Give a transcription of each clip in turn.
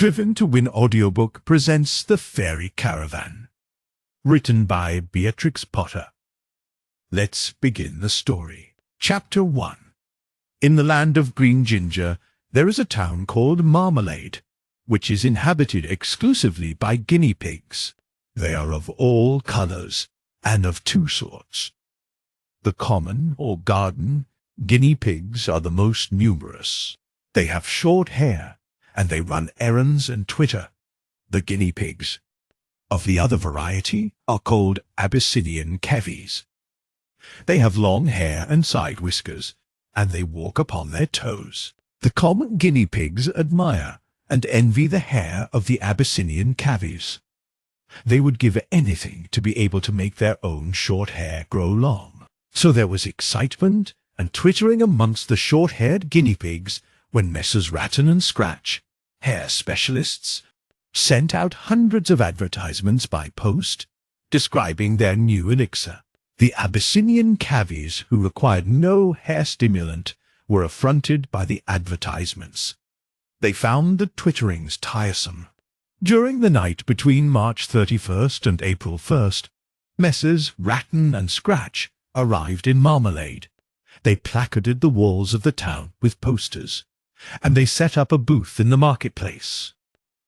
Driven to Win Audiobook presents The Fairy Caravan, written by Beatrix Potter. Let's begin the story. Chapter 1. In the land of green ginger, there is a town called Marmalade, which is inhabited exclusively by guinea pigs. They are of all colors, and of two sorts. The common, or garden, guinea pigs are the most numerous. They have short hair, and they run errands and twitter. The guinea pigs of the other variety are called Abyssinian cavies. They have long hair and side whiskers, and they walk upon their toes. The common guinea pigs admire and envy the hair of the Abyssinian cavies. They would give anything to be able to make their own short hair grow long. So there was excitement and twittering amongst the short-haired guinea pigs when Messrs. Ratton and Scratch, hair specialists, sent out hundreds of advertisements by post describing their new elixir. The Abyssinian cavies, who required no hair stimulant, were affronted by the advertisements. They found the twitterings tiresome. During the night between March 31st and April 1st, Messrs. Ratton and Scratch arrived in Marmalade. They placarded the walls of the town with posters, and they set up a booth in the marketplace.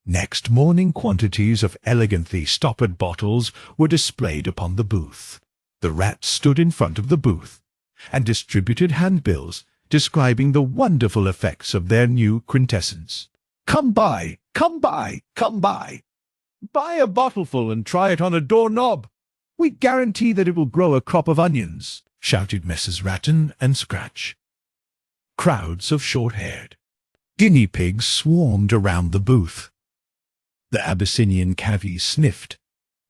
Next morning, quantities of elegantly stoppered bottles were displayed upon the booth. The rats stood in front of the booth and distributed handbills describing the wonderful effects of their new quintessence. "Come by, come by, come by. Buy a bottleful and try it on a doorknob. We guarantee that it will grow a crop of onions," shouted Messrs. Ratton and Scratch. Crowds of short-haired guinea pigs swarmed around the booth. The Abyssinian cavies sniffed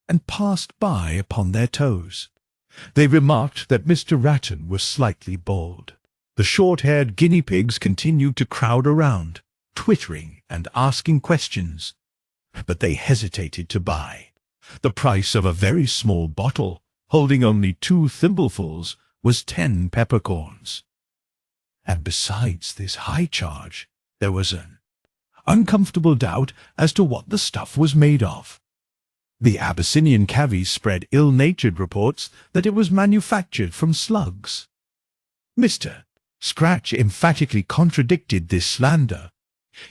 and passed by upon their toes. They remarked that Mr. Ratton was slightly bald. The short-haired guinea pigs continued to crowd around, twittering and asking questions, but they hesitated to buy. The price of a very small bottle, holding only 2 thimblefuls, was 10 peppercorns. And besides this high charge, there was an uncomfortable doubt as to what the stuff was made of. The Abyssinian cavies spread ill-natured reports that it was manufactured from slugs. Mr. Scratch emphatically contradicted this slander.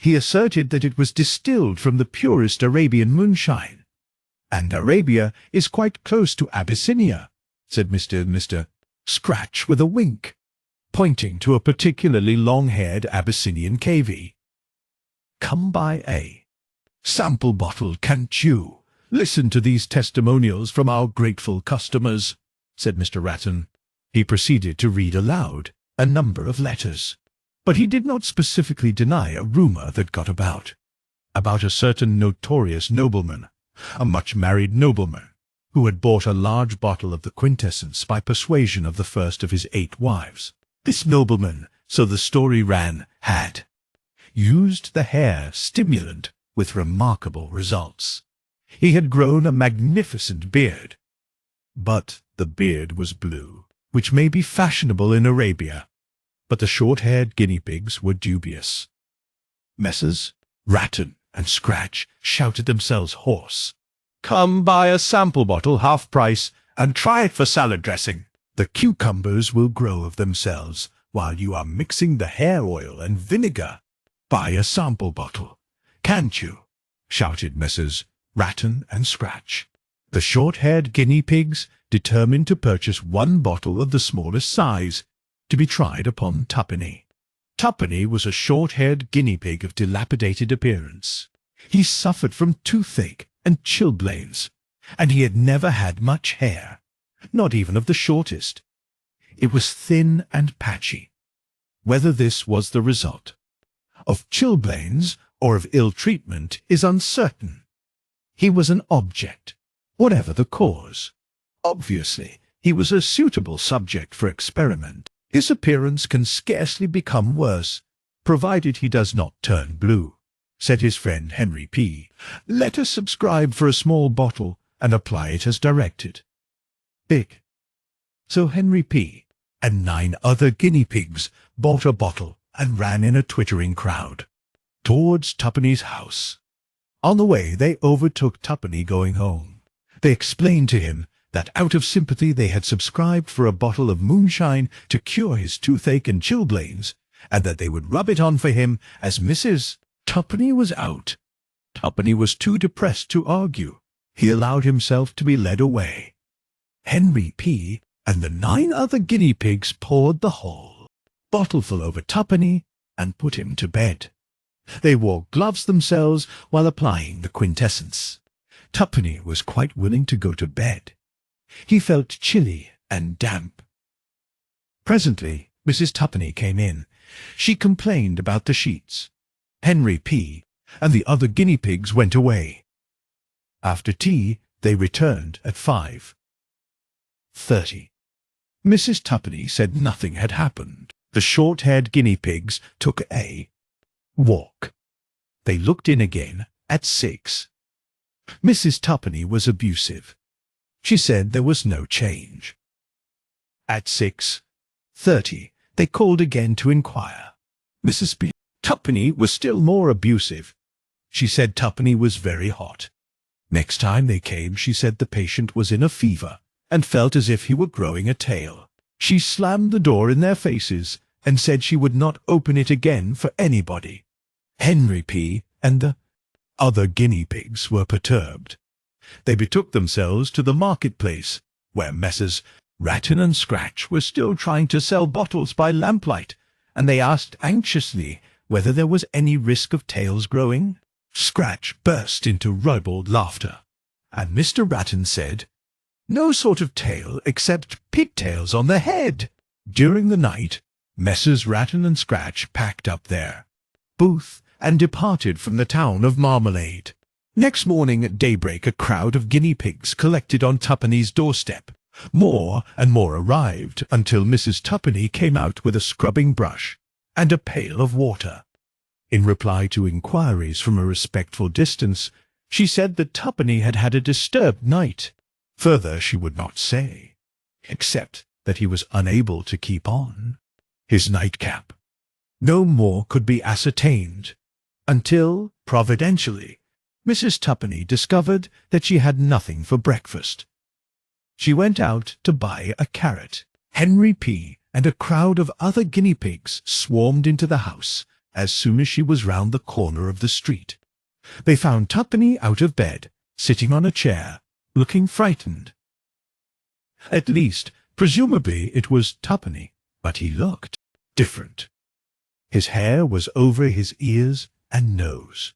He asserted that it was distilled from the purest Arabian moonshine. "And Arabia is quite close to Abyssinia," said Mr. Scratch with a wink, pointing to a particularly long-haired Abyssinian cavie. "Come by a sample bottle, can't you? Listen to these testimonials from our grateful customers," said Mr. Ratton. He proceeded to read aloud a number of letters, but he did not specifically deny a rumor that got about a certain notorious nobleman, a much-married nobleman, who had bought a large bottle of the quintessence by persuasion of the first of his 8 wives. This nobleman, so the story ran, had used the hair stimulant with remarkable results. He had grown a magnificent beard, but the beard was blue, which may be fashionable in Arabia, but the short-haired guinea pigs were dubious. Messrs. Ratton and Scratch shouted themselves hoarse. "Come buy a sample bottle, half price, and try it for salad dressing. The cucumbers will grow of themselves while you are mixing the hair oil and vinegar. Buy a sample bottle, can't you?" shouted Messrs. Ratton and Scratch. The short-haired guinea pigs determined to purchase 1 bottle of the smallest size, to be tried upon Tuppenny. Tuppenny was a short-haired guinea pig of dilapidated appearance. He suffered from toothache and chilblains, and he had never had much hair, not even of the shortest. It was thin and patchy. Whether this was the result of chilblains or of ill treatment is uncertain. He was an object, whatever the cause. Obviously, he was a suitable subject for experiment. His appearance can scarcely become worse, provided he does not turn blue, said his friend Henry P. "Let us subscribe for a small bottle and apply it as directed." Big. So Henry P. and 9 other guinea pigs bought a bottle and ran in a twittering crowd towards Tuppenny's house. On the way, they overtook Tuppenny going home. They explained to him that out of sympathy they had subscribed for a bottle of moonshine to cure his toothache and chilblains, and that they would rub it on for him as Mrs. Tuppenny was out. Tuppenny was too depressed to argue. He allowed himself to be led away. Henry P. and the 9 other guinea pigs poured the whole bottleful over Tuppenny and put him to bed. They wore gloves themselves while applying the quintessence. Tuppenny was quite willing to go to bed. He felt chilly and damp. Presently, Mrs. Tuppenny came in. She complained about the sheets. Henry P. and the other guinea pigs went away. After tea, they returned at 5:30. Mrs. Tuppenny said nothing had happened. The short-haired guinea pigs took a walk. They looked in again at 6. Mrs. Tuppenny was abusive. She said there was no change. At 6:30, they called again to inquire. Mrs. Tuppenny was still more abusive. She said Tuppenny was very hot. Next time they came, she said the patient was in a fever and felt as if he were growing a tail. She slammed the door in their faces and said she would not open it again for anybody. Henry P. and the other guinea pigs were perturbed. They betook themselves to the marketplace, where Messrs. Ratton and Scratch were still trying to sell bottles by lamplight, and they asked anxiously whether there was any risk of tails growing. Scratch burst into ribald laughter, and Mr. Ratton said, "No sort of tail except pigtails on the head." During the night, Messrs. Ratton and Scratch packed up their booth and departed from the town of Marmalade. Next morning at daybreak, a crowd of guinea pigs collected on Tuppenny's doorstep. More and more arrived, until Mrs. Tuppenny came out with a scrubbing brush and a pail of water. In reply to inquiries from a respectful distance, she said that Tuppenny had had a disturbed night. Further she would not say, except that he was unable to keep on his nightcap. No more could be ascertained, until, providentially, Mrs. Tuppenny discovered that she had nothing for breakfast. She went out to buy a carrot. Henry P. and a crowd of other guinea pigs swarmed into the house as soon as she was round the corner of the street. They found Tuppenny out of bed, sitting on a chair, looking frightened. At least, presumably it was Tuppenny, but he looked different. His hair was over his ears and nose.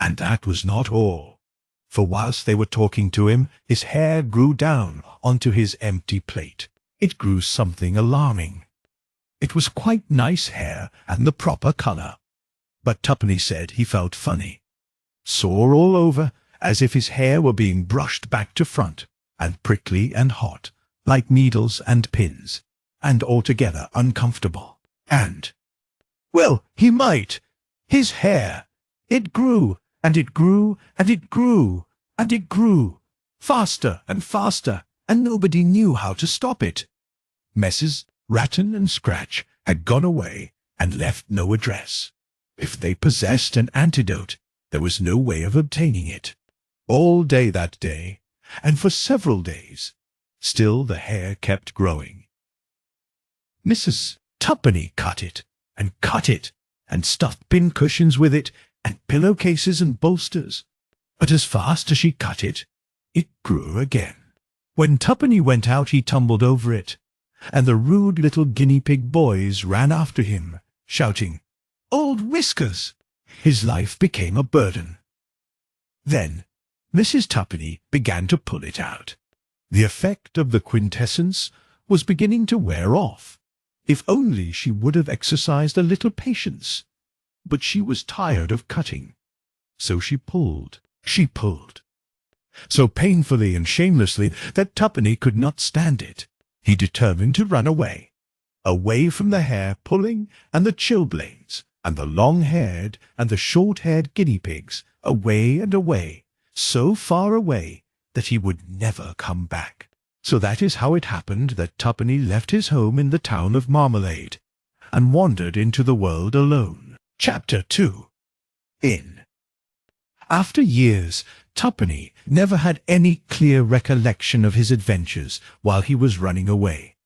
And that was not all, for whilst they were talking to him, his hair grew down onto his empty plate. It grew something alarming. It was quite nice hair and the proper colour, but Tuppenny said he felt funny, sore all over, as if his hair were being brushed back to front, and prickly and hot, like needles and pins, and altogether uncomfortable. And, well, he might. His hair, it grew, and it grew, and it grew, and it grew, faster and faster, and nobody knew how to stop it. Messrs. Ratton and Scratch had gone away and left no address. If they possessed an antidote, there was no way of obtaining it. All day that day, and for several days, still the hair kept growing. Mrs. Tuppenny cut it, and stuffed pincushions with it, and pillowcases and bolsters. But as fast as she cut it, it grew again. When Tuppenny went out, he tumbled over it, and the rude little guinea pig boys ran after him, shouting, "Old Whiskers!" His life became a burden. Then Mrs. Tuppenny began to pull it out. The effect of the quintessence was beginning to wear off. If only she would have exercised a little patience. But she was tired of cutting. So she pulled, so painfully and shamelessly that Tuppenny could not stand it. He determined to run away, away from the hair pulling and the chilblains, and the long-haired and the short-haired guinea pigs, away and away, so far away that he would never come back. So that is how it happened that Tuppenny left his home in the town of Marmalade, and wandered into the world alone. Chapter 2. In After years, Tuppeny never had any clear recollection of his adventures while he was running away.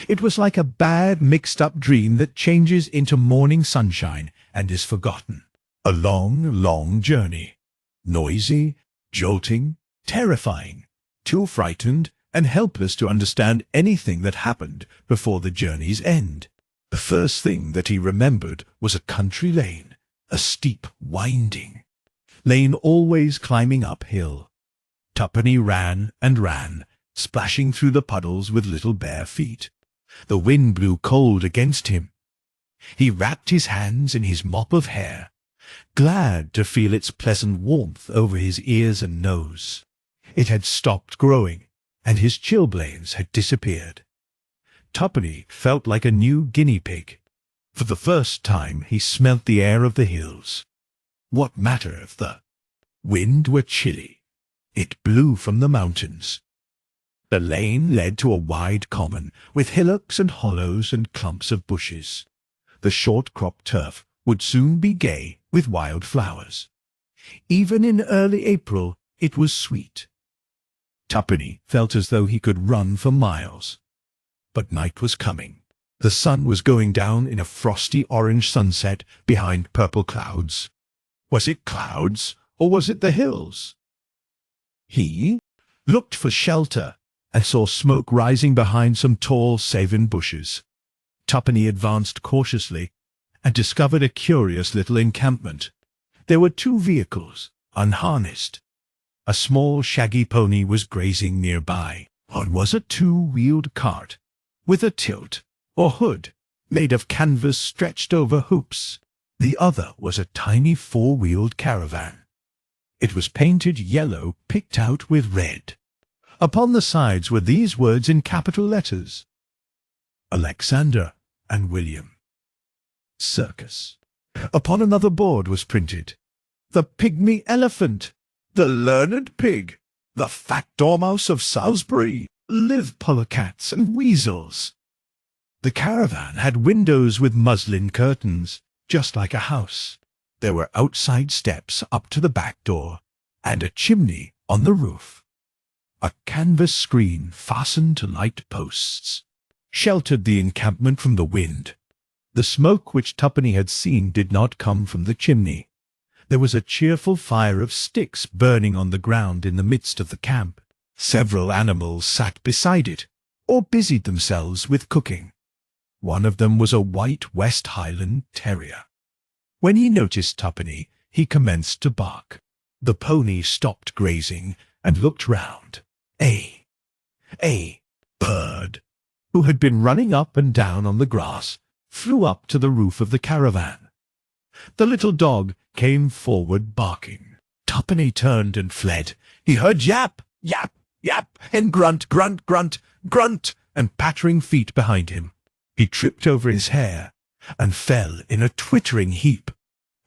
It was like a bad, mixed-up dream that changes into morning sunshine and is forgotten. A long, long journey. Noisy, jolting, terrifying, too frightened and helpless to understand anything that happened before the journey's end. The first thing that he remembered was a country lane, a steep, winding lane always climbing uphill. Tuppeny ran and ran, splashing through the puddles with little bare feet. The wind blew cold against him. He wrapped his hands in his mop of hair, glad to feel its pleasant warmth over his ears and nose. It had stopped growing, and his chilblains had disappeared. Tuppeny felt like a new guinea pig. For the first time he smelt the air of the hills. What matter if the wind were chilly? It blew from the mountains. The lane led to a wide common, with hillocks and hollows and clumps of bushes. The short-cropped turf would soon be gay with wild flowers. Even in early April it was sweet. Tuppeny felt as though he could run for miles. But night was coming. The sun was going down in a frosty orange sunset behind purple clouds. Was it clouds, or was it the hills? He looked for shelter and saw smoke rising behind some tall savin bushes. Tuppeny advanced cautiously and discovered a curious little encampment. There were 2 vehicles, unharnessed. A small shaggy pony was grazing nearby. One was a 2-wheeled cart, with a tilt, or hood, made of canvas stretched over hoops. The other was a tiny 4-wheeled caravan. It was painted yellow, picked out with red. Upon the sides were these words in capital letters: Alexander and William. Circus. Upon another board was printed: The Pygmy Elephant, the Learned Pig, the Fat Dormouse of Salisbury, live polecats and weasels. The caravan had windows with muslin curtains, just like a house. There were outside steps up to the back door, and a chimney on the roof. A canvas screen fastened to light posts sheltered the encampment from the wind. The smoke which Tuppeny had seen did not come from the chimney. There was a cheerful fire of sticks burning on the ground in the midst of the camp. Several animals sat beside it, or busied themselves with cooking. One of them was a white West Highland terrier. When he noticed Tuppeny, he commenced to bark. The pony stopped grazing and looked round. A bird, who had been running up and down on the grass, flew up to the roof of the caravan. The little dog came forward barking. Tuppeny turned and fled. He heard yap, yap, yap, and grunt, grunt, grunt, grunt, and pattering feet behind him. He tripped over his hair and fell in a twittering heap.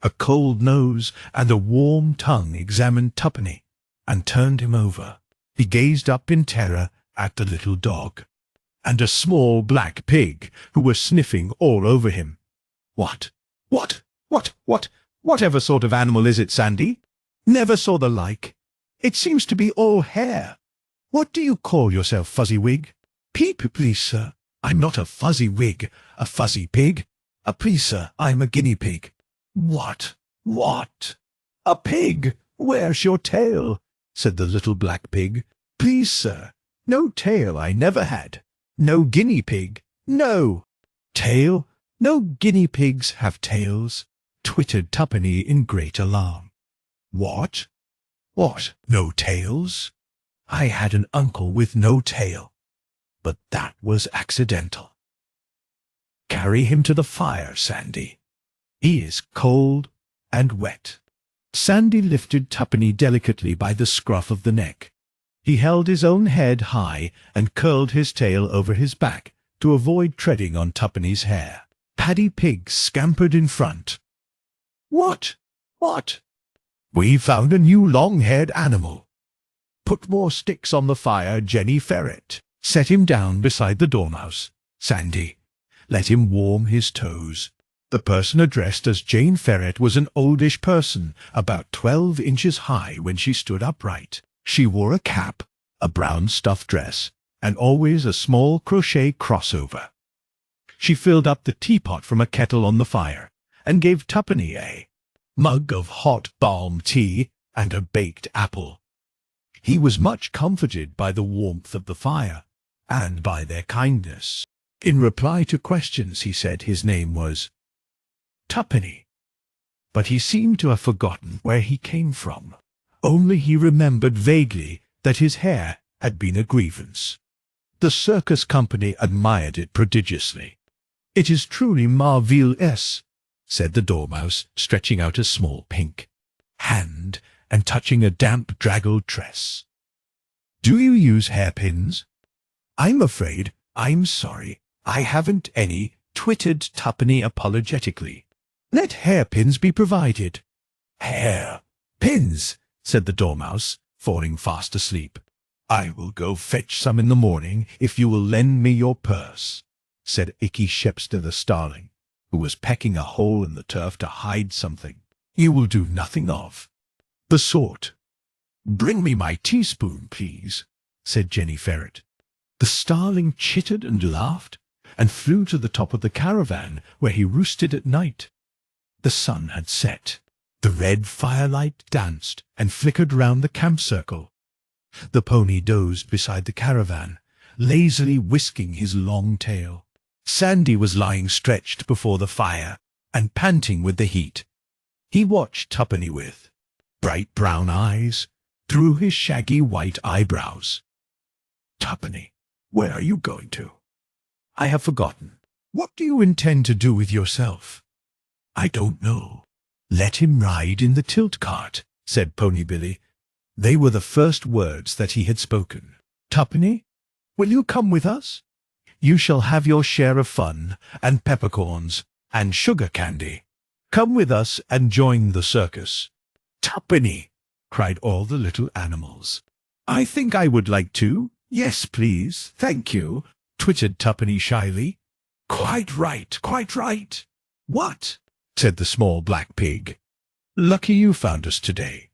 A cold nose and a warm tongue examined Tuppeny and turned him over. He gazed up in terror at the little dog and a small black pig who were sniffing all over him. Whatever sort of animal is it, Sandy? Never saw the like. It seems to be all hair. What do you call yourself, Fuzzywig? Please, sir. I'm not a Fuzzywig, a fuzzy pig. Please, sir, I'm a guinea pig. What? A pig? Where's your tail? Said the little black pig. Please, sir, no tail I never had. No guinea pig, no. Tail? No guinea pigs have tails, twittered Tuppeny in great alarm. What? No tails? I had an uncle with no tail, but that was accidental. Carry him to the fire, Sandy. He is cold and wet. Sandy lifted Tuppeny delicately by the scruff of the neck. He held his own head high and curled his tail over his back to avoid treading on Tuppeny's hair. Paddy Pig scampered in front. What? We found a new long-haired animal. Put more sticks on the fire, Jenny Ferret. Set him down beside the Dormouse, Sandy. Let him warm his toes. The person addressed as Jane Ferret was an oldish person, about 12 inches high when she stood upright. She wore a cap, a brown stuff dress, and always a small crochet crossover. She filled up the teapot from a kettle on the fire, and gave Tuppeny a mug of hot balm tea and a baked apple. He was much comforted by the warmth of the fire, and by their kindness. In reply to questions he said his name was Tuppeny, but he seemed to have forgotten where he came from. Only he remembered vaguely that his hair had been a grievance. The circus company admired it prodigiously. "It is truly marvellous," said the Dormouse, stretching out a small pink hand and touching a damp draggled tress. "Do you use hairpins?" "I'm afraid I'm sorry I haven't any," twittered Tuppeny apologetically. "Let hairpins be provided." "Hairpins," said the Dormouse, falling fast asleep. "I will go fetch some in the morning if you will lend me your purse," said Icky Shepster the Starling, who was pecking a hole in the turf to hide something you will do nothing of the sort. "Bring me my teaspoon, please," said Jenny Ferret. The Starling chittered and laughed, and flew to the top of the caravan where he roosted at night. The sun had set. The red firelight danced and flickered round the camp circle. The pony dozed beside the caravan, lazily whisking his long tail. Sandy was lying stretched before the fire and panting with the heat. He watched Tuppeny with bright brown eyes through his shaggy white eyebrows. "Tuppeny, where are you going to?" "I have forgotten." "What do you intend to do with yourself?" "I don't know." "Let him ride in the tilt cart," said Pony Billy. They were the first words that he had spoken. "Tuppeny, will you come with us? You shall have your share of fun, and peppercorns, and sugar candy. Come with us and join the circus." "Tuppeny!" cried all the little animals. "I think I would like to. Yes, please, thank you," twittered Tuppeny shyly. "Quite right, quite right." "What?" said the small black pig. "Lucky you found us today.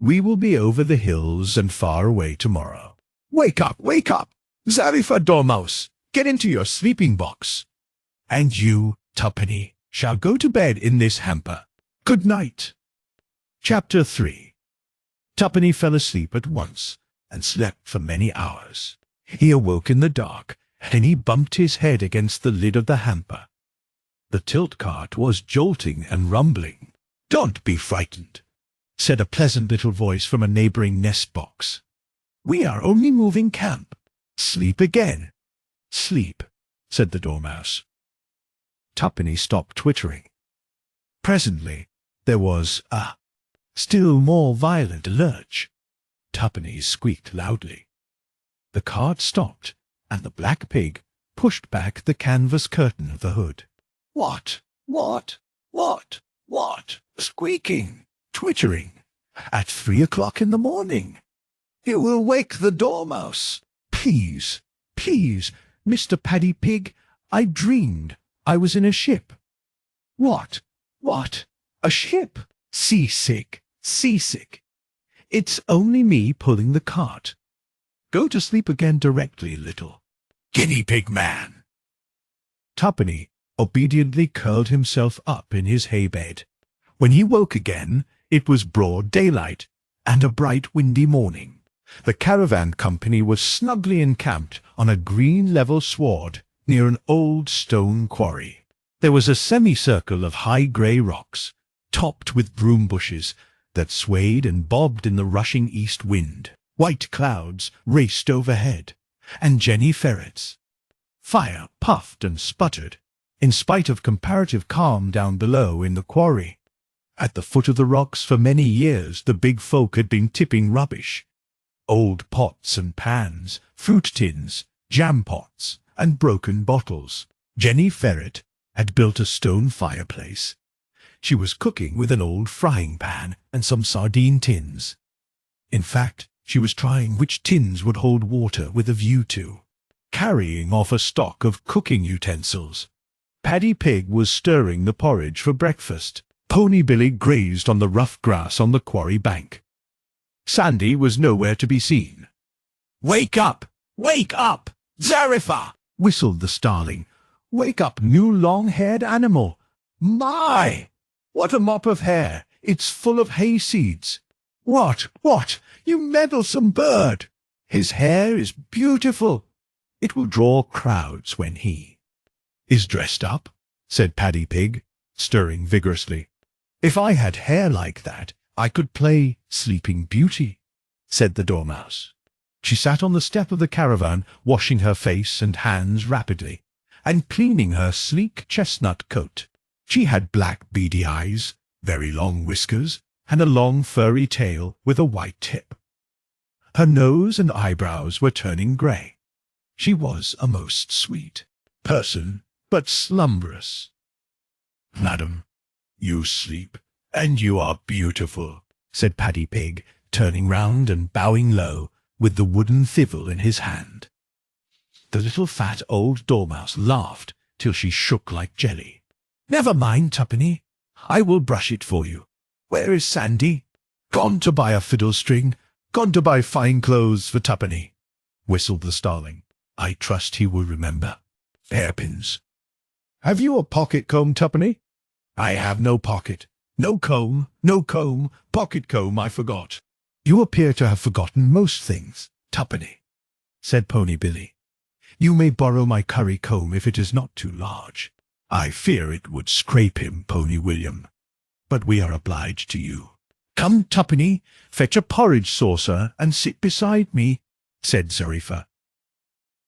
We will be over the hills and far away tomorrow." Wake up, Zarifa Dormouse, get into your sleeping box. And you, Tuppeny, shall go to bed in this hamper. Good night." Chapter 3. Tuppeny fell asleep at once, and slept for many hours. He awoke in the dark, and he bumped his head against the lid of the hamper. The tilt cart was jolting and rumbling. "Don't be frightened," said a pleasant little voice from a neighboring nest box. "We are only moving camp. Sleep again." "Sleep," said the Dormouse. Tuppeny stopped twittering. Presently there was a still more violent lurch. Tuppeny squeaked loudly. The cart stopped, and the black pig pushed back the canvas curtain of the hood. What? Squeaking, twittering, at 3 o'clock in the morning. It will wake the Dormouse. Please, Mr. Paddy Pig, I dreamed I was in a ship." What? A ship? Seasick. It's only me pulling the cart. Go to sleep again directly, little guinea pig man." Tuppeny obediently curled himself up in his hay bed. When he woke again, it was broad daylight and a bright windy morning. The caravan company was snugly encamped on a green level sward near an old stone quarry. There was a semicircle of high grey rocks, topped with broom bushes, that swayed and bobbed in the rushing east wind. White clouds raced overhead, and Jenny Ferret's fire puffed and sputtered, in spite of comparative calm down below in the quarry. At the foot of the rocks for many years the big folk had been tipping rubbish. Old pots and pans, fruit tins, jam pots, and broken bottles. Jenny Ferret had built a stone fireplace. She was cooking with an old frying pan and some sardine tins. In fact, she was trying which tins would hold water with a view to carrying off a stock of cooking utensils. Paddy Pig was stirring the porridge for breakfast. Pony Billy grazed on the rough grass on the quarry bank. Sandy was nowhere to be seen. "Wake up! Wake up! Zariffa!" whistled the starling. "Wake up, new long-haired animal! My! What a mop of hair! It's full of hay seeds! What? You meddlesome bird! His hair is beautiful! It will draw crowds when he is dressed up," said Paddy Pig, stirring vigorously. "If I had hair like that, I could play Sleeping Beauty," said the Dormouse. She sat on the step of the caravan, washing her face and hands rapidly, and cleaning her sleek chestnut coat. She had black beady eyes, very long whiskers, and a long furry tail with a white tip. Her nose and eyebrows were turning grey. She was a most sweet person, but slumberous. "Madam, you sleep, and you are beautiful," said Paddy Pig, turning round and bowing low, with the wooden thimble in his hand. The little fat old Dormouse laughed till she shook like jelly. "Never mind, Tuppenny. I will brush it for you. Where is Sandy?" "Gone to buy a fiddle-string, gone to buy fine clothes for Tuppenny," whistled the starling. "I trust he will remember. Hairpins. Have you a pocket comb, Tuppenny?" "I have no pocket. No comb, pocket comb I forgot." "You appear to have forgotten most things, Tuppenny," said Pony Billy. "You may borrow my curry comb if it is not too large." "I fear it would scrape him, Pony William, but we are obliged to you." "Come, Tuppenny, fetch a porridge saucer and sit beside me," said Zariffa.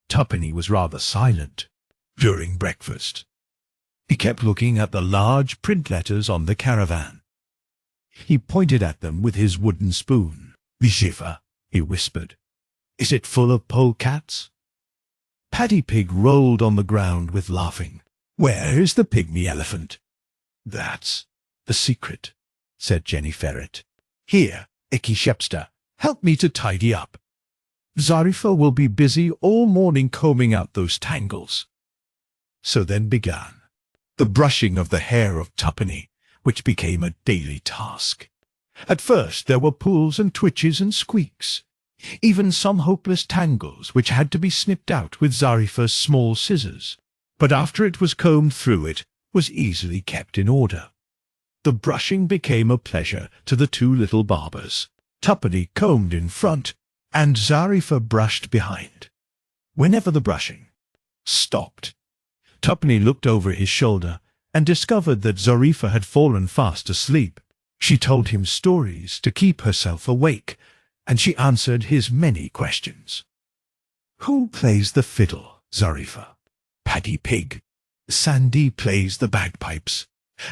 Tuppenny was rather silent during breakfast. He kept looking at the large print letters on the caravan. He pointed at them with his wooden spoon. "Shiver," he whispered. "Is it full of polecats?" Paddy Pig rolled on the ground with laughing. "Where is the pygmy elephant?" "That's the secret," said Jenny Ferret. "Here, Icky Shepster, help me to tidy up. Zariffa will be busy all morning combing out those tangles." So then began the brushing of the hair of Tuppenny, which became a daily task. At first there were pulls and twitches and squeaks, even some hopeless tangles which had to be snipped out with Zariffa's small scissors. But after it was combed through, it was easily kept in order. The brushing became a pleasure to the two little barbers. Tuppenny combed in front, and Zariffa brushed behind. Whenever the brushing stopped, Tuppenny looked over his shoulder and discovered that Zariffa had fallen fast asleep. She told him stories to keep herself awake, and she answered his many questions. "Who plays the fiddle, Zariffa?" "Paddy Pig." "Sandy plays the bagpipes,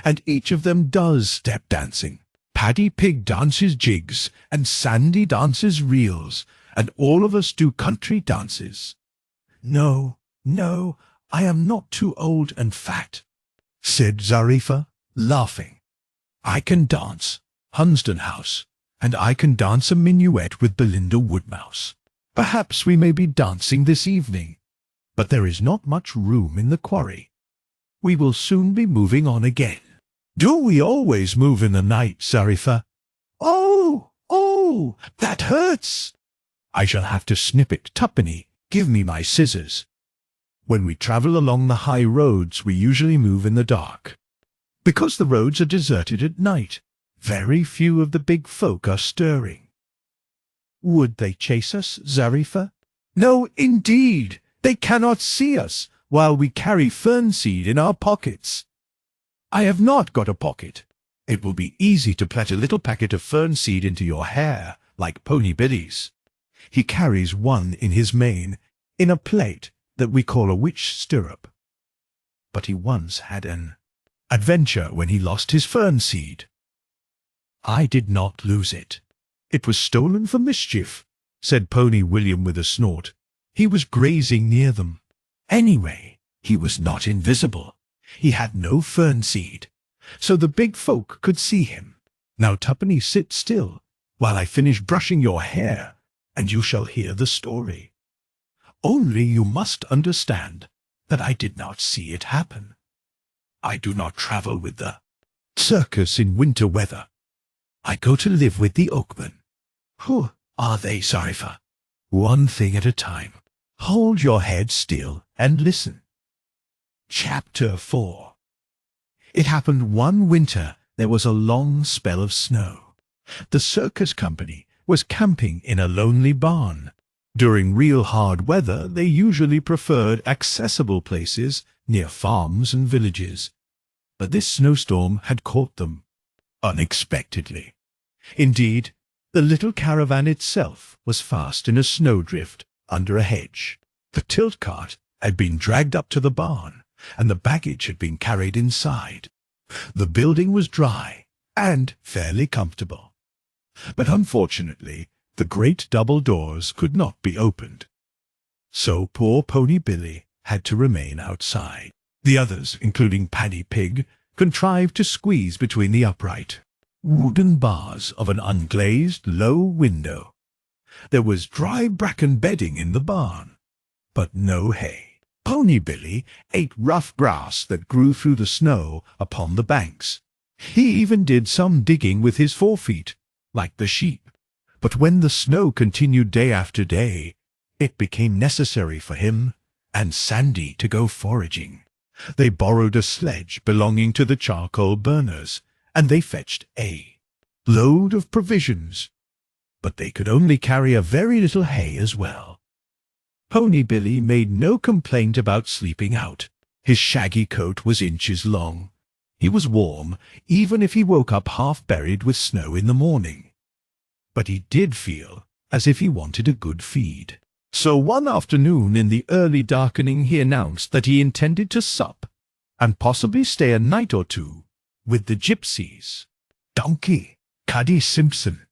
and each of them does step dancing. Paddy Pig dances jigs, and Sandy dances reels, and all of us do country dances." No, I am not too old and fat," said Zariffa, laughing. "I can dance Hunsdon House, and I can dance a minuet with Belinda Woodmouse. Perhaps we may be dancing this evening, but there is not much room in the quarry. We will soon be moving on again." "Do we always move in the night, Zariffa?" Oh, that hurts." "I shall have to snip it. Tuppenny, give me my scissors." When we travel along the high roads, we usually move in the dark, because the roads are deserted at night. Very few of the big folk are stirring. "Would they chase us, Zariffa?" "No, indeed. They cannot see us while we carry fern seed in our pockets." "I have not got a pocket." "It will be easy to plait a little packet of fern seed into your hair, like Pony Billy's. He carries one in his mane, in a plate that we call a witch stirrup. But he once had an adventure when he lost his fern seed." "I did not lose it. It was stolen for mischief," said Pony William with a snort. "He was grazing near them. Anyway, he was not invisible. He had no fern seed, so the big folk could see him. Now, Tuppenny, sit still while I finish brushing your hair, and you shall hear the story. Only you must understand that I did not see it happen. I do not travel with the circus in winter weather. I go to live with the Oakmen. Who are they sorry for? One thing at a time. Hold your head still and listen. Chapter 4. It happened one winter there was a long spell of snow. The circus company was camping in a lonely barn. During real hard weather, they usually preferred accessible places near farms and villages. But this snowstorm had caught them unexpectedly. Indeed, the little caravan itself was fast in a snowdrift under a hedge. The tilt cart had been dragged up to the barn, and the baggage had been carried inside. The building was dry and fairly comfortable. But unfortunately, the great double doors could not be opened. So poor Pony Billy had to remain outside. The others, including Paddy Pig, contrived to squeeze between the upright wooden bars of an unglazed low window. There was dry bracken bedding in the barn, but no hay. Pony Billy ate rough grass that grew through the snow upon the banks. He even did some digging with his forefeet, like the sheep. But when the snow continued day after day, it became necessary for him and Sandy to go foraging. They borrowed a sledge belonging to the charcoal burners, and they fetched a load of provisions. But they could only carry a very little hay as well. Pony Billy made no complaint about sleeping out. His shaggy coat was inches long. He was warm, even if he woke up half buried with snow in the morning. But he did feel as if he wanted a good feed. So one afternoon in the early darkening he announced that he intended to sup, and possibly stay a night or two, with the gypsies. Donkey, Cuddy Simpson.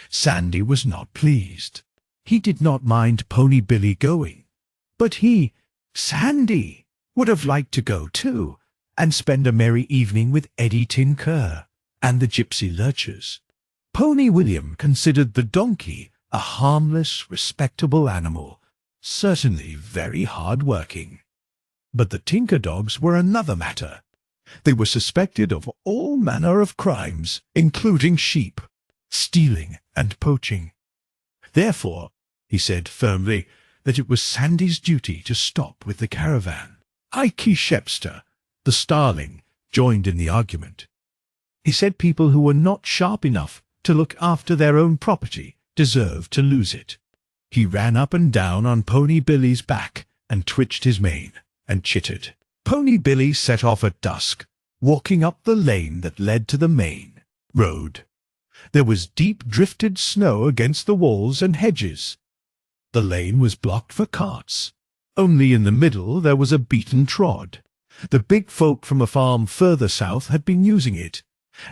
Sandy was not pleased. He did not mind Pony Billy going, but he, Sandy, would have liked to go too, and spend a merry evening with Eddie Tinker and the gypsy lurchers. Pony William considered the donkey a harmless, respectable animal, certainly very hard-working. But the Tinker dogs were another matter. They were suspected of all manner of crimes, including sheep, stealing and poaching. Therefore, he said firmly that it was Sandy's duty to stop with the caravan. Ikey Shepster, the starling, joined in the argument. He said people who were not sharp enough to look after their own property deserved to lose it. He ran up and down on Pony Billy's back and twitched his mane and chittered. Pony Billy set off at dusk, walking up the lane that led to the main road. There was deep drifted snow against the walls and hedges. The lane was blocked for carts. Only in the middle there was a beaten trod. The big folk from a farm further south had been using it,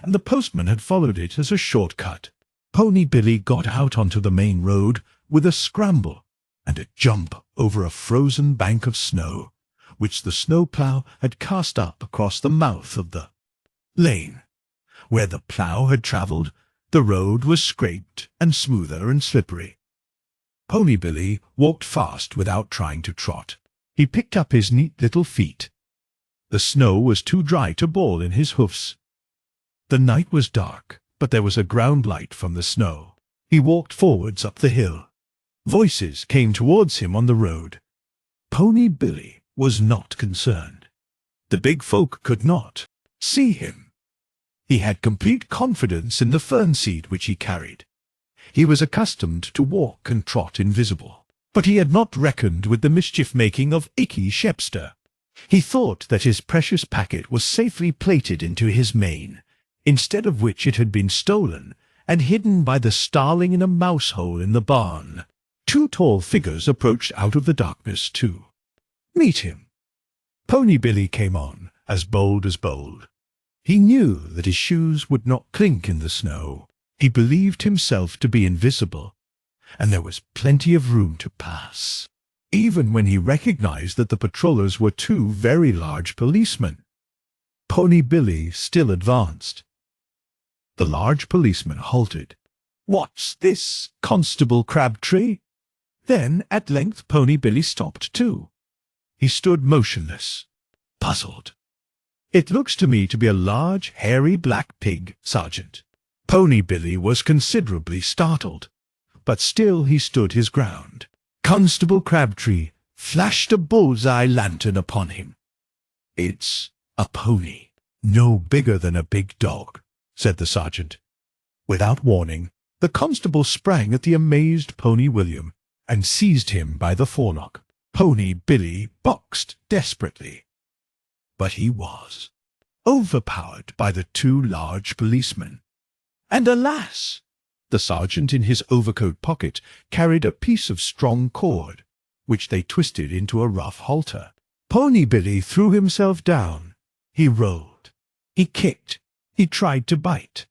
and the postman had followed it as a shortcut. Pony Billy got out onto the main road with a scramble and a jump over a frozen bank of snow, which the snowplough had cast up across the mouth of the lane. Where the plough had travelled, the road was scraped and smoother and slippery. Pony Billy walked fast without trying to trot. He picked up his neat little feet. The snow was too dry to ball in his hoofs. The night was dark, but there was a ground light from the snow. He walked forwards up the hill. Voices came towards him on the road. Pony Billy was not concerned. The big folk could not see him. He had complete confidence in the fern seed which he carried. He was accustomed to walk and trot invisible, but he had not reckoned with the mischief-making of Ikey Shepster. He thought that his precious packet was safely plaited into his mane, instead of which it had been stolen and hidden by the starling in a mouse-hole in the barn. Two tall figures approached out of the darkness to meet him. Pony Billy came on, as bold as bold. He knew that his shoes would not clink in the snow. He believed himself to be invisible, and there was plenty of room to pass, even when he recognized that the patrollers were two very large policemen. Pony Billy still advanced. The large policeman halted. "What's this, Constable Crabtree?" Then, at length, Pony Billy stopped too. He stood motionless, puzzled. "It looks to me to be a large, hairy black pig, Sergeant." Pony Billy was considerably startled, but still he stood his ground. Constable Crabtree flashed a bull's-eye lantern upon him. "It's a pony, no bigger than a big dog," said the sergeant. Without warning, the constable sprang at the amazed Pony William and seized him by the forelock. Pony Billy boxed desperately, but he was overpowered by the two large policemen. And alas! The sergeant in his overcoat pocket carried a piece of strong cord, which they twisted into a rough halter. Pony Billy threw himself down. He rolled. He kicked. He tried to bite.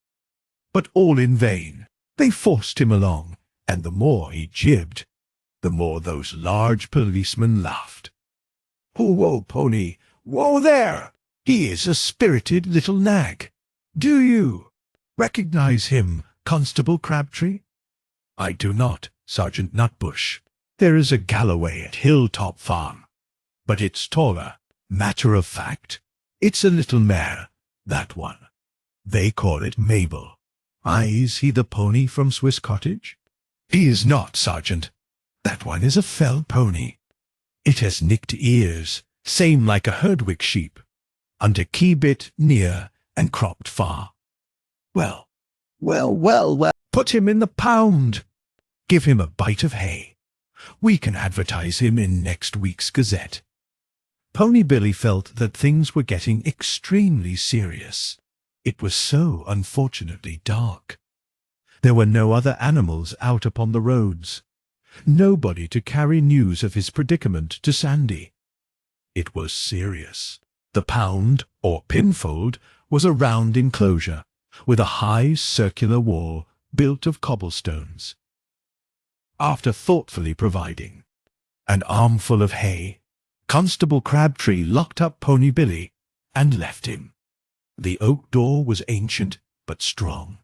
But all in vain. They forced him along, and the more he jibbed, the more those large policemen laughed. "Whoa, Pony! Whoa there! He is a spirited little nag. Do you recognize him, Constable Crabtree?" "I do not, Sergeant Nutbush. There is a Galloway at Hilltop Farm, but it's taller. Matter of fact, it's a little mare, that one. They call it Mabel." "Is he the pony from Swiss Cottage?" "He is not, Sergeant. That one is a fell pony. It has nicked ears, same like a Herdwick sheep, under key bit near and cropped far." Well, put him in the pound. Give him a bite of hay. We can advertise him in next week's Gazette." Pony Billy felt that things were getting extremely serious. It was so unfortunately dark. There were no other animals out upon the roads. Nobody to carry news of his predicament to Sandy. It was serious. The pound, or pinfold, was a round enclosure, with a high circular wall built of cobblestones. After thoughtfully providing an armful of hay, Constable Crabtree locked up Pony Billy and left him. The oak door was ancient but strong.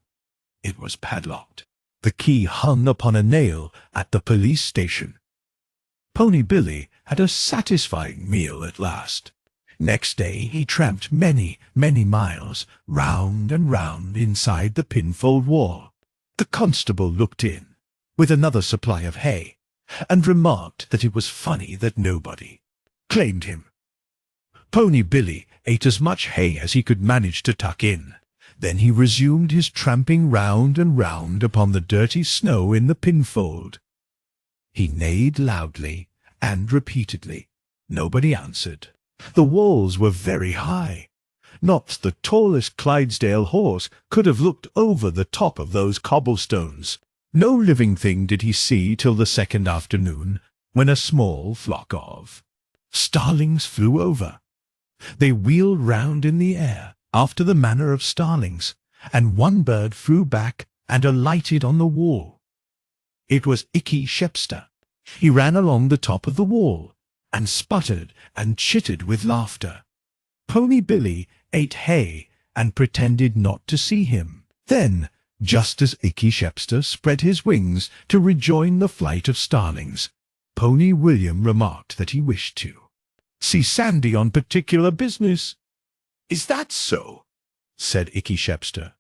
It was padlocked. The key hung upon a nail at the police station. Pony Billy had a satisfying meal at last. Next day he tramped many, many miles, round and round inside the pinfold wall. The constable looked in, with another supply of hay, and remarked that it was funny that nobody claimed him. Pony Billy ate as much hay as he could manage to tuck in. Then he resumed his tramping round and round upon the dirty snow in the pinfold. He neighed loudly and repeatedly. Nobody answered. The walls were very high. Not the tallest Clydesdale horse could have looked over the top of those cobblestones. No living thing did he see till the second afternoon, when a small flock of starlings flew over. They wheeled round in the air, after the manner of starlings, and one bird flew back and alighted on the wall. It was Icky Shepster. He ran along the top of the wall, and sputtered and chittered with laughter. Pony Billy ate hay and pretended not to see him. Then, just as Icky Shepster spread his wings to rejoin the flight of starlings, Pony William remarked that he wished to see Sandy on particular business. "Is that so?" said Icky Shepster.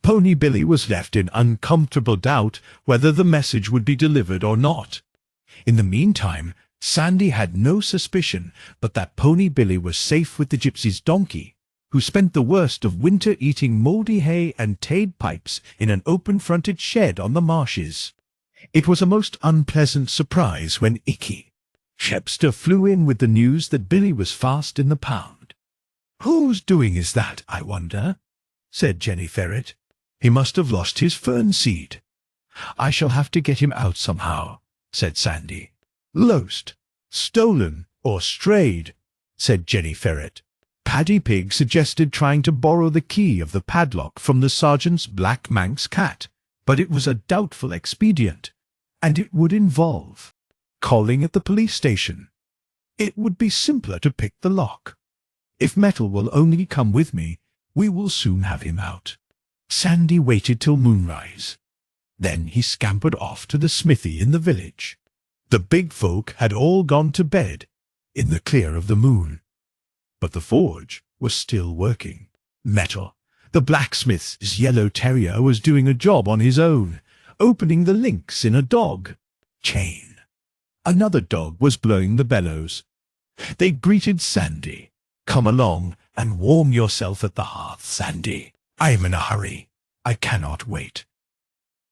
Pony Billy was left in uncomfortable doubt whether the message would be delivered or not. In the meantime, Sandy had no suspicion but that Pony Billy was safe with the gypsy's donkey, who spent the worst of winter eating mouldy hay and tade pipes in an open-fronted shed on the marshes. It was a most unpleasant surprise when Icky Shepster flew in with the news that Billy was fast in the pound. "Whose doing is that, I wonder?" said Jenny Ferret. "He must have lost his fern seed." "I shall have to get him out somehow," said Sandy. "Lost, stolen, or strayed," said Jenny Ferret. Paddy Pig suggested trying to borrow the key of the padlock from the sergeant's black Manx cat, but it was a doubtful expedient, and it would involve calling at the police station. It would be simpler to pick the lock. "If Metal will only come with me, we will soon have him out." Sandy waited till moonrise. Then he scampered off to the smithy in the village. The big folk had all gone to bed in the clear of the moon, but the forge was still working. Metal, the blacksmith's yellow terrier, was doing a job on his own, opening the links in a dog chain. Another dog was blowing the bellows. They greeted Sandy. "Come along and warm yourself at the hearth, Sandy. I am in a hurry. I cannot wait.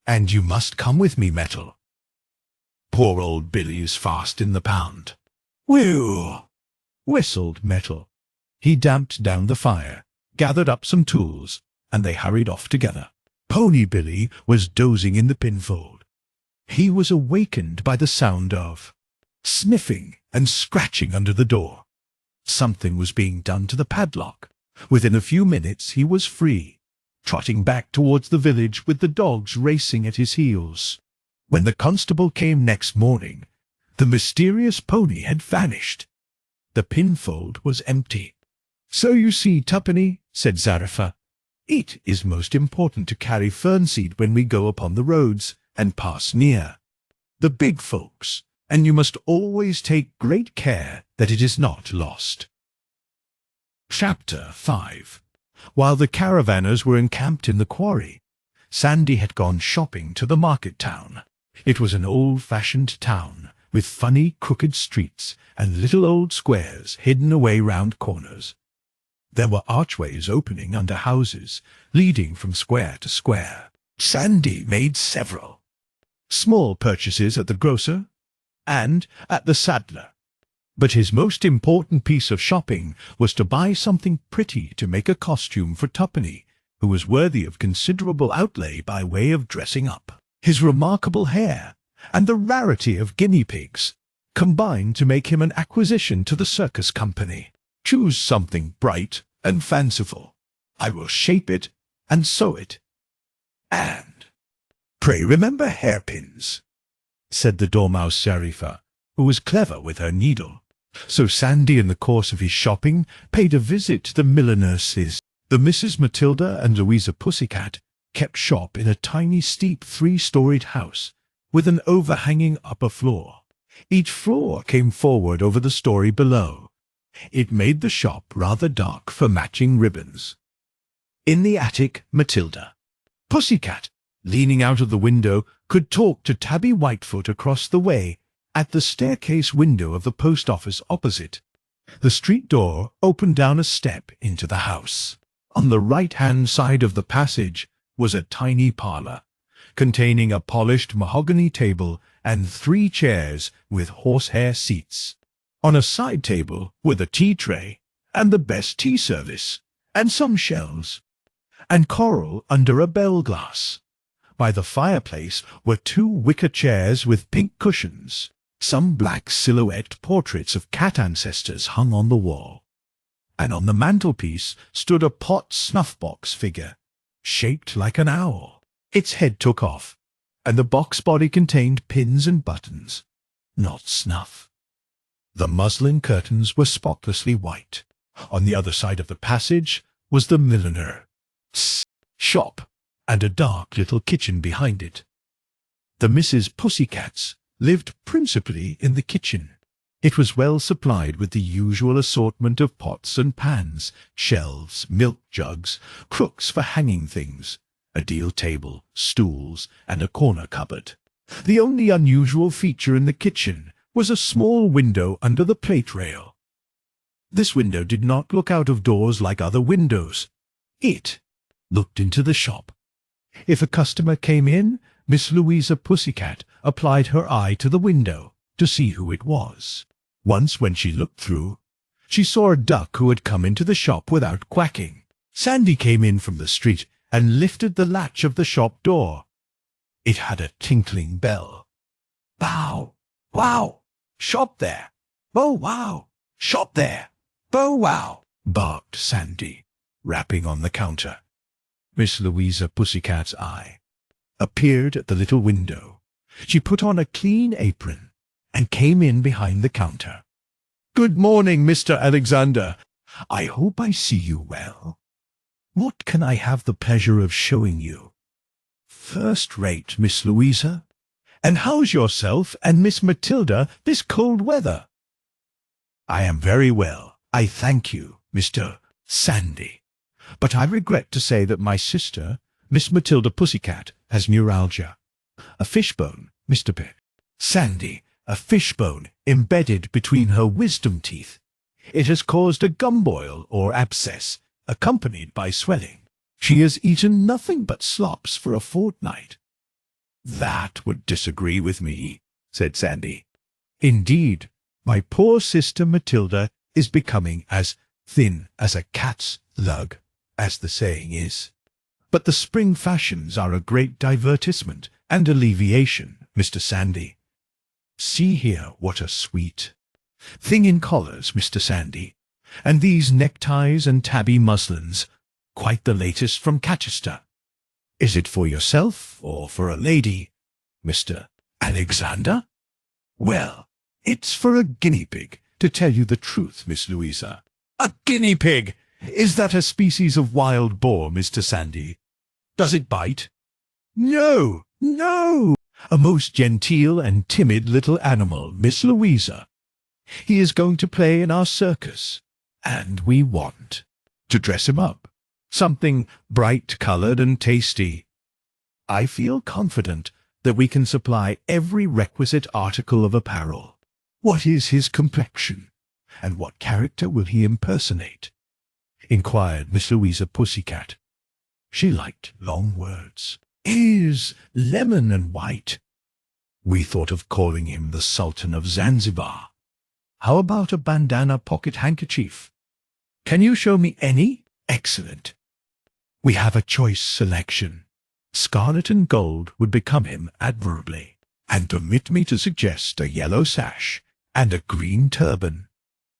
And you must come with me, Metal. Poor old Billy is fast in the pound." "Whew!" whistled Metal. He damped down the fire, gathered up some tools, and they hurried off together. Pony Billy was dozing in the pinfold. He was awakened by the sound of sniffing and scratching under the door. Something was being done to the padlock. Within a few minutes he was free, trotting back towards the village with the dogs racing at his heels. When the constable came next morning, the mysterious pony had vanished. The pinfold was empty. "So you see, Tuppenny," said Zarepha, "it is most important to carry fernseed when we go upon the roads and pass near the big folks, and you must always take great care that it is not lost." Chapter 5. While the caravanners were encamped in the quarry, Sandy had gone shopping to the market town. It was an old-fashioned town, with funny crooked streets and little old squares hidden away round corners. There were archways opening under houses, leading from square to square. Sandy made several small purchases at the grocer and at the saddler. But his most important piece of shopping was to buy something pretty to make a costume for Tuppenny, who was worthy of considerable outlay by way of dressing up. His remarkable hair and the rarity of guinea pigs combined to make him an acquisition to the circus company. "Choose something bright and fanciful. I will shape it and sew it. And pray remember hairpins," said the Dormouse Zarepha, who was clever with her needle. So Sandy, in the course of his shopping, paid a visit to the millinerses. The Misses Matilda and Louisa Pussycat kept shop in a tiny, steep, 3-storied house with an overhanging upper floor. Each floor came forward over the story below. It made the shop rather dark for matching ribbons. In the attic, Matilda Pussycat, leaning out of the window, could talk to Tabby Whitefoot across the way at the staircase window of the post office opposite. The street door opened down a step into the house. On the right-hand side of the passage was a tiny parlor, containing a polished mahogany table and 3 chairs with horsehair seats. On a side table were the tea tray and the best tea service, and some shells, and coral under a bell glass. By the fireplace were 2 wicker chairs with pink cushions. Some black silhouette portraits of cat ancestors hung on the wall, and on the mantelpiece stood a pot snuff-box figure, shaped like an owl. Its head took off, and the box body contained pins and buttons, not snuff. The muslin curtains were spotlessly white. On the other side of the passage was the milliner's shop, and a dark little kitchen behind it. The Mrs. Pussycats lived principally in the kitchen. It was well supplied with the usual assortment of pots and pans, shelves, milk jugs, crooks for hanging things, a deal table, stools, and a corner cupboard. The only unusual feature in the kitchen was a small window under the plate rail. This window did not look out of doors like other windows. It looked into the shop. If a customer came in, Miss Louisa Pussycat applied her eye to the window to see who it was. Once, when she looked through, she saw a duck who had come into the shop without quacking. Sandy came in from the street and lifted the latch of the shop door. It had a tinkling bell. "Bow, wow, shop there! Bow wow, shop there! Bow wow!" barked Sandy, rapping on the counter. Miss Louisa Pussycat's eye appeared at the little window. She put on a clean apron and came in behind the counter. "Good morning, Mr. Alexander. I hope I see you well. What can I have the pleasure of showing you?" "First rate, Miss Louisa. And how's yourself and Miss Matilda this cold weather?" "I am very well, I thank you, Mr. Sandy. But I regret to say that my sister, Miss Matilda Pussycat, has neuralgia. A fishbone, Mr. Pitt. Sandy, a fishbone embedded between her wisdom teeth. It has caused a gumboil or abscess, accompanied by swelling. She has eaten nothing but slops for a fortnight. That would disagree with me, said Sandy. Indeed, my poor sister Matilda is becoming as thin as a cat's lug, as the saying is. But the spring fashions are a great divertisement and alleviation, Mr. Sandy. See here what a sweet thing in collars, Mr. Sandy, and these neckties and tabby muslins, quite the latest from Catchester. Is it for yourself or for a lady, Mr. Alexander? Well, it's for a guinea pig, to tell you the truth, Miss Louisa. A guinea pig! Is that a species of wild boar, Mr. Sandy? Does it bite? No, no! A most genteel and timid little animal, Miss Louisa. He is going to play in our circus, and we want to dress him up. Something bright-coloured and tasty. I feel confident that we can supply every requisite article of apparel. What is his complexion, and what character will he impersonate? Inquired Miss Louisa Pussycat. She liked long words. Is lemon and white. We thought of calling him the Sultan of Zanzibar. How about a bandana pocket handkerchief? Can you show me any? Excellent. We have a choice selection. Scarlet and gold would become him admirably. And permit me to suggest a yellow sash and a green turban.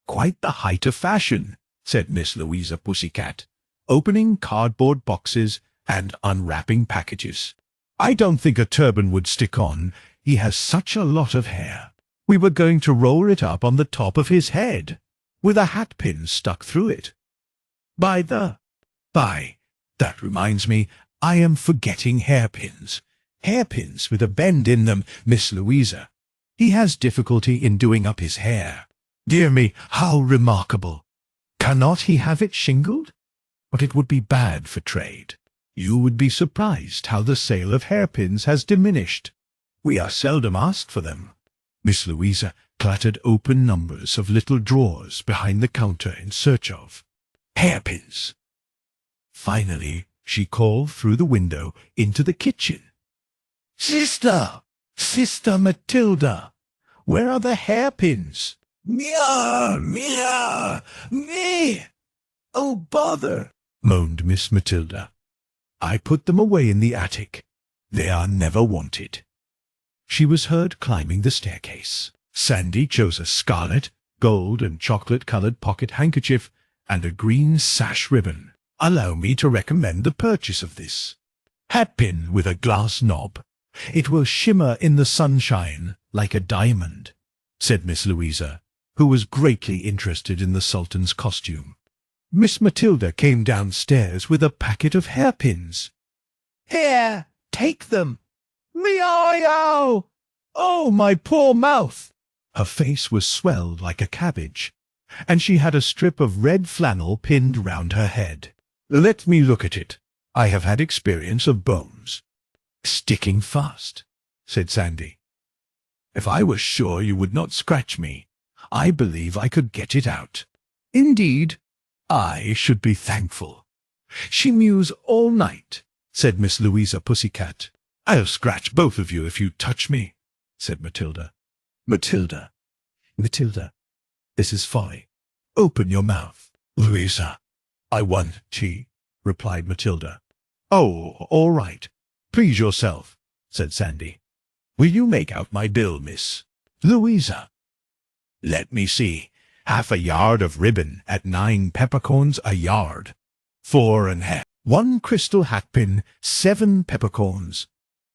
Quite the height of fashion, said Miss Louisa Pussycat, opening cardboard boxes and unwrapping packages. I don't think a turban would stick on. He has such a lot of hair. We were going to roll it up on the top of his head, with a hatpin stuck through it. By, that reminds me, I am forgetting hairpins. Hairpins with a bend in them, Miss Louisa. He has difficulty in doing up his hair. Dear me, how remarkable! Cannot he have it shingled? But it would be bad for trade. You would be surprised how the sale of hairpins has diminished. We are seldom asked for them. Miss Louisa clattered open numbers of little drawers behind the counter in search of hairpins. Finally, she called through the window into the kitchen. Sister! Sister Matilda! Where are the hairpins? Meow! Meow! Me! Oh, bother! Moaned Miss Matilda. I put them away in the attic. They are never wanted. She was heard climbing the staircase. Sandy chose a scarlet, gold, and chocolate-coloured pocket handkerchief and a green sash ribbon. Allow me to recommend the purchase of this hatpin with a glass knob. It will shimmer in the sunshine like a diamond, said Miss Louisa, who was greatly interested in the Sultan's costume. Miss Matilda came downstairs with a packet of hairpins. Here, take them. Meow! Oh, my poor mouth! Her face was swelled like a cabbage, and she had a strip of red flannel pinned round her head. Let me look at it. I have had experience of bones sticking fast, said Sandy. If I was sure you would not scratch me, I believe I could get it out. Indeed, I should be thankful. She mews all night, said Miss Louisa Pussycat. I'll scratch both of you if you touch me, said Matilda. Matilda, this is folly. Open your mouth. Louisa, I want tea, replied Matilda. Oh, all right. Please yourself, said Sandy. Will you make out my bill, Miss Louisa? Let me see. Half a yard of ribbon at 9 peppercorns a yard. 4 1/2. 1 crystal hatpin, 7 peppercorns.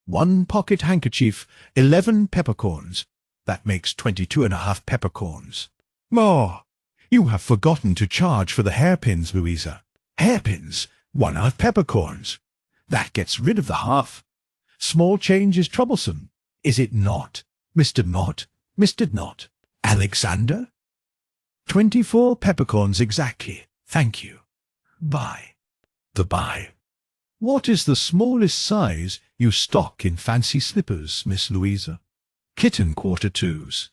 1 pocket handkerchief, 11 peppercorns. That makes 22 1/2 peppercorns. More. You have forgotten to charge for the hairpins, Louisa. Hairpins, 1/2 peppercorns. That gets rid of the half. Small change is troublesome, is it not, Mr. Not, Alexander? 24 peppercorns exactly, thank you. Buy. The buy. What is the smallest size you stock in fancy slippers, Miss Louisa? Kitten quarter twos.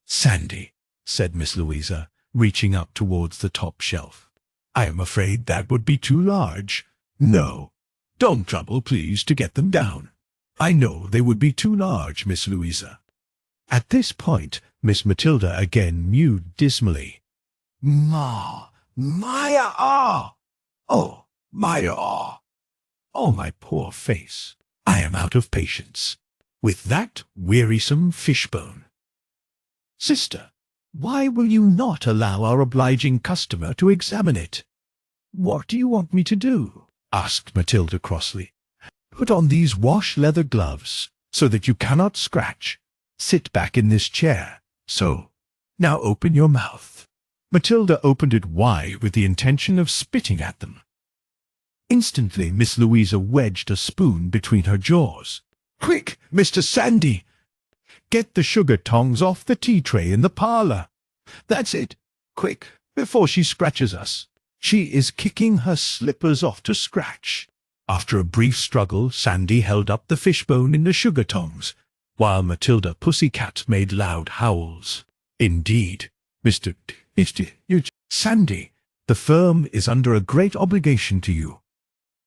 Sandy, said Miss Louisa, reaching up towards the top shelf. I am afraid that would be too large. No. Don't trouble, please, to get them down. I know they would be too large, Miss Louisa. At this point, Miss Matilda again mewed dismally. Ma, Maya, ah! Oh, Maya, ah! Oh, my poor face! I am out of patience with that wearisome fishbone. Sister, why will you not allow our obliging customer to examine it? What do you want me to do? Asked Matilda crossly. Put on these wash-leather gloves, so that you cannot scratch. Sit back in this chair. So. Now open your mouth. Matilda opened it wide with the intention of spitting at them. Instantly Miss Louisa wedged a spoon between her jaws. Quick, Mr. Sandy! Get the sugar tongs off the tea tray in the parlour. That's it. Quick, before she scratches us. She is kicking her slippers off to scratch. After a brief struggle, Sandy held up the fishbone in the sugar tongs, while Matilda Pussycat made loud howls. Indeed, Mr. Sandy, the firm is under a great obligation to you.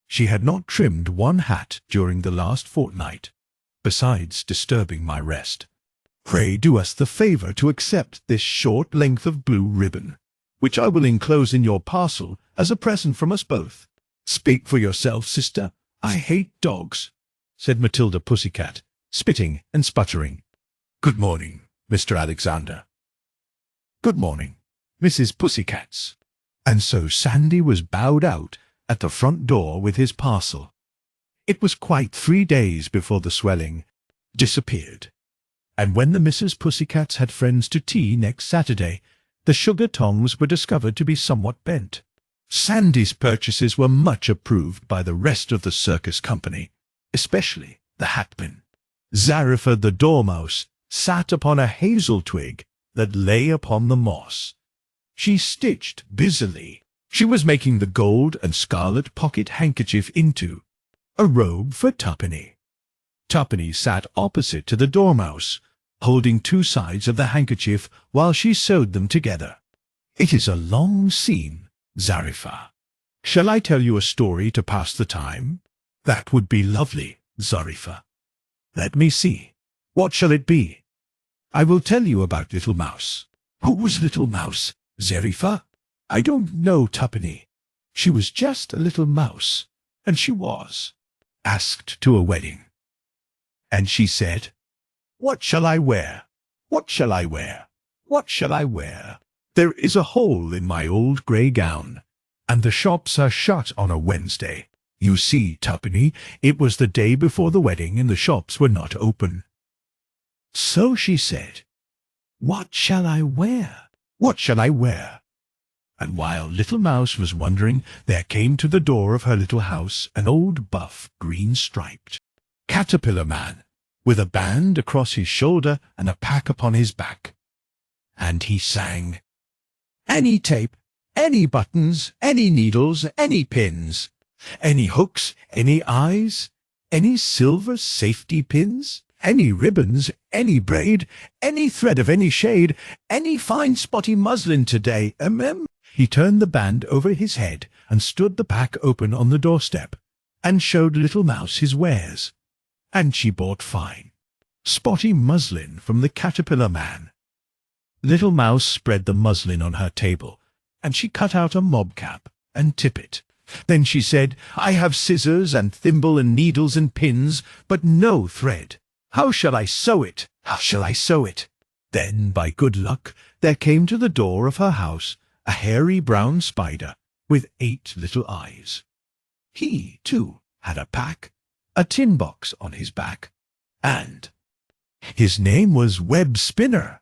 She had not trimmed one hat during the last fortnight, besides disturbing my rest. Pray do us the favour to accept this short length of blue ribbon, which I will enclose in your parcel as a present from us both. Speak for yourself, sister. I hate dogs, said Matilda Pussycat, spitting and sputtering. Good morning, Mr. Alexander. Good morning, Mrs. Pussycats. And so Sandy was bowed out at the front door with his parcel. It was quite 3 days before the swelling disappeared, and when the Mrs. Pussycats had friends to tea next Saturday, the sugar tongs were discovered to be somewhat bent. Sandy's purchases were much approved by the rest of the circus company, especially the hatman. Zaripha the dormouse sat upon a hazel twig that lay upon the moss. She stitched busily. She was making the gold and scarlet pocket handkerchief into a robe for Tuppeny. Tuppeny sat opposite to the dormouse, holding 2 sides of the handkerchief while she sewed them together. It is a long scene, Zaripha. Shall I tell you a story to pass the time? That would be lovely, Zaripha. Let me see. What shall it be? I will tell you about Little Mouse. Who was Little Mouse, Zaripha? I don't know, Tuppeny. She was just a little mouse, and she was asked to a wedding. And she said, What shall I wear? What shall I wear? What shall I wear? There is a hole in my old grey gown, and the shops are shut on a Wednesday. You see, Tuppeny, it was the day before the wedding, and the shops were not open. So she said, What shall I wear? What shall I wear? And while Little Mouse was wondering, there came to the door of her little house an old buff, green-striped caterpillar man, with a band across his shoulder and a pack upon his back. And he sang, Any tape, any buttons, any needles, any pins, any hooks, any eyes, any silver safety pins, any ribbons, any braid, any thread of any shade, any fine spotty muslin today, He turned the band over his head and stood the pack open on the doorstep, and showed Little Mouse his wares. And she bought fine, spotty muslin from the caterpillar man. Little Mouse spread the muslin on her table, and she cut out a mob-cap and tippet. Then she said, I have scissors and thimble and needles and pins, but no thread. How shall I sew it? How shall I sew it? Then, by good luck, there came to the door of her house a hairy brown spider with 8 little eyes. He, too, had a pack, a tin box on his back, and his name was Web Spinner.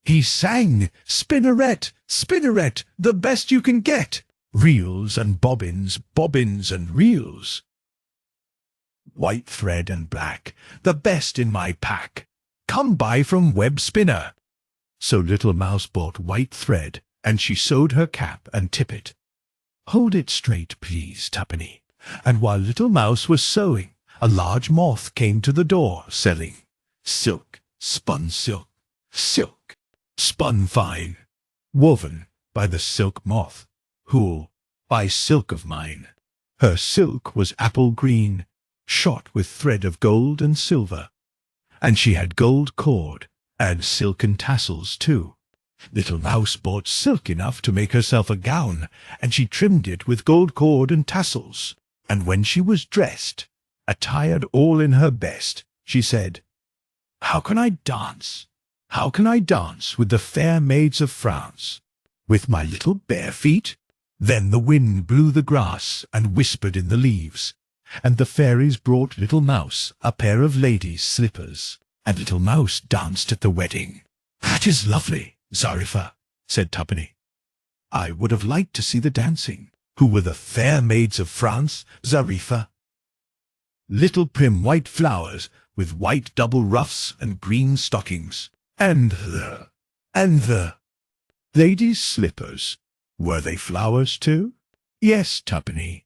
He sang, Spinneret, Spinneret, the best you can get, reels and bobbins, bobbins and reels. White thread and black, the best in my pack, come buy from Web Spinner. So Little Mouse bought white thread, and she sewed her cap and tippet. "Hold it straight, please, Tuppenny." And while little Mouse was sewing, a large moth came to the door, selling silk, spun silk, silk, spun fine, woven by the silk moth, wool by silk of mine. Her silk was apple green, shot with thread of gold and silver, and she had gold cord and silken tassels too. Little Mouse bought silk enough to make herself a gown, and she trimmed it with gold cord and tassels. And when she was dressed, attired all in her best, she said, "How can I dance? How can I dance with the fair maids of France? With my little bare feet?" Then the wind blew the grass and whispered in the leaves, and the fairies brought little Mouse a pair of ladies' slippers, and little Mouse danced at the wedding. "That is lovely, Zariffa," said Tuppenny. "I would have liked to see the dancing. Who were the fair maids of France, Zariffa?" "Little prim white flowers with white double ruffs and green stockings, and the ladies' slippers. Were they flowers too?" "Yes, Tuppenny.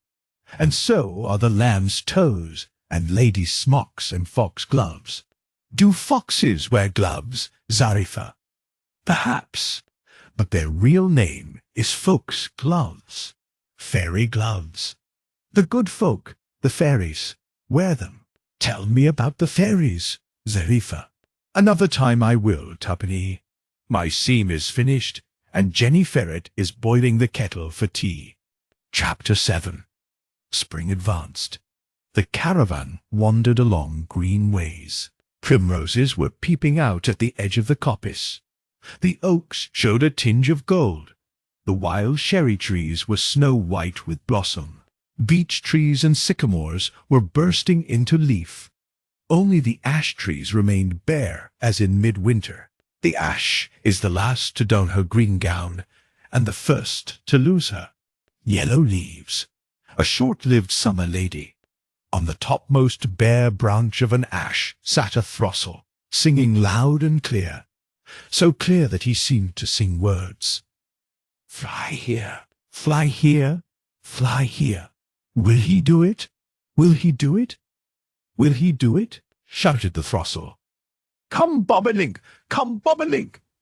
And so are the lamb's toes, and ladies' smocks and fox gloves." "Do foxes wear gloves, Zariffa?" "Perhaps, but their real name is folks' gloves, fairy gloves. The good folk, the fairies, wear them." "Tell me about the fairies, Zariffa." "Another time I will, Tuppenny. My seam is finished, and Jenny Ferret is boiling the kettle for tea." Chapter 7. Spring advanced. The caravan wandered along green ways. Primroses were peeping out at the edge of the coppice. The oaks showed a tinge of gold. The wild cherry trees were snow-white with blossom. Beech trees and sycamores were bursting into leaf. Only the ash trees remained bare as in midwinter. The ash is the last to don her green gown, and the first to lose her. Yellow leaves. A short-lived summer lady. On the topmost bare branch of an ash sat a throstle, singing loud and clear, so clear that he seemed to sing words. "Fly here, fly here, fly here. Will he do it? Will he do it? Will he do it?" shouted the throstle. Come bobbing,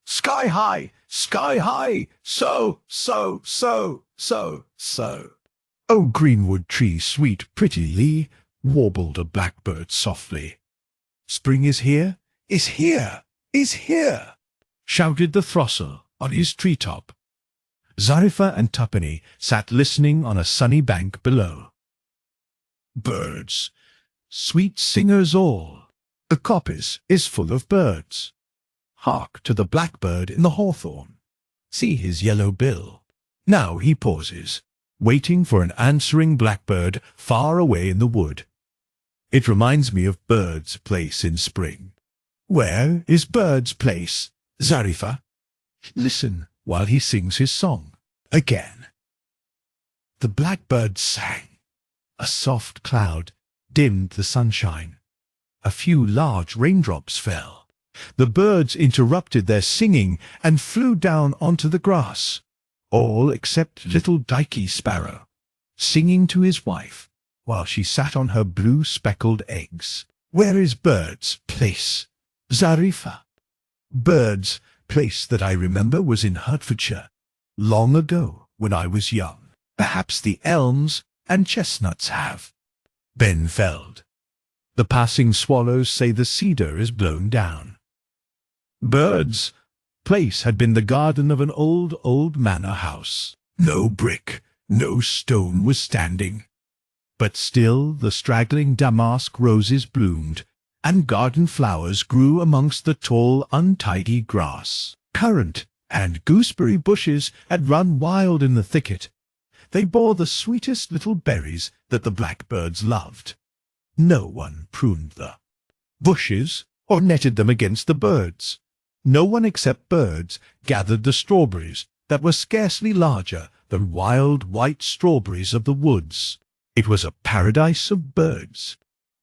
sky high, so, so, so, so, so." "Oh, greenwood tree, sweet, pretty Lee," warbled a blackbird softly. "Spring is here, is here, is here," shouted the throstle on his treetop. Zariffa and Tuppenny sat listening on a sunny bank below. "Birds, sweet singers all, the coppice is full of birds. Hark to the blackbird in the hawthorn. See his yellow bill. Now he pauses, waiting for an answering blackbird far away in the wood. It reminds me of Bird's place in spring. Where is Bird's place, Zariffa? Listen while he sings his song again." The blackbird sang. A soft cloud dimmed the sunshine. A few large raindrops fell. The birds interrupted their singing and flew down onto the grass, all except little Dikey Sparrow, singing to his wife while she sat on her blue speckled eggs. "Where is Bird's place, Zariffa?" "Bird's place that I remember was in Hertfordshire, long ago when I was young. Perhaps the elms and chestnuts have been felled. The passing swallows say the cedar is blown down." Bird's place had been the garden of an old manor house. No brick, no stone was standing. But still the straggling damask roses bloomed, and garden flowers grew amongst the tall, untidy grass. Currant and gooseberry bushes had run wild in the thicket. They bore the sweetest little berries that the blackbirds loved. No one pruned the bushes or netted them against the birds. No one except birds gathered the strawberries that were scarcely larger than wild white strawberries of the woods. It was a paradise of birds.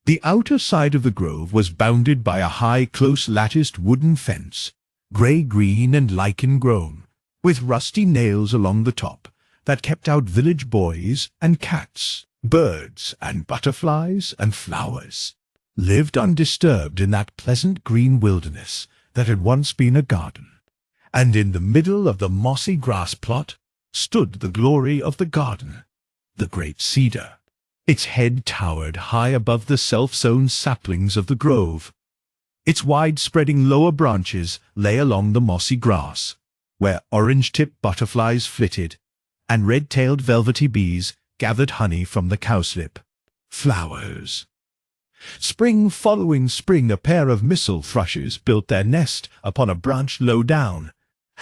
The outer side of the grove was bounded by a high, close-latticed wooden fence, grey-green and lichen-grown, with rusty nails along the top that kept out village boys and cats, birds and butterflies and flowers, lived undisturbed in that pleasant green wilderness that had once been a garden. And in the middle of the mossy grass plot stood the glory of the garden, the great cedar. Its head towered high above the self-sown saplings of the grove. Its wide-spreading lower branches lay along the mossy grass, where orange-tipped butterflies flitted, and red-tailed velvety bees gathered honey from the cowslip. Flowers. Spring following spring, a pair of missel thrushes built their nest upon a branch low down,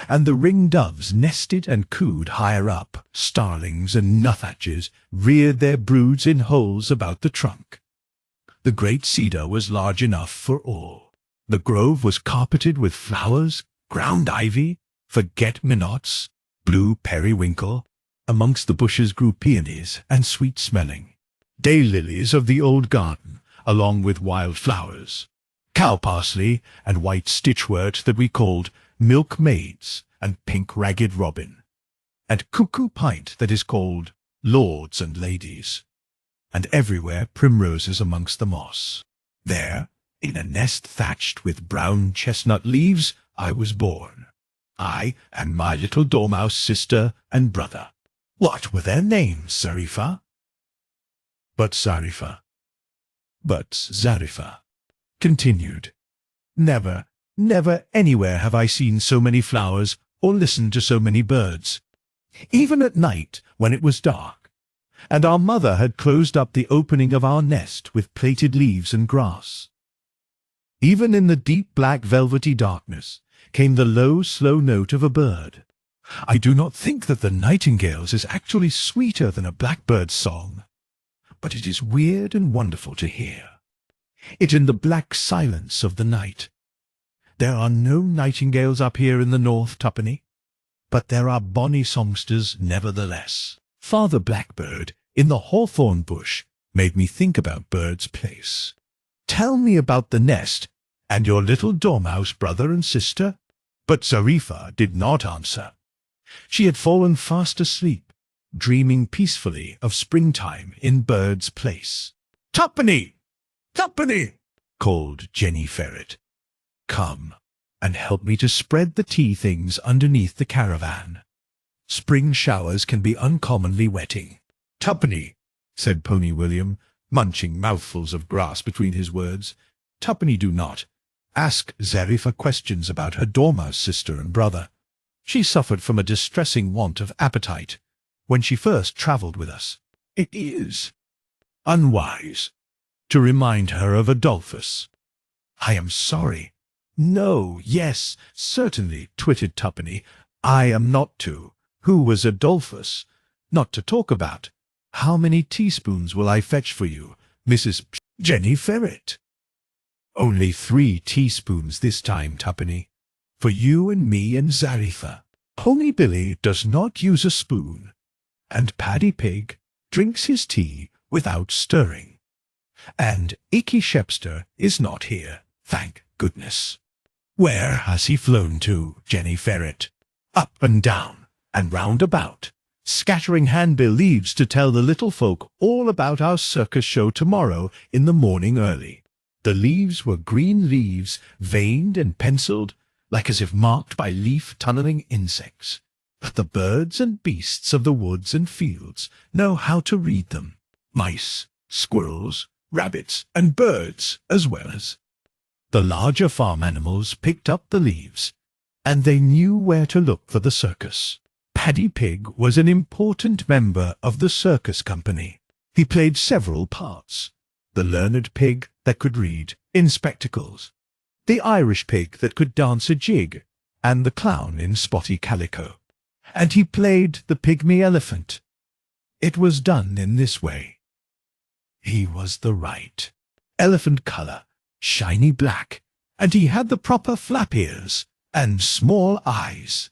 and the ring doves nested and cooed higher up. Starlings and nuthatches reared their broods in holes about the trunk. The great cedar was large enough for all. The grove was carpeted with flowers, ground ivy, forget-me-nots, blue periwinkle. Amongst the bushes grew peonies and sweet-smelling daylilies of the old garden, along with wild flowers, cow parsley and white stitchwort that we called milkmaids, and pink ragged robin, and cuckoo pint that is called lords and ladies, and everywhere primroses amongst the moss. There, in a nest thatched with brown chestnut leaves, I was born, I and my little dormouse sister and brother. What were their names, Zarifa? But Zarifa continued, Never anywhere have I seen so many flowers or listened to so many birds. Even at night, when it was dark, and our mother had closed up the opening of our nest with plaited leaves and grass. Even in the deep black velvety darkness came the low, slow note of a bird. I do not think that the nightingale's is actually sweeter than a blackbird's song, but it is weird and wonderful to hear it in the black silence of the night. There are no nightingales up here in the north, Tuppenny, but there are bonny songsters nevertheless. Father Blackbird in the hawthorn bush made me think about Bird's Place. Tell me about the nest and your little dormouse brother and sister. But Zarifa did not answer. She had fallen fast asleep, dreaming peacefully of springtime in Bird's Place. Tuppenny! Tuppenny! Called Jenny Ferret. Come and help me to spread the tea things underneath the caravan. Spring showers can be uncommonly wetting. Tuppenny, said Pony William, munching mouthfuls of grass between his words. Tuppenny, do not ask Zarifa questions about her dormouse sister and brother. She suffered from a distressing want of appetite when she first travelled with us. It is unwise to remind her of Adolphus. I am sorry. No, yes, certainly, twittered Tuppenny. I am not to. Who was Adolphus? Not to talk about. How many teaspoons will I fetch for you, Mrs. Jenny Ferret? Only 3 teaspoons this time, Tuppenny, for you and me and Zarifa. Pony Billy does not use a spoon, and Paddy Pig drinks his tea without stirring. And Icky Shepster is not here, thank goodness. Where has he flown to, Jenny Ferret? Up and down, and round about, scattering handbill leaves to tell the little folk all about our circus show tomorrow in the morning early. The leaves were green leaves, veined and penciled, like as if marked by leaf-tunneling insects. But the birds and beasts of the woods and fields know how to read them. Mice, squirrels, rabbits, and birds as well as. The larger farm animals picked up the leaves, and they knew where to look for the circus. Paddy Pig was an important member of the circus company. He played several parts. The learned pig that could read, in spectacles, the Irish pig that could dance a jig, and the clown in spotty calico. And he played the pygmy elephant. It was done in this way. He was the right elephant colour, shiny black, and he had the proper flap ears and small eyes.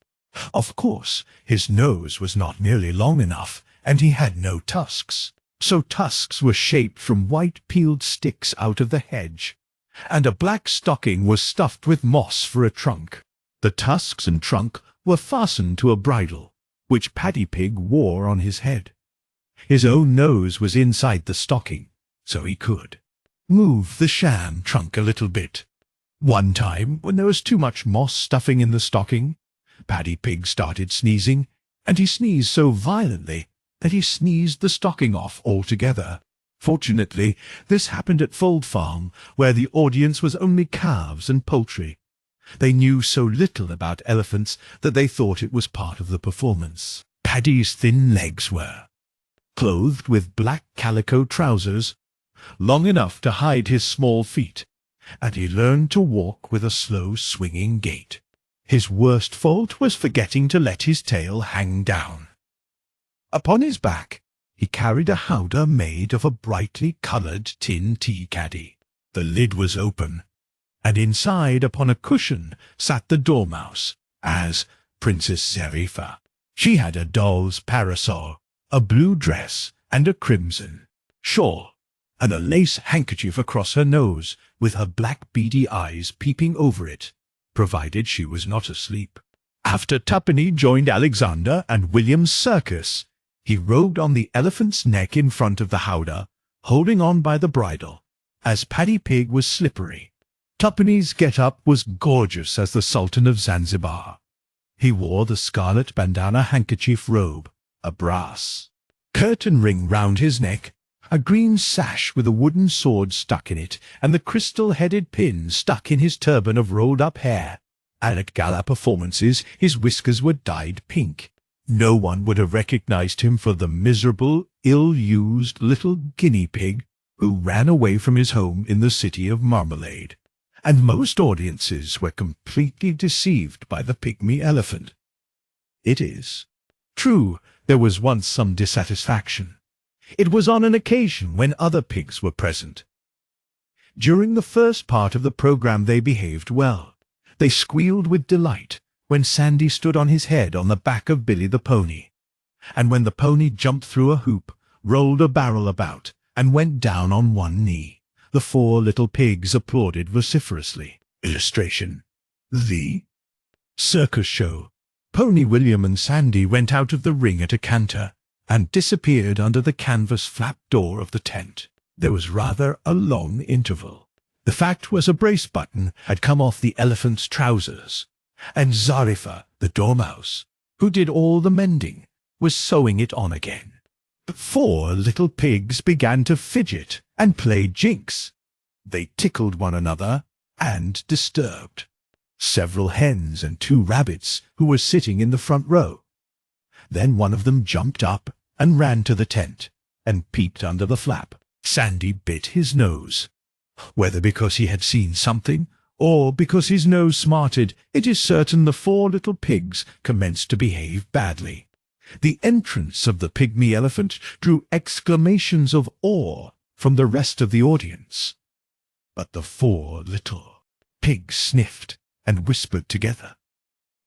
Of course, his nose was not nearly long enough, and he had no tusks. So tusks were shaped from white peeled sticks out of the hedge, and a black stocking was stuffed with moss for a trunk. The tusks and trunk were fastened to a bridle, which Paddy Pig wore on his head. His own nose was inside the stocking, so he could move the sham trunk a little bit. One time, when there was too much moss stuffing in the stocking, Paddy Pig started sneezing, and he sneezed so violently that he sneezed the stocking off altogether. Fortunately, this happened at Fold Farm, where the audience was only calves and poultry. They knew so little about elephants that they thought it was part of the performance. Paddy's thin legs were clothed with black calico trousers, long enough to hide his small feet, and he learned to walk with a slow swinging gait. His worst fault was forgetting to let his tail hang down. Upon his back he carried a howdah made of a brightly coloured tin tea caddy. The lid was open, and inside upon a cushion sat the dormouse, as Princess Zarifa. She had a doll's parasol, a blue dress, and a crimson shawl, and a lace handkerchief across her nose, with her black beady eyes peeping over it, provided she was not asleep. After Tuppenny joined Alexander and William's circus, he rode on the elephant's neck in front of the howdah, holding on by the bridle, as Paddy Pig was slippery. Tuppenny's get-up was gorgeous as the Sultan of Zanzibar. He wore the scarlet bandana handkerchief robe, a brass curtain ring round his neck, a green sash with a wooden sword stuck in it, and the crystal-headed pin stuck in his turban of rolled-up hair. And at gala performances his whiskers were dyed pink. No one would have recognized him for the miserable, ill-used little guinea pig who ran away from his home in the city of Marmalade. And most audiences were completely deceived by the pygmy elephant. It is true, there was once some dissatisfaction. It was on an occasion when other pigs were present. During the first part of the program they behaved well. They squealed with delight when Sandy stood on his head on the back of Billy the pony, and when the pony jumped through a hoop, rolled a barrel about, and went down on one knee. The four little pigs applauded vociferously. Illustration: The circus show. Pony William and Sandy went out of the ring at a canter, and disappeared under the canvas flap door of the tent. There was rather a long interval. The fact was, a brace button had come off the elephant's trousers, and Zarifa, the dormouse, who did all the mending, was sewing it on again. The four little pigs began to fidget and play jinks. They tickled one another and disturbed several hens and 2 rabbits who were sitting in the front row. Then one of them jumped up and ran to the tent and peeped under the flap. Sandy bit his nose. Whether because he had seen something, or because his nose smarted, it is certain the 4 little pigs commenced to behave badly. The entrance of the pygmy elephant drew exclamations of awe from the rest of the audience. But the 4 little pigs sniffed and whispered together.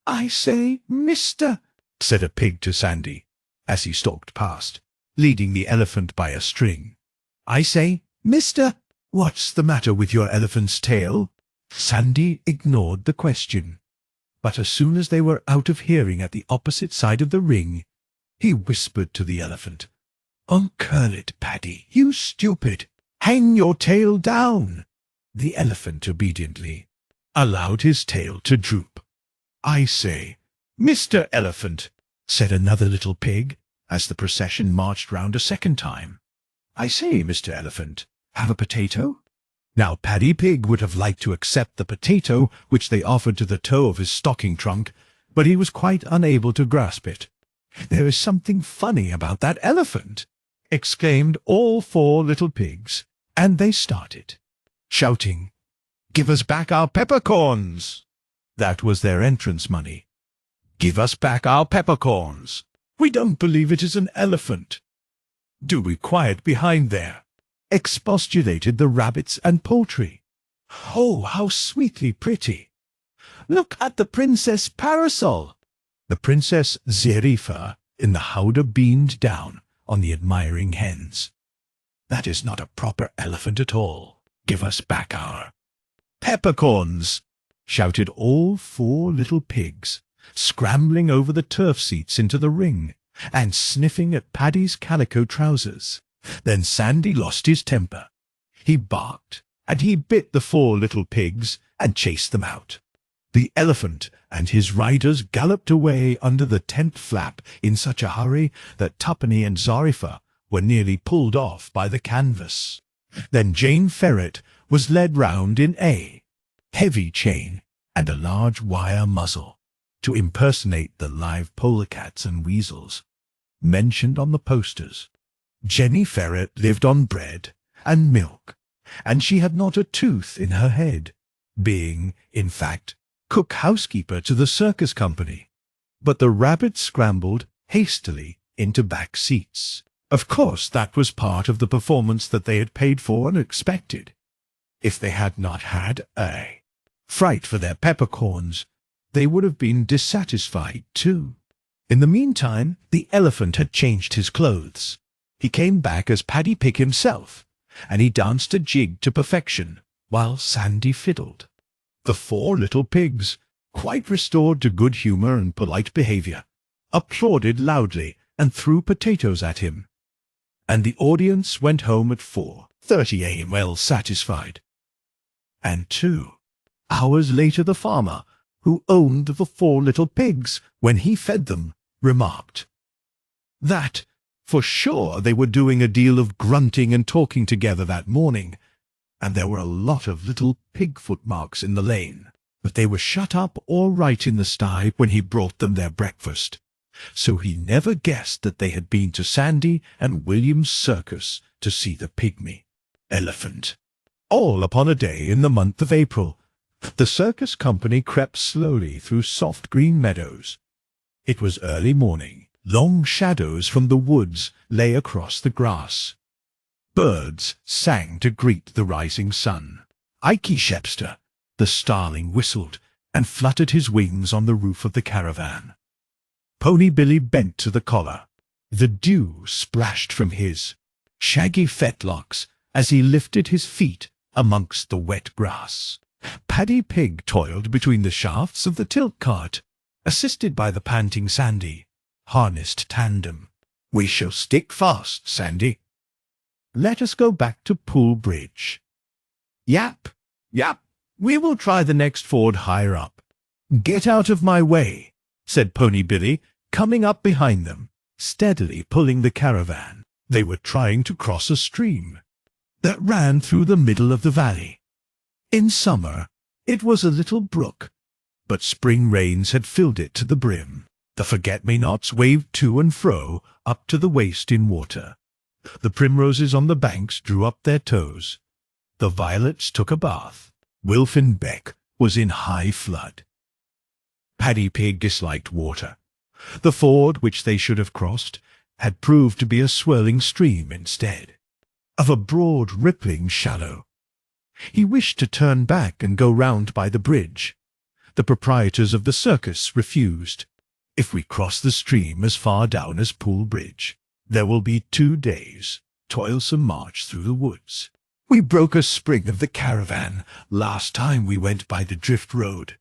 "I say, mister," said a pig to Sandy, as he stalked past, leading the elephant by a string. "I say, mister, what's the matter with your elephant's tail?" Sandy ignored the question, but as soon as they were out of hearing at the opposite side of the ring, he whispered to the elephant, "Uncurl it, Paddy, you stupid! Hang your tail down!" The elephant obediently allowed his tail to droop. "I say, Mr. Elephant," said another little pig, as the procession marched round a second time. "I say, Mr. Elephant, have a potato?" Now Paddy Pig would have liked to accept the potato which they offered to the toe of his stocking trunk, but he was quite unable to grasp it. "There is something funny about that elephant," exclaimed all 4 little pigs, and they started shouting, "Give us back our peppercorns!" That was their entrance money. "Give us back our peppercorns! We don't believe it is an elephant!" "Do be quiet behind there!" expostulated the rabbits and poultry. "Oh, how sweetly pretty! Look at the princess parasol!" The Princess Zarifa in the howdah beamed down on the admiring hens. "That is not a proper elephant at all. Give us back our peppercorns!" shouted all 4 little pigs, scrambling over the turf seats into the ring, and sniffing at Paddy's calico trousers. Then Sandy lost his temper. He barked, and he bit the 4 little pigs and chased them out. The elephant and his riders galloped away under the tent flap in such a hurry that Tuppeny and Zarifa were nearly pulled off by the canvas. Then Jane Ferret was led round in a heavy chain and a large wire muzzle, to impersonate the live polecats and weasels mentioned on the posters. Jenny Ferret lived on bread and milk, and she had not a tooth in her head, being, in fact, cook-housekeeper to the circus company. But the rabbits scrambled hastily into back seats. Of course, that was part of the performance that they had paid for and expected. If they had not had a fright for their peppercorns, they would have been dissatisfied too. In the meantime, the elephant had changed his clothes. He came back as Paddy Pig himself, and he danced a jig to perfection, while Sandy fiddled. The 4 little pigs, quite restored to good humour and polite behaviour, applauded loudly and threw potatoes at him, and the audience went home at 4:30 a.m. well satisfied. And 2 hours later the farmer, who owned the 4 little pigs, when he fed them, remarked that, for sure, they were doing a deal of grunting and talking together that morning, and there were a lot of little pig footmarks in the lane. But they were shut up all right in the sty when he brought them their breakfast, so he never guessed that they had been to Sandy and William's circus to see the pygmy elephant. All upon a day in the month of April, the circus company crept slowly through soft green meadows. It was early morning. Long shadows from the woods lay across the grass. Birds sang to greet the rising sun. Ikey Shepster, the starling, whistled and fluttered his wings on the roof of the caravan. Pony Billy bent to the collar. The dew splashed from his shaggy fetlocks as he lifted his feet amongst the wet grass. Paddy Pig toiled between the shafts of the tilt cart, assisted by the panting Sandy, harnessed tandem. "We shall stick fast, Sandy. Let us go back to Pool Bridge." "Yap, yap, we will try the next ford higher up." "Get out of my way," said Pony Billy, coming up behind them, steadily pulling the caravan. They were trying to cross a stream that ran through the middle of the valley. In summer, it was a little brook, but spring rains had filled it to the brim. The forget-me-nots waved to and fro, up to the waist in water. The primroses on the banks drew up their toes. The violets took a bath. Wilfin Beck was in high flood. Paddy Pig disliked water. The ford which they should have crossed had proved to be a swirling stream instead of a broad, rippling shallow. He wished to turn back and go round by the bridge. The proprietors of the circus refused. "If we cross the stream as far down as Pool Bridge, there will be 2 days' toilsome march through the woods. We broke a spring of the caravan last time we went by the drift road,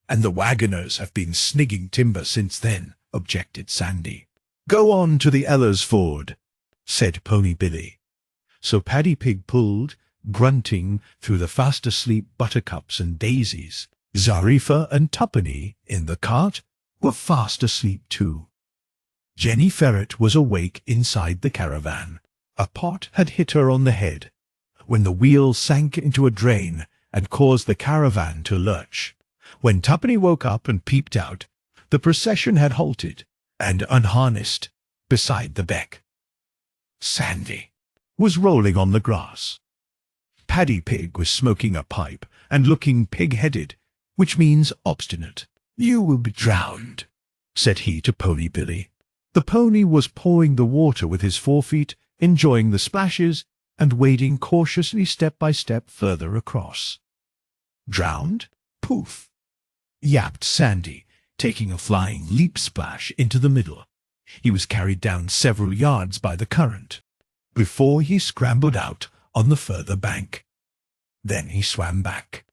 and the wagoners have been snigging timber since then," objected Sandy. "Go on to the Eller's Ford," said Pony Billy. So Paddy Pig pulled, grunting, through the fast-asleep buttercups and daisies. Zarifa and Tuppeny, in the cart, were fast asleep too. Jenny Ferret was awake inside the caravan. A pot had hit her on the head, when the wheel sank into a drain and caused the caravan to lurch. When Tuppeny woke up and peeped out, the procession had halted and unharnessed beside the beck. Sandy was rolling on the grass. Paddy Pig was smoking a pipe and looking pig-headed, which means obstinate. "You will be drowned," said he to Pony Billy. The pony was pawing the water with his forefeet, enjoying the splashes, and wading cautiously step by step further across. "Drowned? Poof!" yapped Sandy, taking a flying leap splash into the middle. He was carried down several yards by the current, before he scrambled out on the further bank. Then he swam back.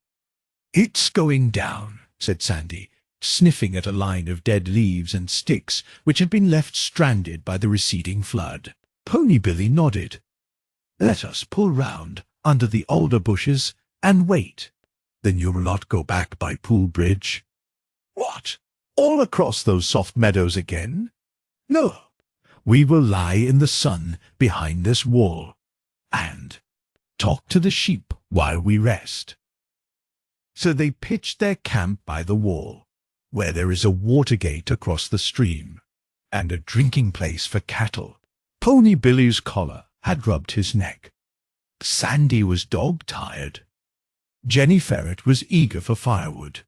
"It's going down," said Sandy, sniffing at a line of dead leaves and sticks which had been left stranded by the receding flood. Pony Billy nodded. "Let us pull round under the alder bushes and wait. Then you will not go back by Pool Bridge." "What? All across those soft meadows again?" "No. We will lie in the sun behind this wall and talk to the sheep while we rest." So they pitched their camp by the wall, where there is a water gate across the stream, and a drinking place for cattle. Pony Billy's collar had rubbed his neck. Sandy was dog-tired. Jenny Ferret was eager for firewood.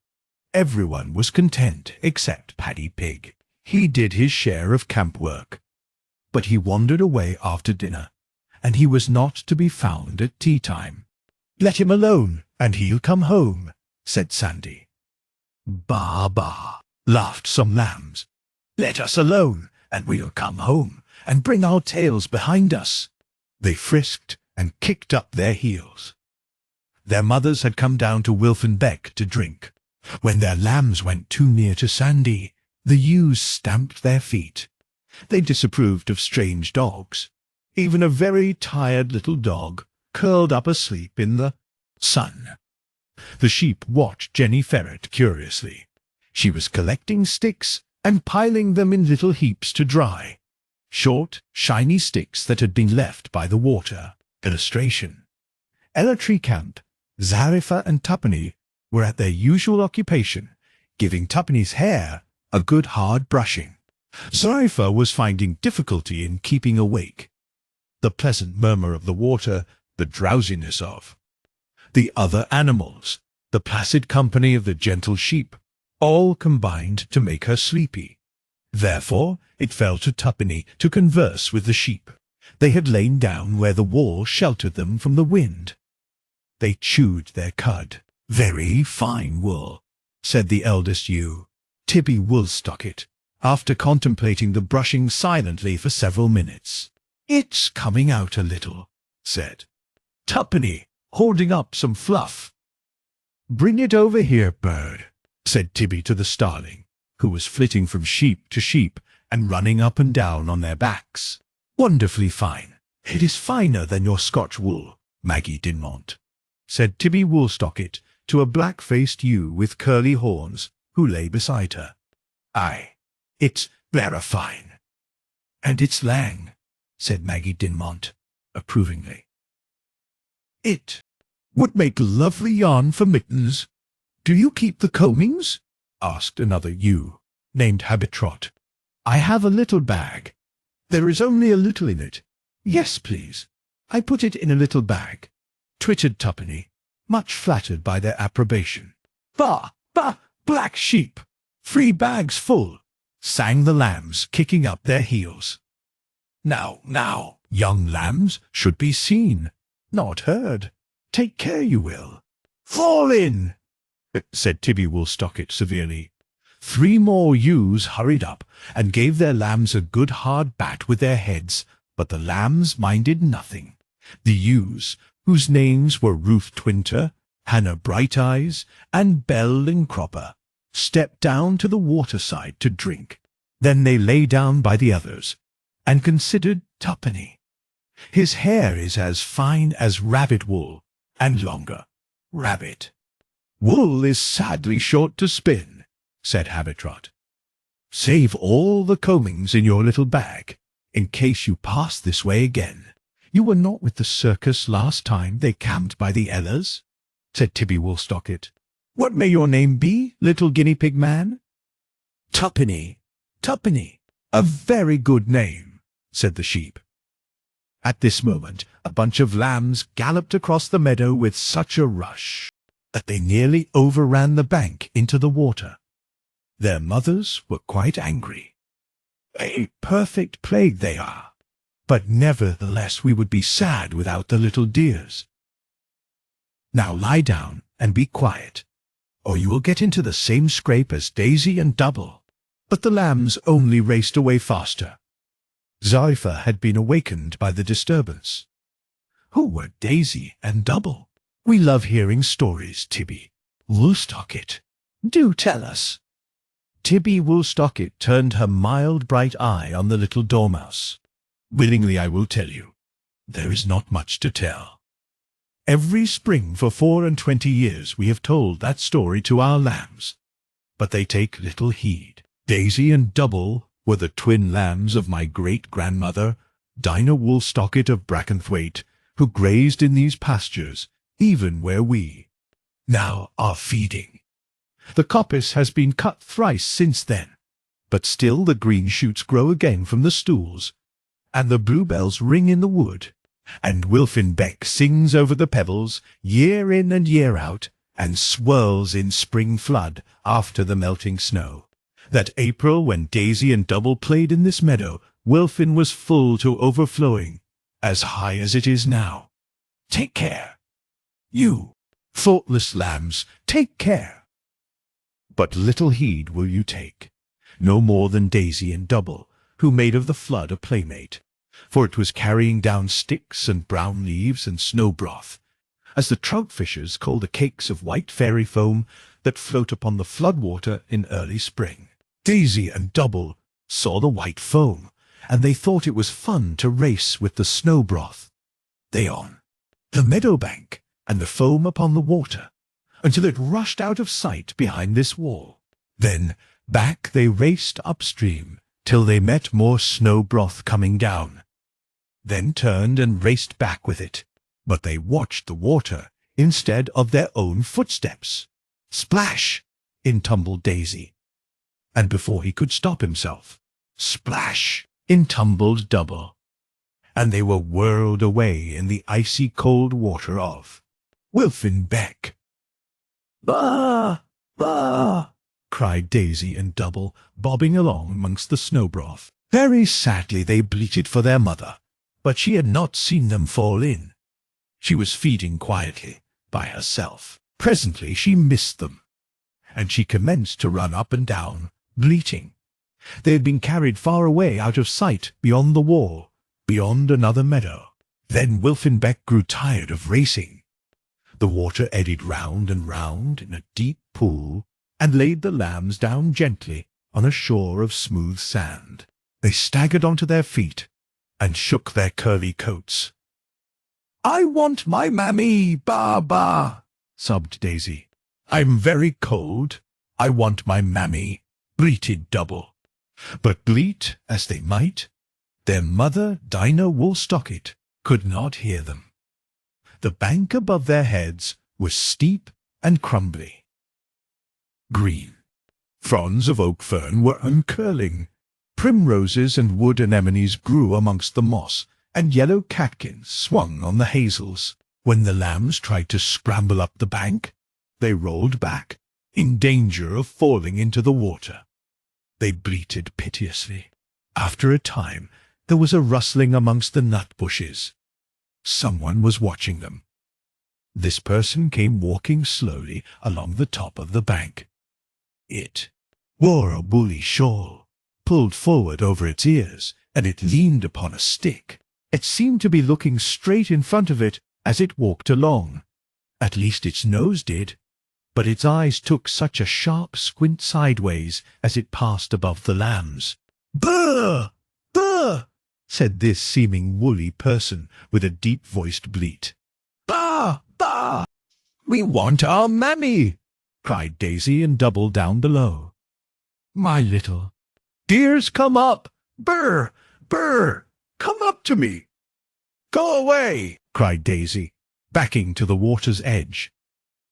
Everyone was content except Paddy Pig. He did his share of camp work, but he wandered away after dinner, and he was not to be found at tea time. "Let him alone, and he'll come home," said Sandy. "Bah, bah," laughed some lambs. "Let us alone, and we'll come home, and bring our tails behind us." They frisked and kicked up their heels. Their mothers had come down to Wilfen Beck to drink. When their lambs went too near to Sandy, the ewes stamped their feet. They disapproved of strange dogs. Even a very tired little dog curled up asleep in the sun. The sheep watched Jenny Ferret curiously. She was collecting sticks and piling them in little heaps to dry. Short, shiny sticks that had been left by the water. Illustration. Ella-Tree Camp, Zarifa and Tuppeny were at their usual occupation, giving Tuppany's hair a good hard brushing. Zarifa was finding difficulty in keeping awake. The pleasant murmur of the water, the drowsiness of the other animals, the placid company of the gentle sheep, all combined to make her sleepy. Therefore it fell to Tuppeny to converse with the sheep. They had lain down where the wall sheltered them from the wind. They chewed their cud. "Very fine wool," said the eldest ewe, Tibby Woolstocket, after contemplating the brushing silently for several minutes. "It's coming out a little," said Tuppeny, holding up some fluff. "Bring it over here, bird," said Tibby to the starling, who was flitting from sheep to sheep and running up and down on their backs. "Wonderfully fine. It is finer than your Scotch wool, Maggie Dinmont," said Tibby Woolstocket to a black-faced ewe with curly horns who lay beside her. "Aye, it's vera fine." "And it's lang," said Maggie Dinmont, approvingly. "It would make lovely yarn for mittens. Do you keep the combings?" asked another ewe, named Habitrot. "I have a little bag. There is only a little in it." "Yes, please. I put it in a little bag," twittered Tuppeny, much flattered by their approbation. "Bah, bah, black sheep! 3 bags full," sang the lambs, kicking up their heels. Now, young lambs should be seen, not heard. Take care you will." "Fall in," said Tibby Woolstocket severely. 3 more ewes hurried up and gave their lambs a good hard bat with their heads, but the lambs minded nothing. The ewes, whose names were Ruth Twinter, Hannah Brighteyes, and Belle Lincropper, stepped down to the waterside to drink. Then they lay down by the others, and considered Tuppeny. "His hair is as fine as rabbit wool, and longer. Rabbit wool is sadly short to spin," said Habitrot. "Save all the combings in your little bag, in case you pass this way again. You were not with the circus last time they camped by the Ellas," said Tibby Woolstocket. "What may your name be, little guinea pig man?" "Tuppeny. Tuppeny. A very good name," said the sheep. At this moment a bunch of lambs galloped across the meadow with such a rush that they nearly overran the bank into the water. Their mothers were quite angry. "A perfect plague they are, but nevertheless we would be sad without the little dears. Now lie down and be quiet, or you will get into the same scrape as Daisy and Double." But the lambs only raced away faster. Zarifa had been awakened by the disturbance. "Who were Daisy and Double? We love hearing stories, Tibby Woolstocket. Do tell us." Tibby Woolstocket turned her mild bright eye on the little dormouse. "Willingly I will tell you. There is not much to tell. Every spring for 24 years we have told that story to our lambs, but they take little heed. Daisy and Double were the twin lambs of my great-grandmother, Dinah Woolstocket of Brackenthwaite, who grazed in these pastures, even where we now are feeding. The coppice has been cut thrice since then, but still the green shoots grow again from the stools, and the bluebells ring in the wood, and Wilfin Beck sings over the pebbles year in and year out, and swirls in spring flood after the melting snow. That April when Daisy and Double played in this meadow, Wilfin was full to overflowing, as high as it is now. Take care. You, thoughtless lambs, take care. But little heed will you take, no more than Daisy and Double, who made of the flood a playmate, for it was carrying down sticks and brown leaves and snow broth, as the trout fishers call the cakes of white fairy foam that float upon the flood water in early spring. Daisy and Double saw the white foam, and they thought it was fun to race with the snow broth. They on the meadow bank and the foam upon the water, until it rushed out of sight behind this wall. Then back they raced upstream, till they met more snow broth coming down, then turned and raced back with it. But they watched the water instead of their own footsteps. Splash! In tumbled Daisy, and before he could stop himself, splash! In tumbled Double, and they were whirled away in the icy cold water of Wilfin Beck. "Bah! Bah!" cried Daisy and Double, bobbing along amongst the snow broth. Very sadly they bleated for their mother, but she had not seen them fall in. She was feeding quietly by herself. Presently she missed them, and she commenced to run up and down, bleating. They had been carried far away out of sight, beyond the wall, beyond another meadow. Then Wilfin Beck grew tired of racing. The water eddied round and round in a deep pool, and laid the lambs down gently on a shore of smooth sand. They staggered onto their feet, and shook their curly coats. "I want my mammy, ba, sobbed Daisy. "I'm very cold. I want my mammy," bleated Double. But bleat as they might, their mother, Dinah Woolstocket, could not hear them. The bank above their heads was steep and crumbly. Green fronds of oak fern were uncurling. Primroses and wood anemones grew amongst the moss, and yellow catkins swung on the hazels. When the lambs tried to scramble up the bank, they rolled back, in danger of falling into the water. They bleated piteously. After a time, there was a rustling amongst the nut bushes. Someone was watching them. This person came walking slowly along the top of the bank. It wore a woolly shawl, pulled forward over its ears, and it leaned upon a stick. It seemed to be looking straight in front of it as it walked along. At least its nose did, but its eyes took such a sharp squint sideways as it passed above the lambs. "Brr! Brr!" said this seeming woolly person with a deep-voiced bleat. "Bah! Bah! We want our mammy!" cried Daisy and Double down below. "My little dears, come up! Brr! Brr! Come up to me!" "Go away!" cried Daisy, backing to the water's edge.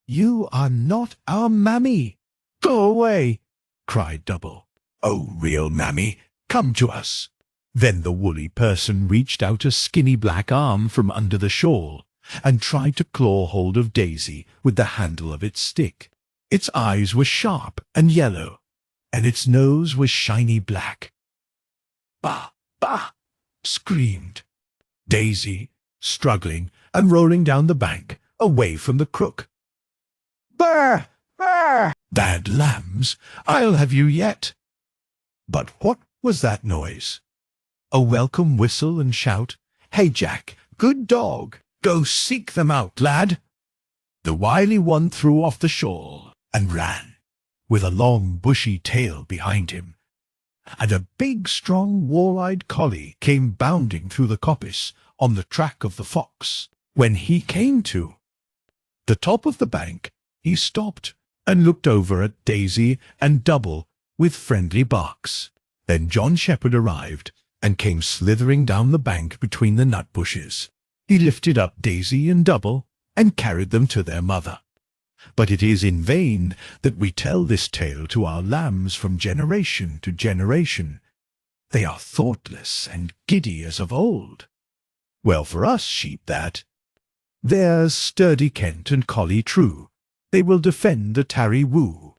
"You are not our mammy. Go away!" cried Double. "Oh, real mammy, come to us." Then the woolly person reached out a skinny black arm from under the shawl, and tried to claw hold of Daisy with the handle of its stick. Its eyes were sharp and yellow, and its nose was shiny black. "Bah! Bah!" screamed Daisy, struggling and rolling down the bank, away from the crook. "Brr! Brr! Bad lambs, I'll have you yet." But what was that noise? A welcome whistle and shout. "Hey, Jack, good dog, go seek them out, lad." The wily one threw off the shawl and ran. with a long bushy tail behind him, and a big strong wall-eyed collie came bounding through the coppice on the track of the fox. When he came to the top of the bank, he stopped and looked over at Daisy and Double with friendly barks. Then John Shepherd arrived and came slithering down the bank between the nut bushes. He lifted up Daisy and Double and carried them to their mother. But it is in vain that we tell this tale to our lambs from generation to generation. They are thoughtless and giddy as of old. Well for us, sheep that. There's sturdy Kent and collie true. They will defend the tarry woo.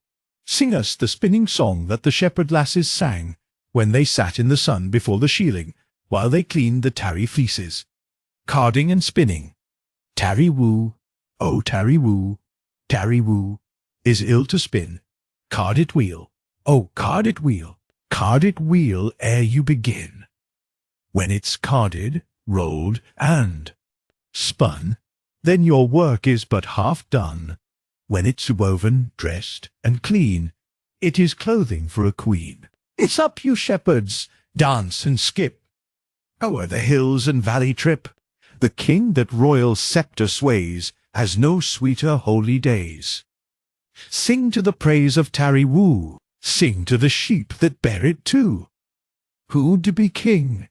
Sing us the spinning song that the shepherd lasses sang when they sat in the sun before the shieling, while they cleaned the tarry fleeces. Carding and spinning. Tarry woo, oh tarry woo, is ill to spin. Card it wheel, oh card it wheel ere you begin. When it's carded, rolled, and spun, then your work is but half done. When it's woven, dressed, and clean, it is clothing for a queen. It's up, you shepherds, dance and skip, o'er the hills and valley trip. The king that royal sceptre sways has no sweeter holy days. Sing to the praise of tarry woo, sing to the sheep that bear it too. Who'd to be king?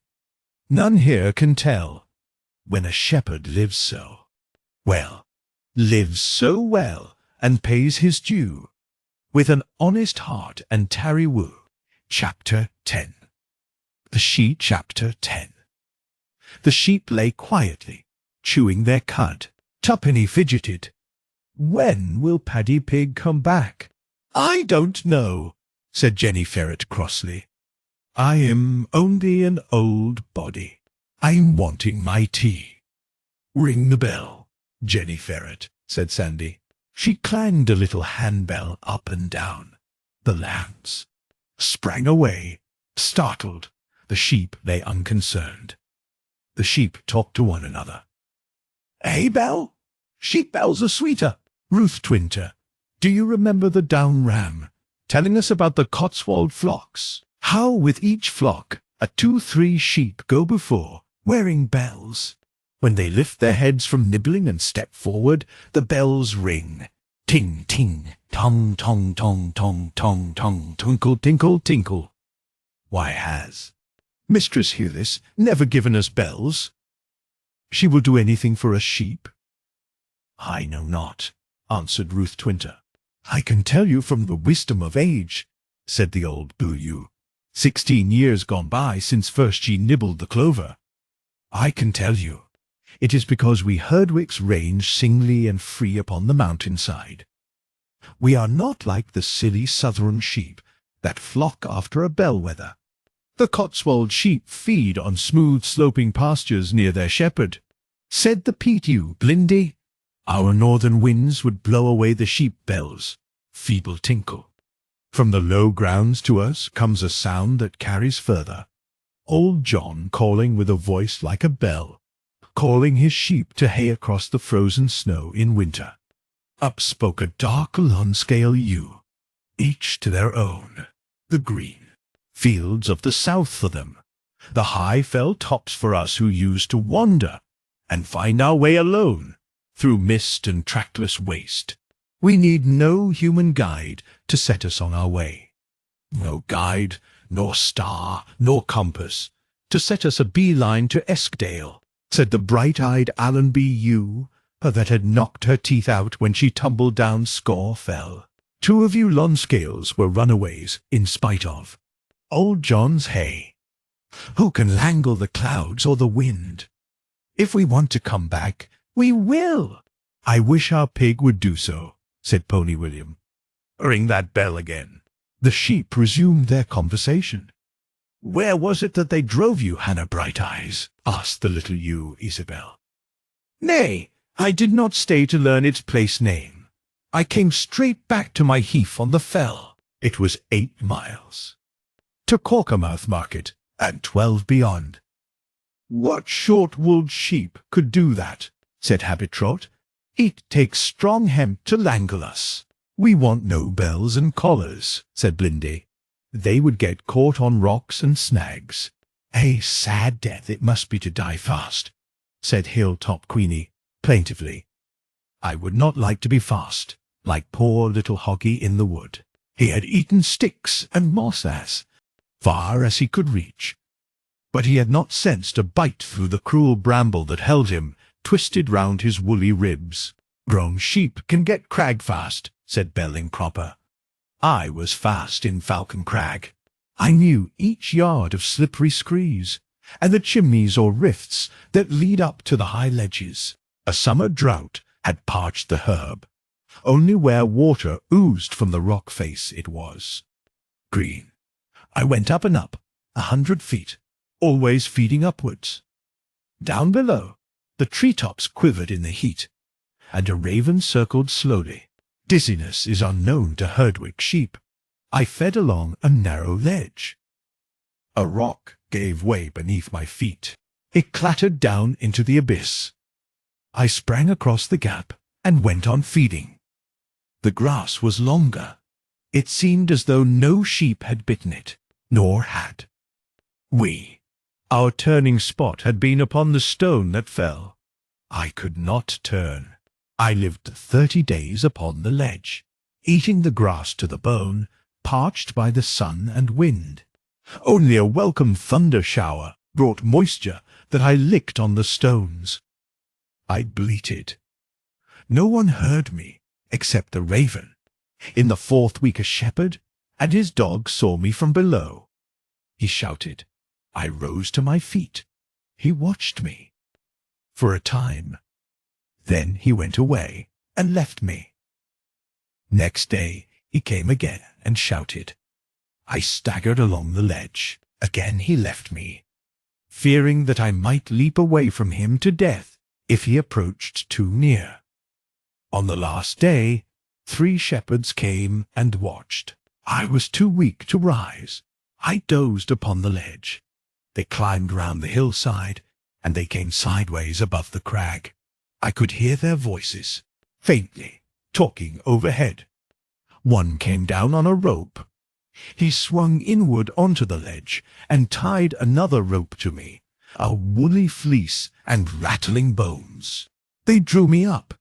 None here can tell, when a shepherd lives so well, and pays his due, with an honest heart and tarry woo. Chapter 10. Chapter 10. The sheep lay quietly, chewing their cud. Tuppenny fidgeted. When will Paddy Pig come back? I don't know, said Jenny Ferret crossly. I am only an old body. I'm wanting my tea. Ring the bell, Jenny Ferret, said Sandy. She clanged a little handbell up and down. The lambs sprang away, startled. The sheep lay unconcerned. The sheep talked to one another. Hey, Bell? Sheep bells are sweeter. Ruth Twinter, do you remember the Down Ram telling us about the Cotswold flocks? How with each flock 2-3 sheep go before, wearing bells. When they lift their heads from nibbling and step forward, the bells ring. Ting, ting, tong, tong, tong, tong, tong, tong, twinkle, tinkle, tinkle. Why has Mistress Hillis never given us bells? She will do anything for a sheep. I know not, answered Ruth Twinter. I can tell you from the wisdom of age, said the old Blue Ewe. 16 years gone by since first she nibbled the clover. I can tell you. It is because we Herdwicks range singly and free upon the mountainside. We are not like the silly southern sheep that flock after a bellwether. The Cotswold sheep feed on smooth sloping pastures near their shepherd. Said the Peat Ewe, Blindy, our northern winds would blow away the sheep bells. Feeble tinkle. From the low grounds to us comes a sound that carries further. Old John calling with a voice like a bell, calling his sheep to hay across the frozen snow in winter. Up spoke a dark Lonscale ewe, each to their own. The green fields of the south for them, the high fell tops for us who used to wander and find our way alone through mist and trackless waste. We need no human guide to set us on our way. No guide, nor star, nor compass, to set us a bee-line to Eskdale, said the bright-eyed Allenby ewe, that had knocked her teeth out when she tumbled down Scaw Fell. 2 of you Lonscales were runaways in spite of old John's hay. Who can langle the clouds or the wind? If we want to come back, we will. I wish our pig would do so, said Pony William. Ring that bell again. The sheep resumed their conversation. Where was it that they drove you, Hannah Brighteyes? Asked the little ewe Isabel. Nay, I did not stay to learn its place name. I came straight back to my heath on the fell. It was 8 miles. To Caukermouth Market, and 12 beyond. What short-wooled sheep could do that? Said Habit Trot. It takes strong hemp to langle us. "We want no bells and collars," said Blindy. "They would get caught on rocks and snags." "A sad death it must be to die fast," said Hilltop Queenie plaintively. "I would not like to be fast, like poor little Hoggy in the wood. He had eaten sticks and moss as far as he could reach, but he had not sensed a bite through the cruel bramble that held him, twisted round his woolly ribs. "Grown sheep can get crag fast," said Belling-Cropper. "I was fast in Falcon Crag. I knew each yard of slippery screes, and the chimneys or rifts that lead up to the high ledges. A summer drought had parched the herb. Only where water oozed from the rock face it was green. I went up and up, 100 feet, always feeding upwards. Down below, the treetops quivered in the heat, and a raven circled slowly. Dizziness is unknown to Herdwick sheep. I fed along a narrow ledge. A rock gave way beneath my feet. It clattered down into the abyss. I sprang across the gap and went on feeding. The grass was longer. It seemed as though no sheep had bitten it, nor had we. Our turning spot had been upon the stone that fell. I could not turn. I lived 30 days upon the ledge, eating the grass to the bone, parched by the sun and wind. Only a welcome thunder shower brought moisture that I licked on the stones. I bleated. No one heard me, except the raven. In the 4th week a shepherd and his dog saw me from below. He shouted. I rose to my feet. He watched me for a time. Then he went away and left me. Next day he came again and shouted. I staggered along the ledge. Again he left me, fearing that I might leap away from him to death if he approached too near. On the last day, 3 shepherds came and watched. I was too weak to rise. I dozed upon the ledge. They climbed round the hillside, and they came sideways above the crag. I could hear their voices, faintly, talking overhead. One came down on a rope. He swung inward onto the ledge and tied another rope to me, a woolly fleece and rattling bones. They drew me up.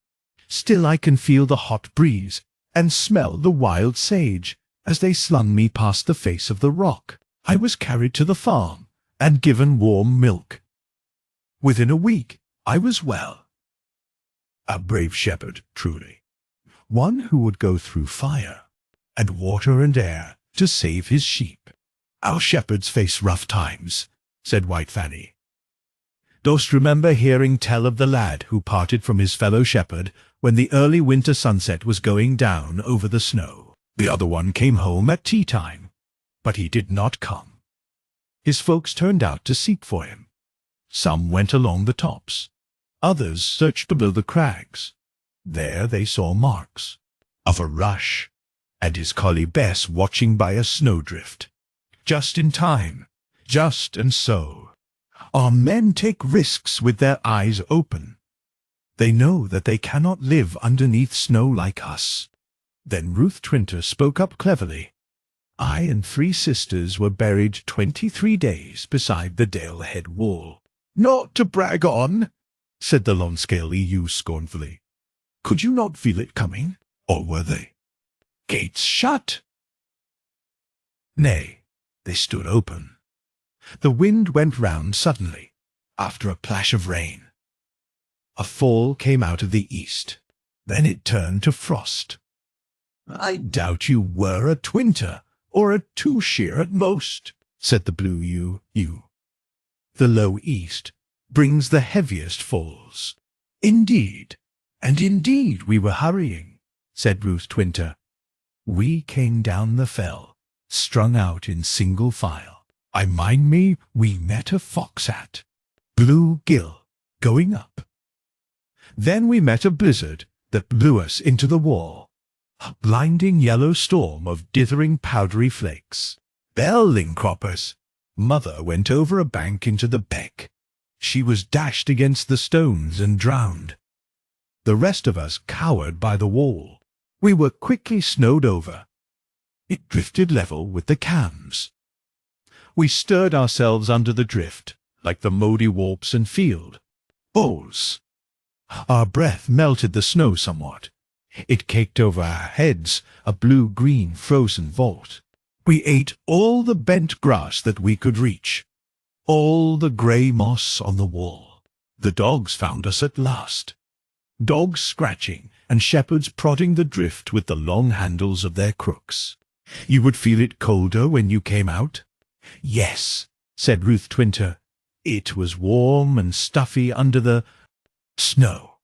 Still I can feel the hot breeze and smell the wild sage as they slung me past the face of the rock. I was carried to the farm and given warm milk. Within a week I was well. A brave shepherd, truly. One who would go through fire and water and air to save his sheep. Our shepherds face rough times, said White Fanny. Dost remember hearing tell of the lad who parted from his fellow shepherd when the early winter sunset was going down over the snow? The other one came home at tea time, but he did not come. His folks turned out to seek for him. Some went along the tops. Others searched below the crags. There they saw marks of a rush, and his collie Bess watching by a snowdrift. Just in time, just and so. Our men take risks with their eyes open. They know that they cannot live underneath snow like us. Then Ruth Twinter spoke up cleverly. I and 3 sisters were buried 23 days beside the Dalehead wall. Not to brag on, said the Lonscale EU scornfully. Could you not feel it coming, or were they gates shut? Nay, they stood open. The wind went round suddenly, after a plash of rain. A fall came out of the east. Then it turned to frost. I doubt you were a Twinter, or a 2-shear at most, said the blue U. The low east brings the heaviest falls. Indeed, and indeed we were hurrying, said Ruth Twinter. We came down the fell, strung out in single file. I mind me we met a fox-hat, Blue Gill, going up. Then we met a blizzard that blew us into the wall. A blinding yellow storm of dithering powdery flakes. Belling-Croppers. Mother went over a bank into the beck. She was dashed against the stones and drowned. The rest of us cowered by the wall. We were quickly snowed over. It drifted level with the cams. We stirred ourselves under the drift, like the moody warps and field bowls. Our breath melted the snow somewhat. It caked over our heads, a blue-green frozen vault. We ate all the bent grass that we could reach, all the grey moss on the wall. The dogs found us at last. Dogs scratching and shepherds prodding the drift with the long handles of their crooks. You would feel it colder when you came out? Yes, said Ruth Twinter. It was warm and stuffy under the snow.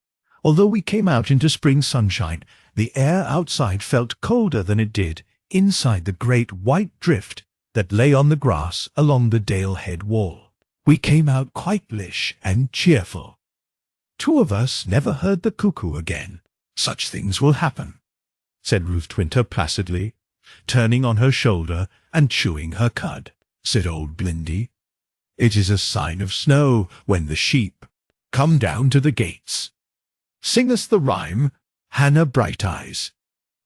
Although we came out into spring sunshine, the air outside felt colder than it did inside the great white drift that lay on the grass along the Dale Head wall. We came out quite lish and cheerful. 2 of us never heard the cuckoo again. Such things will happen, said Ruth Twinter placidly, turning on her shoulder and chewing her cud. Said old Blindy. It is a sign of snow when the sheep come down to the gates. Sing us the rhyme, Hannah Brighteyes.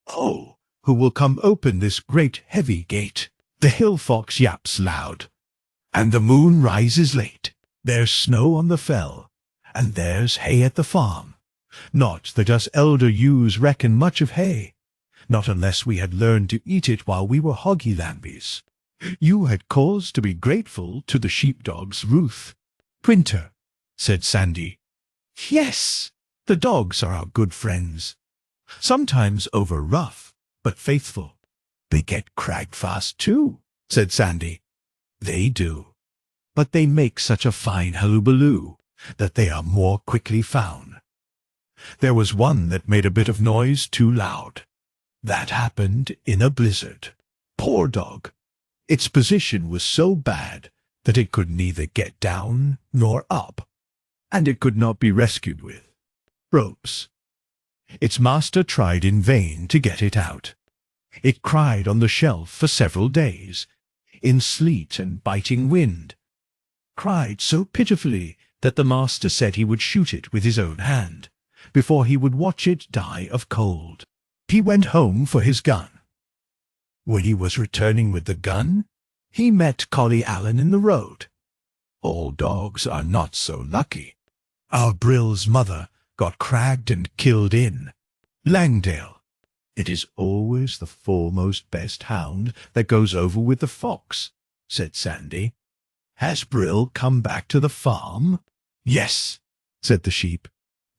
Oh, who will come open this great heavy gate? The hill fox yaps loud, and the moon rises late. There's snow on the fell, and there's hay at the farm. Not that us elder ewes reckon much of hay, not unless we had learned to eat it while we were hoggy lambies. You had cause to be grateful to the sheepdogs, Ruth Twinter, said Sandy. Yes, the dogs are our good friends. Sometimes over rough, but faithful. They get cragged fast too, said Sandy. They do, but they make such a fine hullabaloo that they are more quickly found. There was one that made a bit of noise too loud. That happened in a blizzard. Poor dog! Its position was so bad that it could neither get down nor up, and it could not be rescued with ropes. Its master tried in vain to get it out. It cried on the shelf for several days, in sleet and biting wind. Cried so pitifully that the master said he would shoot it with his own hand, before he would watch it die of cold. He went home for his gun. When he was returning with the gun, he met Collie Allen in the road. All dogs are not so lucky. Our Brill's mother got cragged and killed in Langdale. It is always the foremost best hound that goes over with the fox, said Sandy. Has Brill come back to the farm? Yes, said the sheep.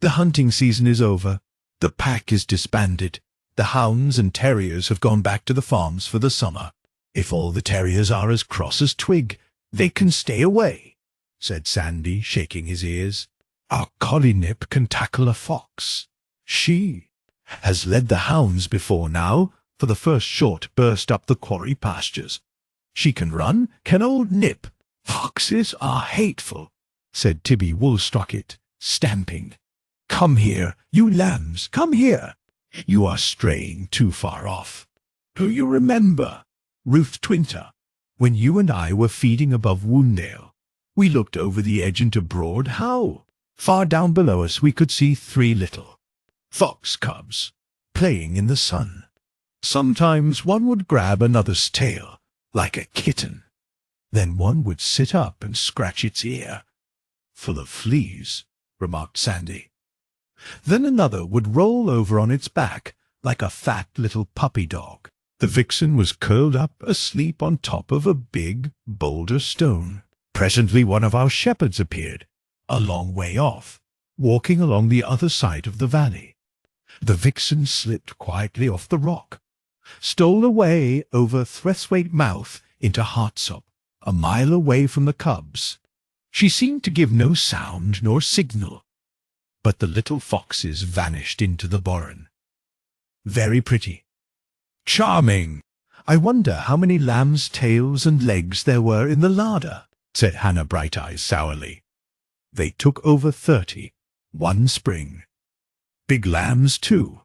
The hunting season is over. The pack is disbanded. The hounds and terriers have gone back to the farms for the summer. If all the terriers are as cross as Twig, they can stay away, said Sandy, shaking his ears. Our collie Nip can tackle a fox. She has led the hounds before now, for the first short burst up the quarry pastures. She can run, can old Nip. Foxes are hateful, said Tibby Woolstrocket, stamping. Come here, you lambs, come here. You are straying too far off. Do you remember, Ruth Twinter, when you and I were feeding above Woondale? We looked over the edge into Broad How. Far down below us we could see 3 little fox cubs playing in the sun. Sometimes one would grab another's tail, like a kitten. Then one would sit up and scratch its ear. Full of fleas, remarked Sandy. Then another would roll over on its back like a fat little puppy dog. The vixen was curled up asleep on top of a big boulder stone. Presently one of our shepherds appeared, a long way off, walking along the other side of the valley. The vixen slipped quietly off the rock, stole away over Threthwaite Mouth into Hartsop, a mile away from the cubs. She seemed to give no sound nor signal, but the little foxes vanished into the Bourne. Very pretty. Charming. I wonder how many lambs' tails and legs there were in the larder, said Hannah Brighteyes sourly. They took over 30, one spring. Big lambs, too.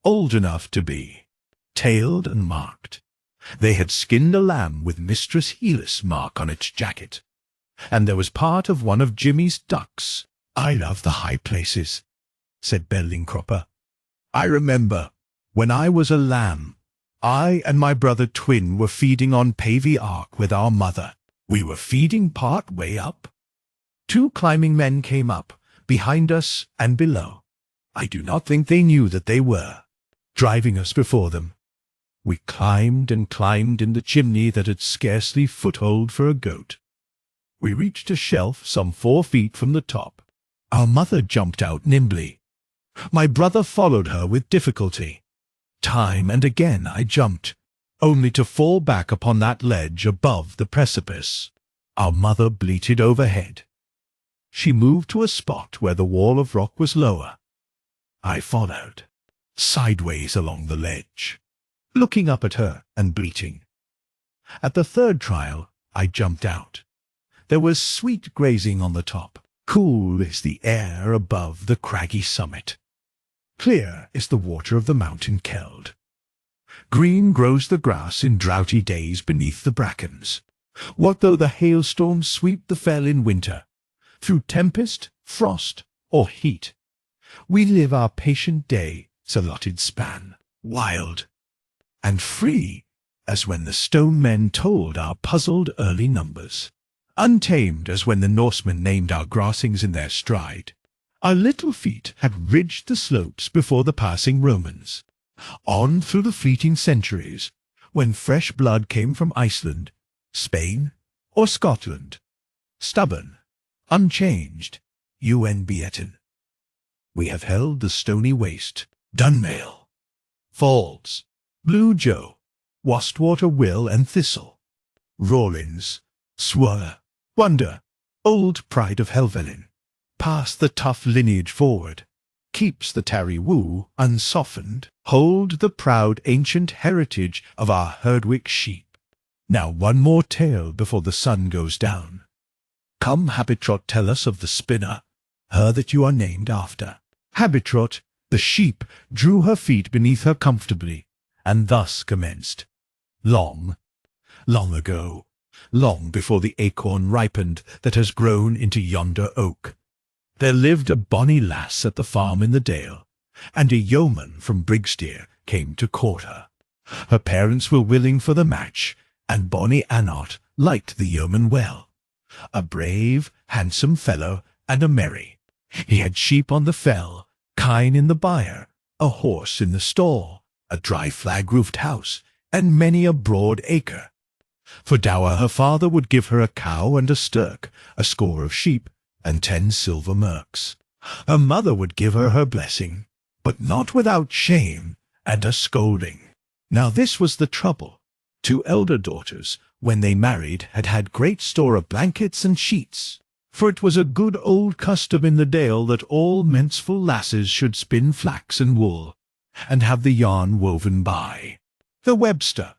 Old enough to be tailed and marked. They had skinned a lamb with Mistress Helis mark on its jacket, and there was part of one of Jimmy's ducks. I love the high places, said Belling Cropper. I remember When I was a lamb, I and my brother twin were feeding on Pavy Ark with our mother. We were feeding part way up. Two climbing men came up, behind us and below. I do not think they knew that they were driving us before them. We climbed and climbed in the chimney that had scarcely foothold for a goat. We reached a shelf some 4 feet from the top. Our mother jumped out nimbly. My brother followed her with difficulty. Time and again I jumped, only to fall back upon that ledge above the precipice. Our mother bleated overhead. She moved to a spot where the wall of rock was lower. I followed, sideways along the ledge, looking up at her and bleating. At the third trial, I jumped out. There was sweet grazing on the top. Cool is the air above the craggy summit. Clear is the water of the mountain Keld. Green grows the grass in droughty days beneath the brackens. What though the hailstorms sweep the fell in winter, through tempest, frost, or heat? We live our patient day's allotted span, wild and free as when the stone men told our puzzled early numbers, untamed as when the Norsemen named our grassings in their stride. Our little feet had ridged the slopes before the passing Romans, on through the fleeting centuries, when fresh blood came from Iceland, Spain, or Scotland. Stubborn, unchanged, Beaten. We have held the stony waste, Dunmail, Falls, Blue Joe, Wastwater Will and Thistle, Rawlins, Swallow, Wonder, old pride of Helvellyn. Pass the tough lineage forward, keeps the tarry woo unsoftened, hold the proud ancient heritage of our Herdwick sheep. Now one more tale before the sun goes down. Come, Habitrot, tell us of the spinner, her that you are named after. Habitrot, the sheep, drew her feet beneath her comfortably, and thus commenced. Long, long ago, long before the acorn ripened that has grown into yonder oak, there lived a bonny lass at the farm in the dale, and a yeoman from Brigsteer came to court her. Her parents were willing for the match, and bonny Annot liked the yeoman well. A brave, handsome fellow, and a merry. He had sheep on the fell, kine in the byre, a horse in the stall, a dry flag-roofed house, and many a broad acre. For dower her father would give her a cow and a stirk, a score of sheep, and 10 silver merks. Her mother would give her her blessing, but not without shame and a scolding. Now this was the trouble. 2 elder daughters, when they married, had had great store of blankets and sheets, for it was a good old custom in the dale that all menseful lasses should spin flax and wool, and have the yarn woven by the Webster,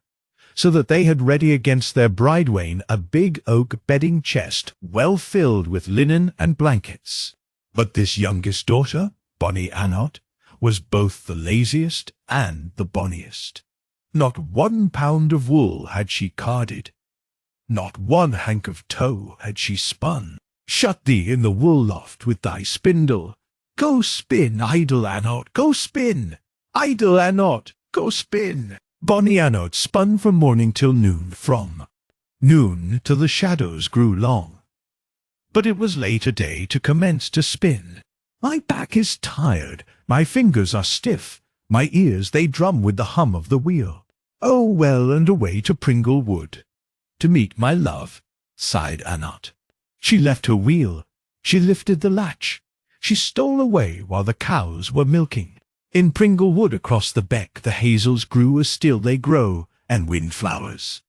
so that they had ready against their bridewayne a big oak bedding chest well filled with linen and blankets. But this youngest daughter, bonny Annot, was both the laziest and the bonniest. Not 1 pound of wool had she carded, not 1 hank of tow had she spun. Shut thee in the wool loft with thy spindle. Go spin, idle Annot, go spin. Idle Annot, go spin. Bonny Annot spun from morning till noon, from noon till the shadows grew long. But it was late a day to commence to spin. My back is tired, my fingers are stiff, my ears they drum with the hum of the wheel. Oh, well, and away to Pringle Wood, to meet my love, sighed Annot. She left her wheel, she lifted the latch, she stole away while the cows were milking. In Pringle Wood across the beck the hazels grew as still they grow, and windflowers,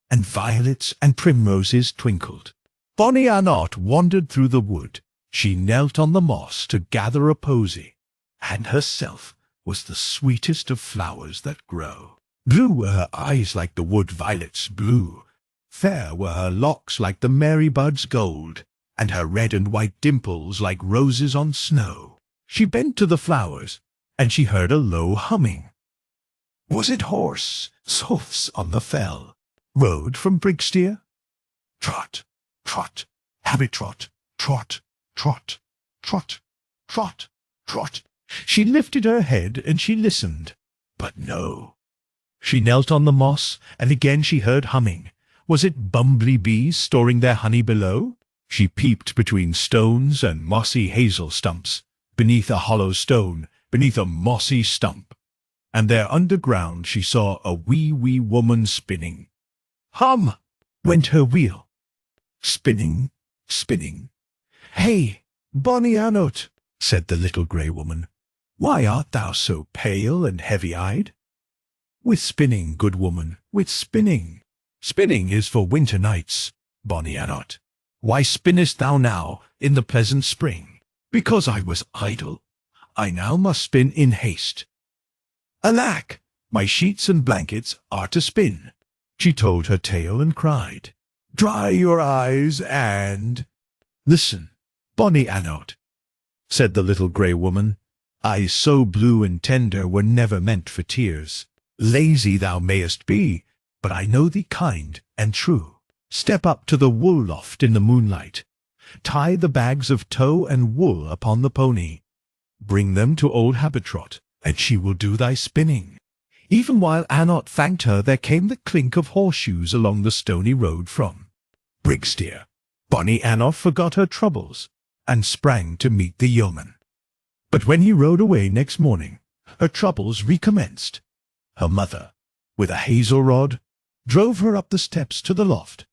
and violets and primroses twinkled. Bonny Annot wandered through the wood. She knelt on the moss to gather a posy, and herself was the sweetest of flowers that grow. Blue were her eyes like the wood violets blue, fair were her locks like the Mary buds gold, and her red and white dimples like roses on snow. She bent to the flowers, and she heard a low humming. Was it horse, hoofs on the fell, rode from Brigsteer? Trot, trot, Habitrot, trot, trot, trot, trot, trot. She lifted her head and she listened. But no. She knelt on the moss, and again she heard humming. Was it bumbly-bees storing their honey below? She peeped between stones and mossy hazel stumps, beneath a hollow stone, beneath a mossy stump. And there underground she saw a wee woman spinning. Hum! Went her wheel. Spinning, spinning. Hey, bonny Anot, said the little grey woman, why art thou so pale and heavy-eyed? With spinning, good woman, with spinning. Spinning is for winter nights, bonny Anot. Why spinnest thou now in the pleasant spring? Because I was idle. I now must spin in haste. Alack, my sheets and blankets are to spin. She told her tale and cried, dry your eyes and— Listen, bonny Anot, said the little grey woman. Eyes so blue and tender were never meant for tears. Lazy thou mayest be, but I know thee kind and true. Step up to the wool loft in the moonlight. Tie the bags of tow and wool upon the pony. Bring them to old Habitrot, and she will do thy spinning. Even while Anot thanked her, there came the clink of horseshoes along the stony road from Brigsteer. Bonny Anot forgot her troubles, and sprang to meet the yeoman. But when he rode away next morning, her troubles recommenced. Her mother, with a hazel rod, drove her up the steps to the loft.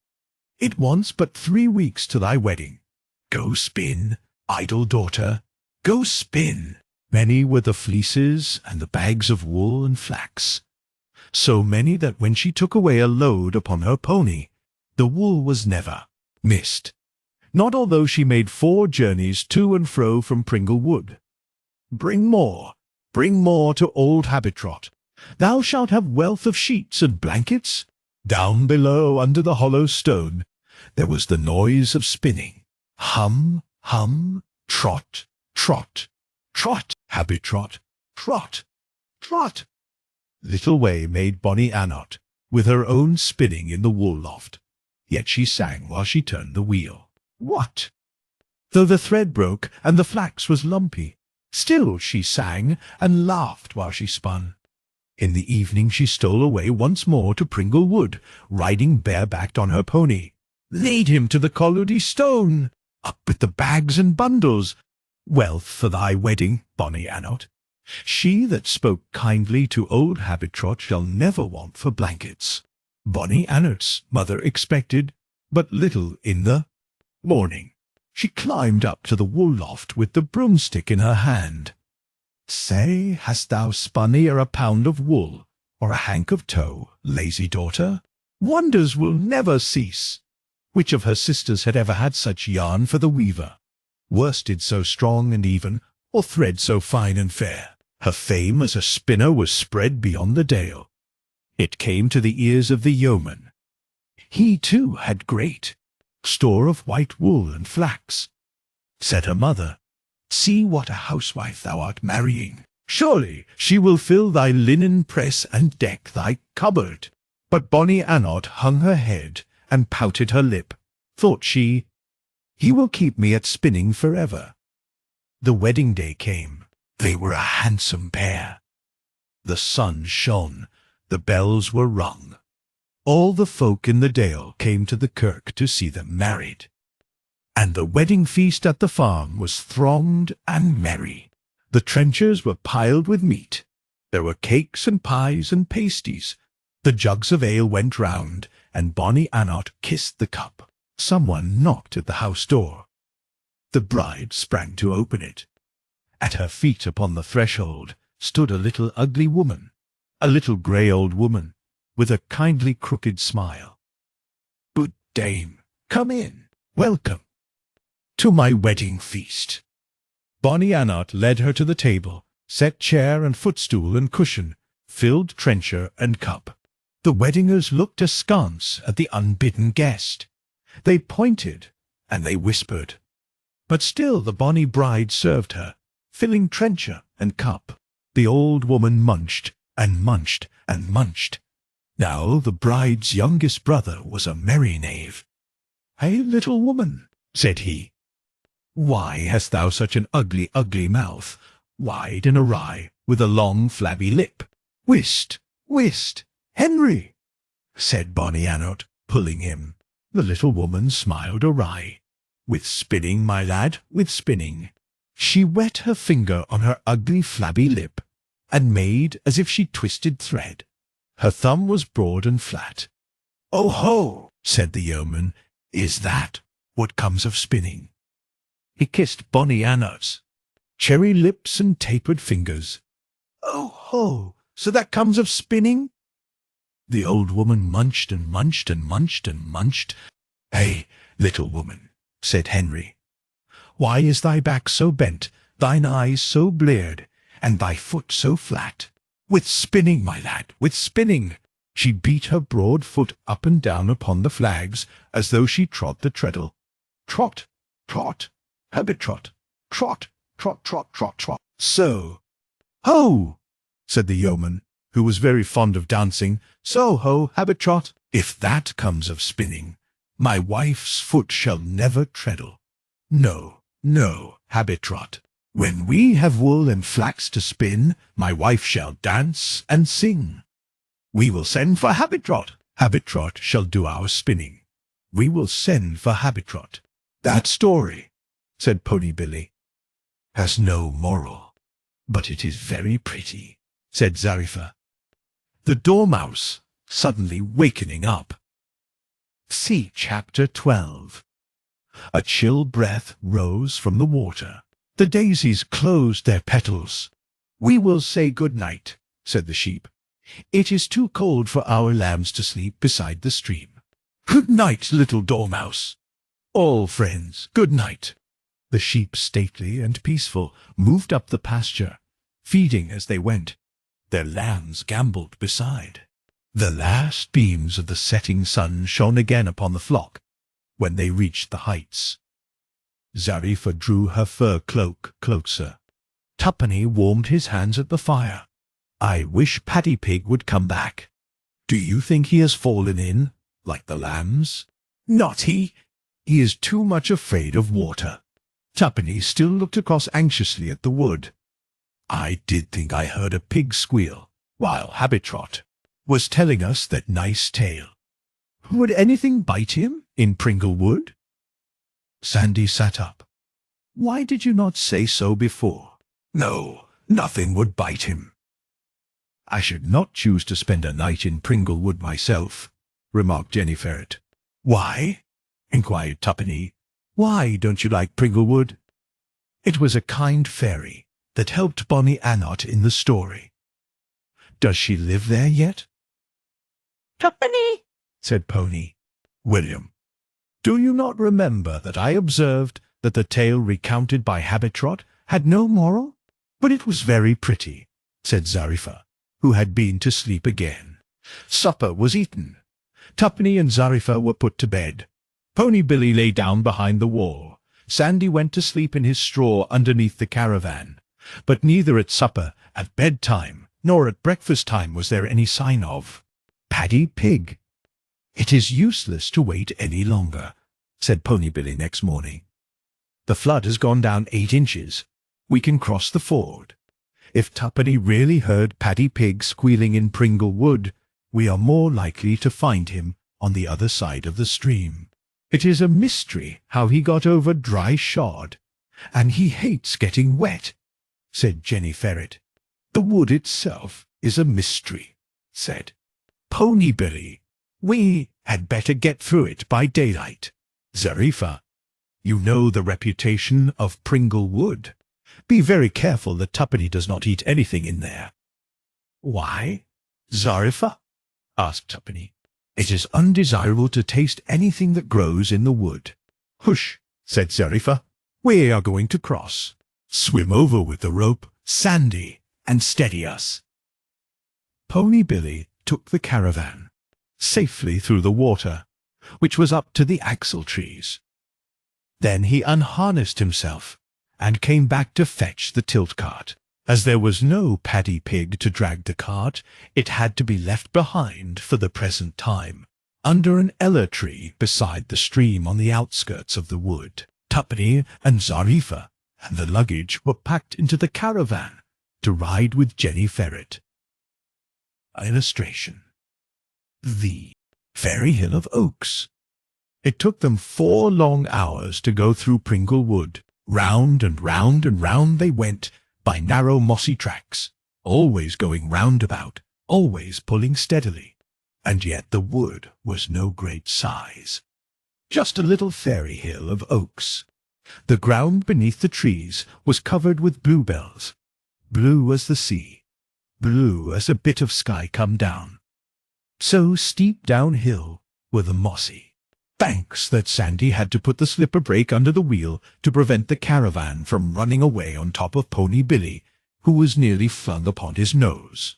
It wants but 3 weeks to thy wedding. Go spin, idle daughter, go spin. Many were the fleeces and the bags of wool and flax, so many that when she took away a load upon her pony, the wool was never missed, not although she made 4 journeys to and fro from Pringle Wood. Bring more to old Habitrot. Thou shalt have wealth of sheets and blankets. Down below, under the hollow stone, there was the noise of spinning. Hum, hum, trot, trot, trot, Habitrot, trot, trot. Little way made bonny Anot, with her own spinning in the wool loft. Yet she sang while she turned the wheel. What? Though the thread broke and the flax was lumpy, still she sang and laughed while she spun. In the evening she stole away once more to Pringle Wood, riding barebacked on her pony. Laid him to the collody stone. Up with the bags and bundles. Wealth for thy wedding, bonny Anot. She that spoke kindly to old Habitrot shall never want for blankets. Bonny Anot's mother expected but little in the morning. She climbed up to the wool loft with the broomstick in her hand. Say, hast thou spun ere a pound of wool, or a hank of tow, lazy daughter? Wonders will never cease. Which of her sisters had ever had such yarn for the weaver? Worsted so strong and even, or thread so fine and fair? Her fame as a spinner was spread beyond the dale. It came to the ears of the yeoman. He too had great store of white wool and flax. Said her mother, see what a housewife thou art marrying. Surely she will fill thy linen press and deck thy cupboard. But bonny Anot hung her head and pouted her lip. Thought she, he will keep me at spinning forever. The wedding day came. They were a handsome pair. The sun shone, the bells were rung. All the folk in the dale came to the kirk to see them married. And the wedding feast at the farm was thronged and merry. The trenchers were piled with meat. There were cakes and pies and pasties. The jugs of ale went round, and bonny Anot kissed the cup. Someone knocked at the house door. The bride sprang to open it. At her feet upon the threshold stood a little ugly woman, a little grey old woman, with a kindly crooked smile. Good dame, come in, welcome to my wedding feast. Bonny Anot led her to the table, set chair and footstool and cushion, filled trencher and cup. The weddingers looked askance at the unbidden guest. They pointed and they whispered, but still the bonny bride served her, filling trencher and cup. The old woman munched and munched and munched. Now the bride's youngest brother was a merry knave. Hey, little woman, said he, why hast thou such an ugly, ugly mouth, wide and awry, with a long flabby lip? "Whist, whist, Henry," said Bonnie Annot, pulling him. The little woman smiled awry. "With spinning, my lad, with spinning." She wet her finger on her ugly flabby lip, and made as if she twisted thread. Her thumb was broad and flat. "Oh ho!" said the yeoman. "Is that what comes of spinning?" He kissed Bonnie Annot's cherry lips and tapered fingers. "Oh ho! So that comes of spinning?" The old woman munched and munched and munched and munched. "Hey, little woman," said Henry, "why is thy back so bent, thine eyes so bleared, and thy foot so flat?" "With spinning, my lad, with spinning." She beat her broad foot up and down upon the flags, as though she trod the treadle. "Trot, trot, habit-trot, trot, trot, trot, trot, trot. So." "Ho!" said the yeoman, who was very fond of dancing. "So, ho, habit-trot. If that comes of spinning, my wife's foot shall never treadle. No, no, habit-trot. When we have wool and flax to spin, my wife shall dance and sing. We will send for Habit-trot. Habit-trot shall do our spinning. We will send for Habit-trot." "That story," said Pony Billy, "has no moral, but it is very pretty," said Zariffa, the Dormouse, suddenly wakening up. See Chapter 12. A chill breath rose from the water. The daisies closed their petals. "We will say good night," said the sheep. "It is too cold for our lambs to sleep beside the stream." "Good night, little Dormouse." "All friends, good night." The sheep, stately and peaceful, moved up the pasture, feeding as they went. Their lambs gambolled beside. The last beams of the setting sun shone again upon the flock when they reached the heights. Zariffa drew her fur cloak closer. Tuppenny warmed his hands at the fire. "I wish Paddy Pig would come back. Do you think he has fallen in, like the lambs?" "Not he. He is too much afraid of water." Tuppenny still looked across anxiously at the wood. "I did think I heard a pig squeal, while Habit-trot was telling us that nice tale. Would anything bite him in Pringle Wood?" Sandy sat up. "Why did you not say so before?" "No, nothing would bite him." "I should not choose to spend a night in Pringle Wood myself," remarked Jenny Ferret. "Why?" inquired Tuppenny. "Why don't you like Pringle Wood?" It was a kind fairy that helped Bonnie Annot in the story. "Does she live there yet?" "Tuppenny," said Pony. "William, do you not remember that I observed that the tale recounted by Habit-trot had no moral?" "But it was very pretty," said Zariffa, who had been to sleep again. Supper was eaten. Tuppenny and Zariffa were put to bed. Pony Billy lay down behind the wall. Sandy went to sleep in his straw underneath the caravan. But neither at supper, at bedtime, nor at breakfast time was there any sign of Paddy Pig. "It is useless to wait any longer," said Pony Billy next morning. "The flood has gone down 8 inches. We can cross the ford. If Tuppenny really heard Paddy Pig squealing in Pringle Wood, we are more likely to find him on the other side of the stream. It is a mystery how he got over dry shod, and he hates getting wet," said Jenny Ferret. "The wood itself is a mystery," said Pony Billy. "We had better get through it by daylight. Zariffa, you know the reputation of Pringle Wood. Be very careful that Tuppenny does not eat anything in there." "Why, Zariffa?" asked Tuppenny. "It is undesirable to taste anything that grows in the wood." "Hush," said Zariffa. "We are going to cross. Swim over with the rope, Sandy, and steady us." Pony Billy took the caravan safely through the water, which was up to the axle trees. Then he unharnessed himself and came back to fetch the tilt cart. As there was no Paddy Pig to drag the cart, it had to be left behind for the present time, under an elder tree beside the stream on the outskirts of the wood. Tuppenny and Zariffa and the luggage were packed into the caravan to ride with Jenny Ferret. Illustration. The Fairy Hill of Oaks. It took them 4 long hours to go through Pringle Wood. Round and round and round they went, by narrow mossy tracks, always going roundabout, always pulling steadily. And yet the wood was no great size. Just a little fairy hill of oaks. The ground beneath the trees was covered with bluebells, blue as the sea, blue as a bit of sky come down. So steep downhill were the mossy banks that Sandy had to put the slipper brake under the wheel to prevent the caravan from running away on top of Pony Billy, who was nearly flung upon his nose.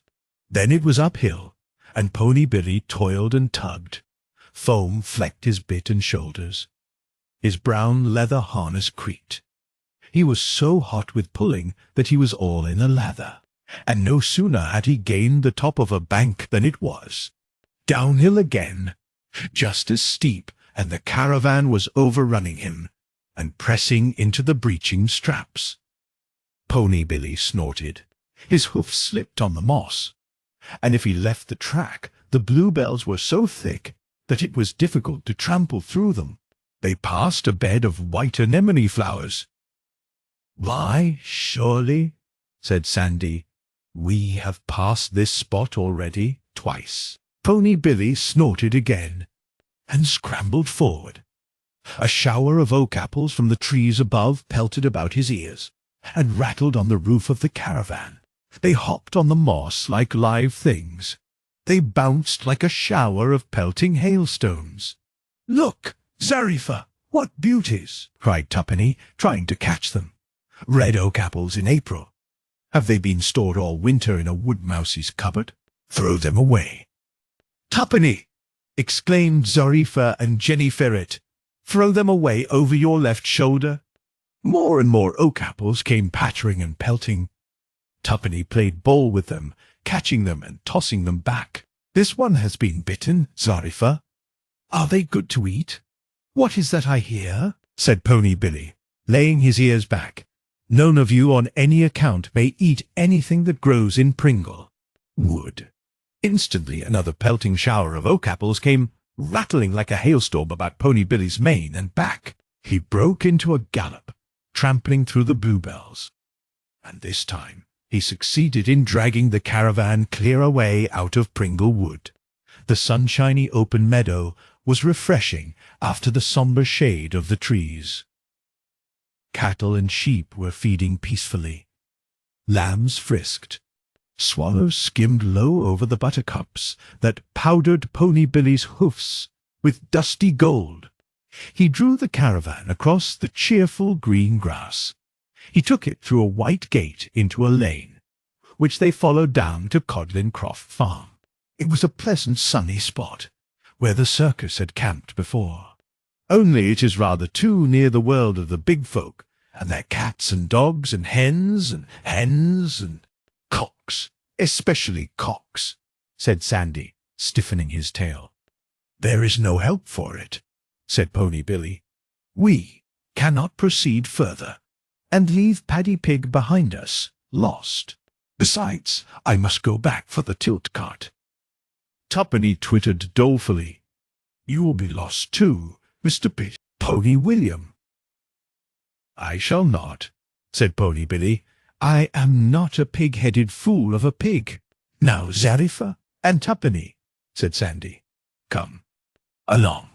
Then it was uphill, and Pony Billy toiled and tugged. Foam flecked his bit and shoulders. His brown leather harness creaked. He was so hot with pulling that he was all in a lather, and no sooner had he gained the top of a bank than it was downhill again, just as steep, and the caravan was overrunning him and pressing into the breeching straps. Pony Billy snorted. His hoofs slipped on the moss, and if he left the track, the bluebells were so thick that it was difficult to trample through them. They passed a bed of white anemone flowers. "Why, surely," said Sandy, "we have passed this spot already twice." Pony Billy snorted again and scrambled forward. A shower of oak apples from the trees above pelted about his ears and rattled on the roof of the caravan. They hopped on the moss like live things. They bounced like a shower of pelting hailstones. "Look, Zarifa, what beauties!" cried Tuppeny, trying to catch them. "Red oak apples in April. Have they been stored all winter in a woodmouse's cupboard? Throw them away." "Tuppeny!" exclaimed Zarifa and Jenny Ferret. "Throw them away over your left shoulder." More and more oak apples came pattering and pelting. Tuppeny played ball with them, catching them and tossing them back. "This one has been bitten, Zarifa." "Are they good to eat?" "What is that I hear?" said Pony Billy, laying his ears back. "None of you on any account may eat anything that grows in Pringle Wood." Instantly another pelting shower of oak apples came rattling like a hailstorm about Pony Billy's mane and back. He broke into a gallop, trampling through the bluebells. And this time he succeeded in dragging the caravan clear away out of Pringle Wood. The sunshiny open meadow was refreshing after the sombre shade of the trees. Cattle and sheep were feeding peacefully. Lambs frisked. Swallows skimmed low over the buttercups that powdered Pony Billy's hoofs with dusty gold. He drew the caravan across the cheerful green grass. He took it through a white gate into a lane, which they followed down to Codlincroft Farm. It was a pleasant sunny spot, where the circus had camped before. Only it is rather too near the world of the big folk, and their cats and dogs and hens and cocks, especially cocks, said Sandy, stiffening his tail. "There is no help for it," said Pony Billy. "We cannot proceed further, and leave Paddy Pig behind us, lost. Besides, I must go back for the tilt cart." Tuppeny twittered dolefully. "You will be lost too, Mr. Pony William." "I shall not," said Pony Billy. "I am not a pig-headed fool of a pig." "Now, Zarifa and Tuppeny," said Sandy, "come along.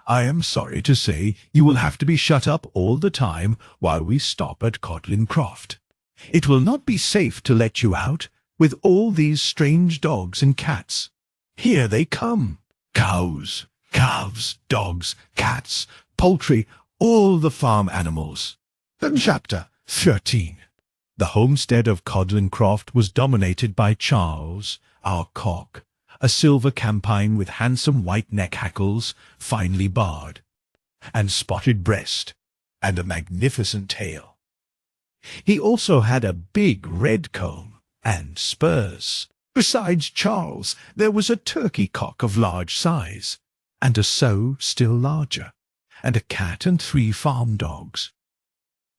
I am sorry to say you will have to be shut up all the time while we stop at Codlincroft. It will not be safe to let you out with all these strange dogs and cats. Here they come. Cows, calves, dogs, cats, poultry, all the farm animals." Chapter 13. The homestead of Codlincroft was dominated by Charles, our cock, a silver campine with handsome white neck hackles, finely barred, and spotted breast, and a magnificent tail. He also had a big red comb and spurs. Besides Charles, there was a turkey cock of large size, and a sow still larger, and a cat and 3 farm dogs.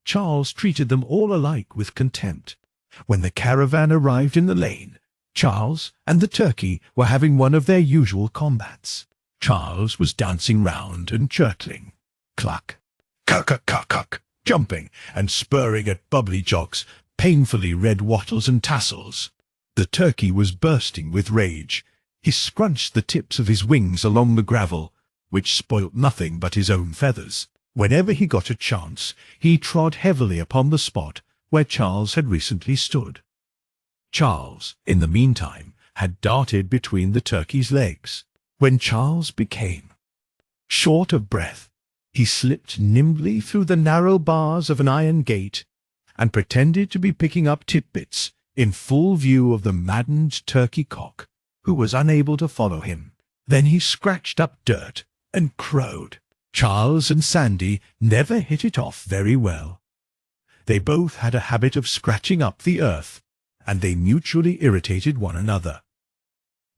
Charles treated them all alike with contempt. When the caravan arrived in the lane, Charles and the turkey were having one of their usual combats. Charles was dancing round and chirtling, cluck, cuck, jumping and spurring at bubbly jocks, painfully red wattles and tassels. The turkey was bursting with rage. He scrunched the tips of his wings along the gravel, which spoilt nothing but his own feathers. Whenever he got a chance, he trod heavily upon the spot where Charles had recently stood. Charles, in the meantime, had darted between the turkey's legs. When Charles became short of breath, he slipped nimbly through the narrow bars of an iron gate and pretended to be picking up tidbits in full view of the maddened turkey cock, who was unable to follow him. Then he scratched up dirt and crowed. Charles and Sandy never hit it off very well. They both had a habit of scratching up the earth, and they mutually irritated one another.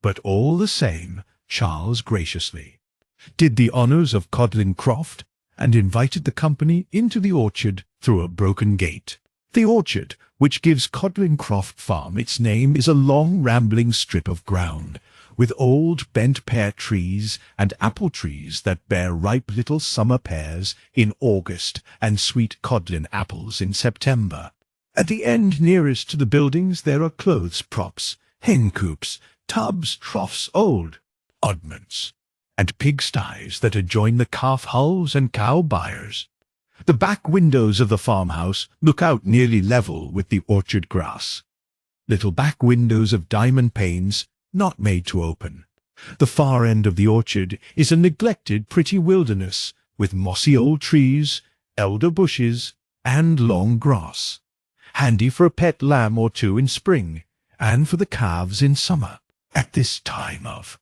But all the same, Charles graciously did the honours of Codlin Croft and invited the company into the orchard through a broken gate. The orchard, which gives Codlin Croft Farm its name, is a long rambling strip of ground, with old bent pear trees and apple trees that bear ripe little summer pears in August and sweet codlin apples in September. At the end nearest to the buildings there are clothes props, hen coops, tubs, troughs, old oddments, and pigsties that adjoin the calf hulls and cow byres. The back windows of the farmhouse look out nearly level with the orchard grass. Little back windows of diamond panes, not made to open. The far end of the orchard is a neglected pretty wilderness, with mossy old trees, elder bushes, and long grass, handy for a pet lamb or two in spring, and for the calves in summer. At this time of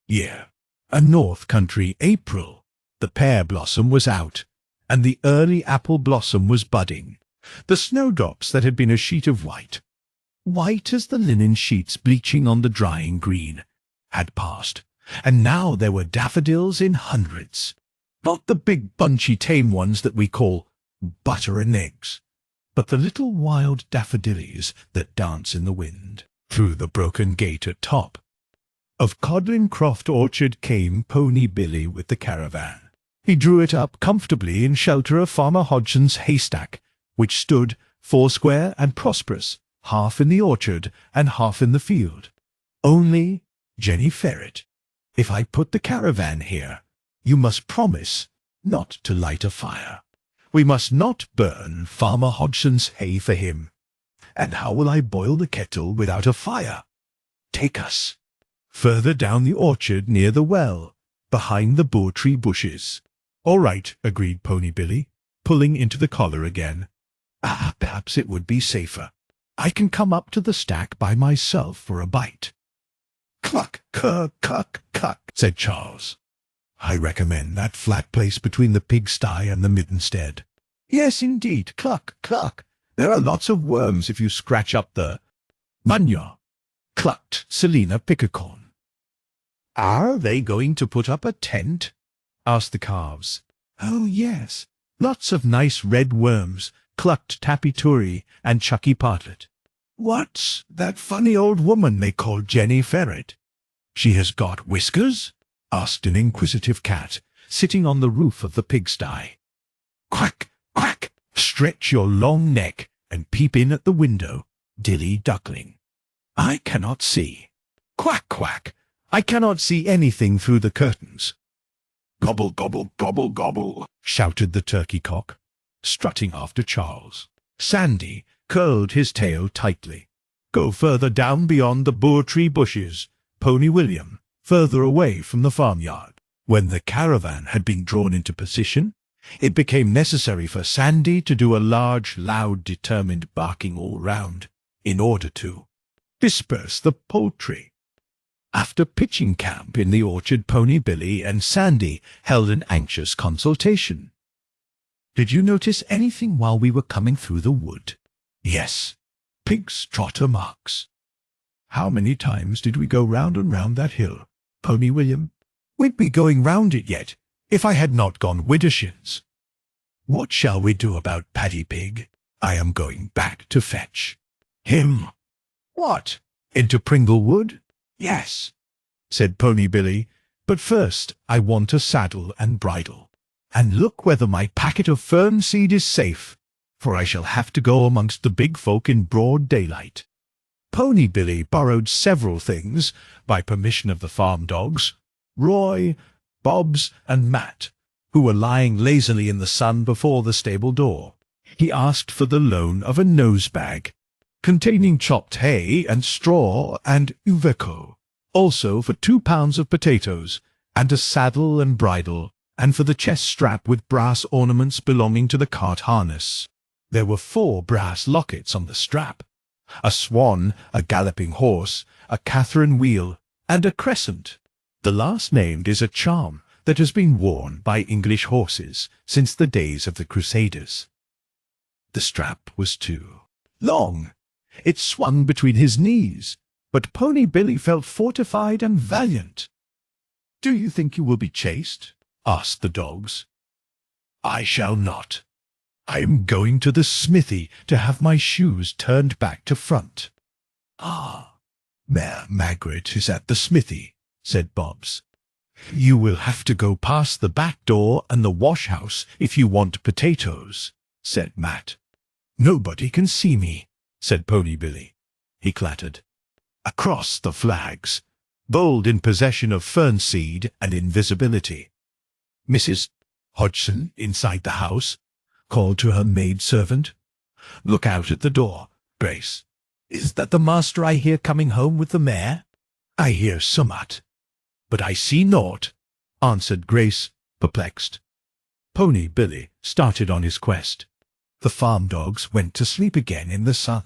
year, a north country April, the pear blossom was out, and the early apple blossom was budding. The snowdrops that had been a sheet of white as the linen sheets bleaching on the drying green, had passed, and now there were daffodils in hundreds. Not the big bunchy tame ones that we call butter and eggs, but the little wild daffodillies that dance in the wind. Through the broken gate at top of Codlin Croft Orchard came Pony Billy with the caravan. He drew it up comfortably in shelter of Farmer Hodgson's haystack, which stood foursquare and prosperous, half in the orchard and half in the field. Only, Jenny Ferret, if I put the caravan here, you must promise not to light a fire. We must not burn Farmer Hodgson's hay for him. And how will I boil the kettle without a fire? Take us further down the orchard near the well, behind the boar-tree bushes. All right, agreed Pony Billy, pulling into the collar again. Perhaps it would be safer. I can come up to the stack by myself for a bite. Cluck, cuck, cuck, said Charles. I recommend that flat place between the pigsty and the middenstead. Yes, indeed, cluck, cluck. There are lots of worms if you scratch up the manure, clucked Selina Pickercorn. Are they going to put up a tent? Asked the calves. Oh, yes, lots of nice red worms, clucked Tappy Turi and Chucky Partlet. What's that funny old woman they call Jenny Ferret? She has got whiskers? Asked an inquisitive cat, sitting on the roof of the pigsty. Quack, quack, stretch your long neck and peep in at the window, Dilly Duckling. I cannot see. Quack, quack, I cannot see anything through the curtains. Gobble, gobble, gobble, gobble, shouted the turkey cock, strutting after Charles. Sandy curled his tail tightly. Go further down beyond the boar-tree bushes, Pony William, further away from the farmyard. When the caravan had been drawn into position, it became necessary for Sandy to do a large, loud, determined barking all round, in order to disperse the poultry. After pitching camp in the orchard, Pony Billy and Sandy held an anxious consultation. Did you notice anything while we were coming through the wood? Yes, pig's trotter marks. How many times did we go round and round that hill, Pony William? We'd be going round it yet, if I had not gone widdershins. What shall we do about Paddy Pig? I am going back to fetch him. What? Into Pringlewood? Yes, said Pony Billy, but first I want a saddle and bridle. And look whether my packet of fern seed is safe, for I shall have to go amongst the big folk in broad daylight. Pony Billy borrowed several things, by permission of the farm dogs, Roy, Bobs, and Matt, who were lying lazily in the sun before the stable door. He asked for the loan of a nose-bag, containing chopped hay and straw and Uveco, also for 2 pounds of potatoes, and a saddle and bridle, and for the chest strap with brass ornaments belonging to the cart harness. There were 4 brass lockets on the strap, a swan, a galloping horse, a Catherine wheel, and a crescent. The last named is a charm that has been worn by English horses since the days of the Crusaders. The strap was too long. It swung between his knees, but Pony Billy felt fortified and valiant. "Do you think you will be chased?" asked the dogs. "I shall not. I am going to the smithy to have my shoes turned back to front." "Ah, Mare Margaret is at the smithy," said Bobs. "You will have to go past the back door and the wash-house if you want potatoes," said Matt. "Nobody can see me," said Pony Billy. He clattered across the flags, bold in possession of fern seed and invisibility. "Mrs. Hodgson inside the house," called to her maid-servant. "Look out at the door, Grace. Is that the master I hear coming home with the mare?" "I hear summat, but I see naught," answered Grace, perplexed. Pony Billy started on his quest. The farm dogs went to sleep again in the sun.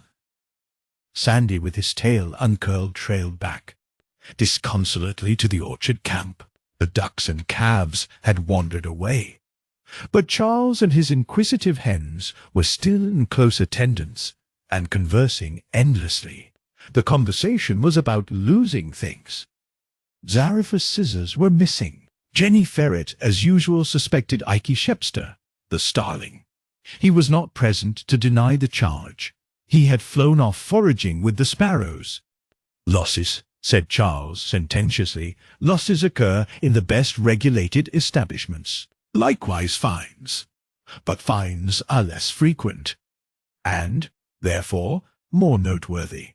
Sandy with his tail uncurled trailed back, disconsolately to the orchard camp. The ducks and calves had wandered away, but Charles and his inquisitive hens were still in close attendance and conversing endlessly. The conversation was about losing things. Zarepha's scissors were missing. Jenny Ferret, as usual, suspected Ikey Shepster, the starling. He was not present to deny the charge. He had flown off foraging with the sparrows. "Losses," said Charles sententiously, "losses occur in the best regulated establishments. Likewise fines. But fines are less frequent, and, therefore, more noteworthy."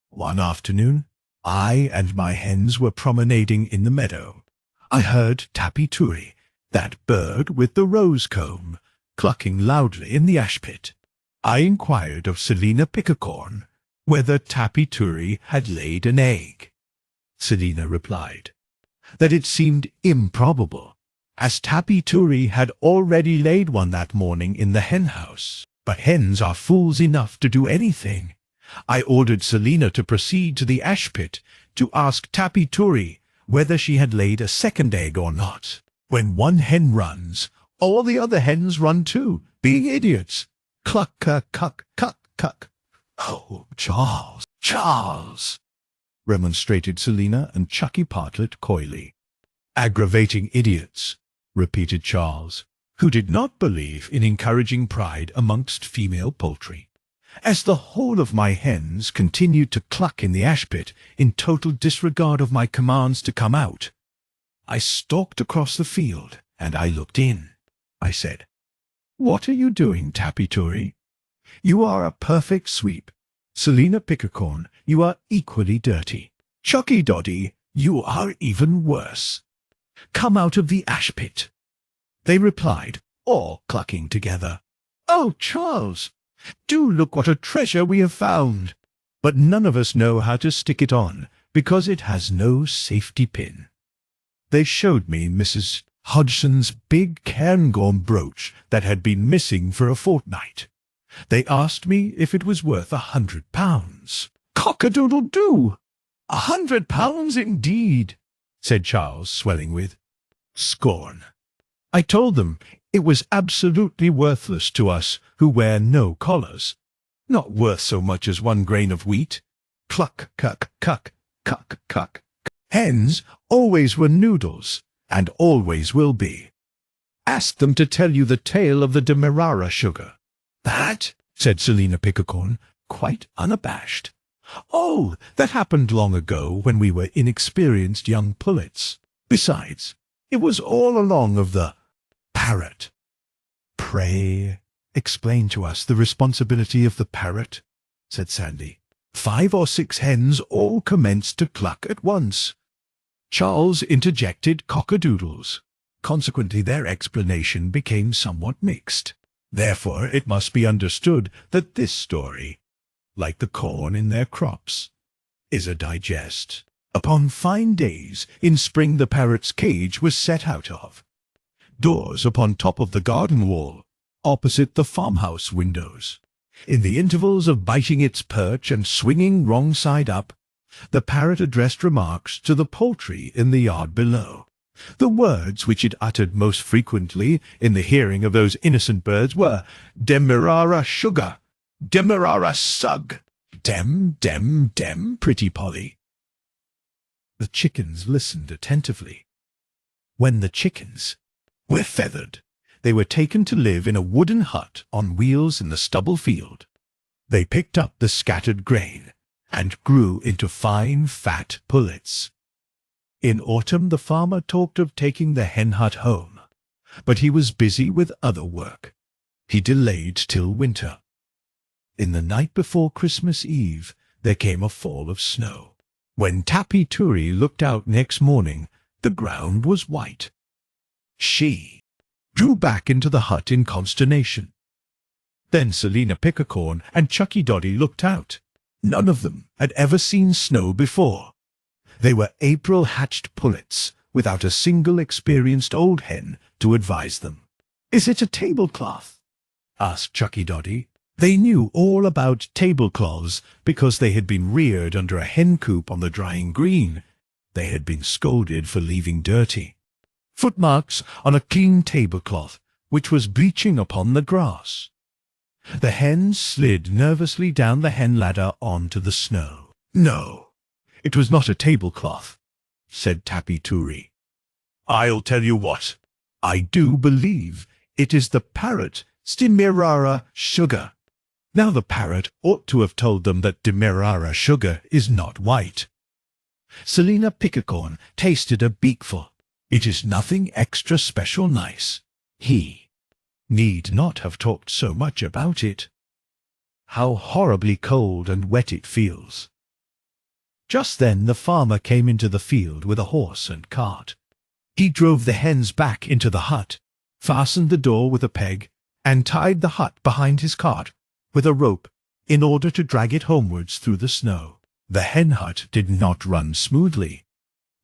One afternoon, I and my hens were promenading in the meadow. I heard Tappy Turi, that bird with the rose comb, clucking loudly in the ash pit. I inquired of Selina Pickercorn whether Tappy Turi had laid an egg. Selina replied that it seemed improbable, as Tappy Turi had already laid one that morning in the hen-house. But hens are fools enough to do anything. I ordered Selina to proceed to the ash pit to ask Tappy Turi whether she had laid a second egg or not. When one hen runs, all the other hens run too, being idiots. Cluck, cluck, cluck, cluck, cluck. "Oh, Charles, Charles," remonstrated Selina and Chucky Partlet coyly. "Aggravating idiots," repeated Charles, who did not believe in encouraging pride amongst female poultry. As the whole of my hens continued to cluck in the ash-pit in total disregard of my commands to come out, I stalked across the field, and I looked in. I said, "What are you doing, Tappy Turi? You are a perfect sweep. Selina Pickercorn, you are equally dirty. Chucky Doddy, you are even worse. Come out of the ash-pit." They replied, all clucking together, "Oh, Charles, do look what a treasure we have found." But none of us know how to stick it on, because it has no safety pin. They showed me Mrs. Hodgson's big cairngorm brooch that had been missing for a fortnight. They asked me if it was worth £100. "Cock-a-doodle-doo! £100 indeed," said Charles, swelling with scorn. I told them it was absolutely worthless to us who wear no collars, not worth so much as 1 grain of wheat. Cluck, cuck, cuck, cuck, cuck. Hens always were noodles, and always will be. Ask them to tell you the tale of the Demerara sugar. "That," said Selina Pickercorn, quite unabashed, "Oh, that happened long ago when we were inexperienced young pullets. Besides, it was all along of the parrot." "Pray explain to us the responsibility of the parrot," said Sandy. 5 or 6 hens all commenced to cluck at once. Charles interjected cockadoodles. Consequently, their explanation became somewhat mixed. Therefore, it must be understood that this story, like the corn in their crops, is a digest. Upon fine days in spring the parrot's cage was set out of. Doors upon top of the garden wall, opposite the farmhouse windows. In the intervals of biting its perch and swinging wrong side up, the parrot addressed remarks to the poultry in the yard below. The words which it uttered most frequently in the hearing of those innocent birds were "Demerara sugar," "Demerara sug," "Dem, dem, dem, pretty Polly." The chickens listened attentively. When the chickens were feathered, they were taken to live in a wooden hut on wheels in the stubble field. They picked up the scattered grain and grew into fine, fat pullets. In autumn the farmer talked of taking the hen hut home, but he was busy with other work. He delayed till winter. In the night before Christmas Eve there came a fall of snow. When Tappy Turi looked out next morning, the ground was white. She drew back into the hut in consternation. Then Selina Pickercorn and Chucky Doddy looked out. None of them had ever seen snow before. They were April-hatched pullets, without a single experienced old hen to advise them. "Is it a tablecloth?" asked Chucky Doddy. They knew all about tablecloths because they had been reared under a hen coop on the drying green. They had been scolded for leaving dirty footmarks on a clean tablecloth which was bleaching upon the grass. The hens slid nervously down the hen ladder onto the snow. "No, it was not a tablecloth," said Tappy Turi. "I'll tell you what, I do believe it is the parrot Demerara sugar." Now the parrot ought to have told them that Demerara sugar is not white. Selina Pickercorn tasted a beakful. It is nothing extra special nice. He need not have talked so much about it. How horribly cold and wet it feels. Just then the farmer came into the field with a horse and cart. He drove the hens back into the hut, fastened the door with a peg, and tied the hut behind his cart with a rope in order to drag it homewards through the snow. The hen hut did not run smoothly.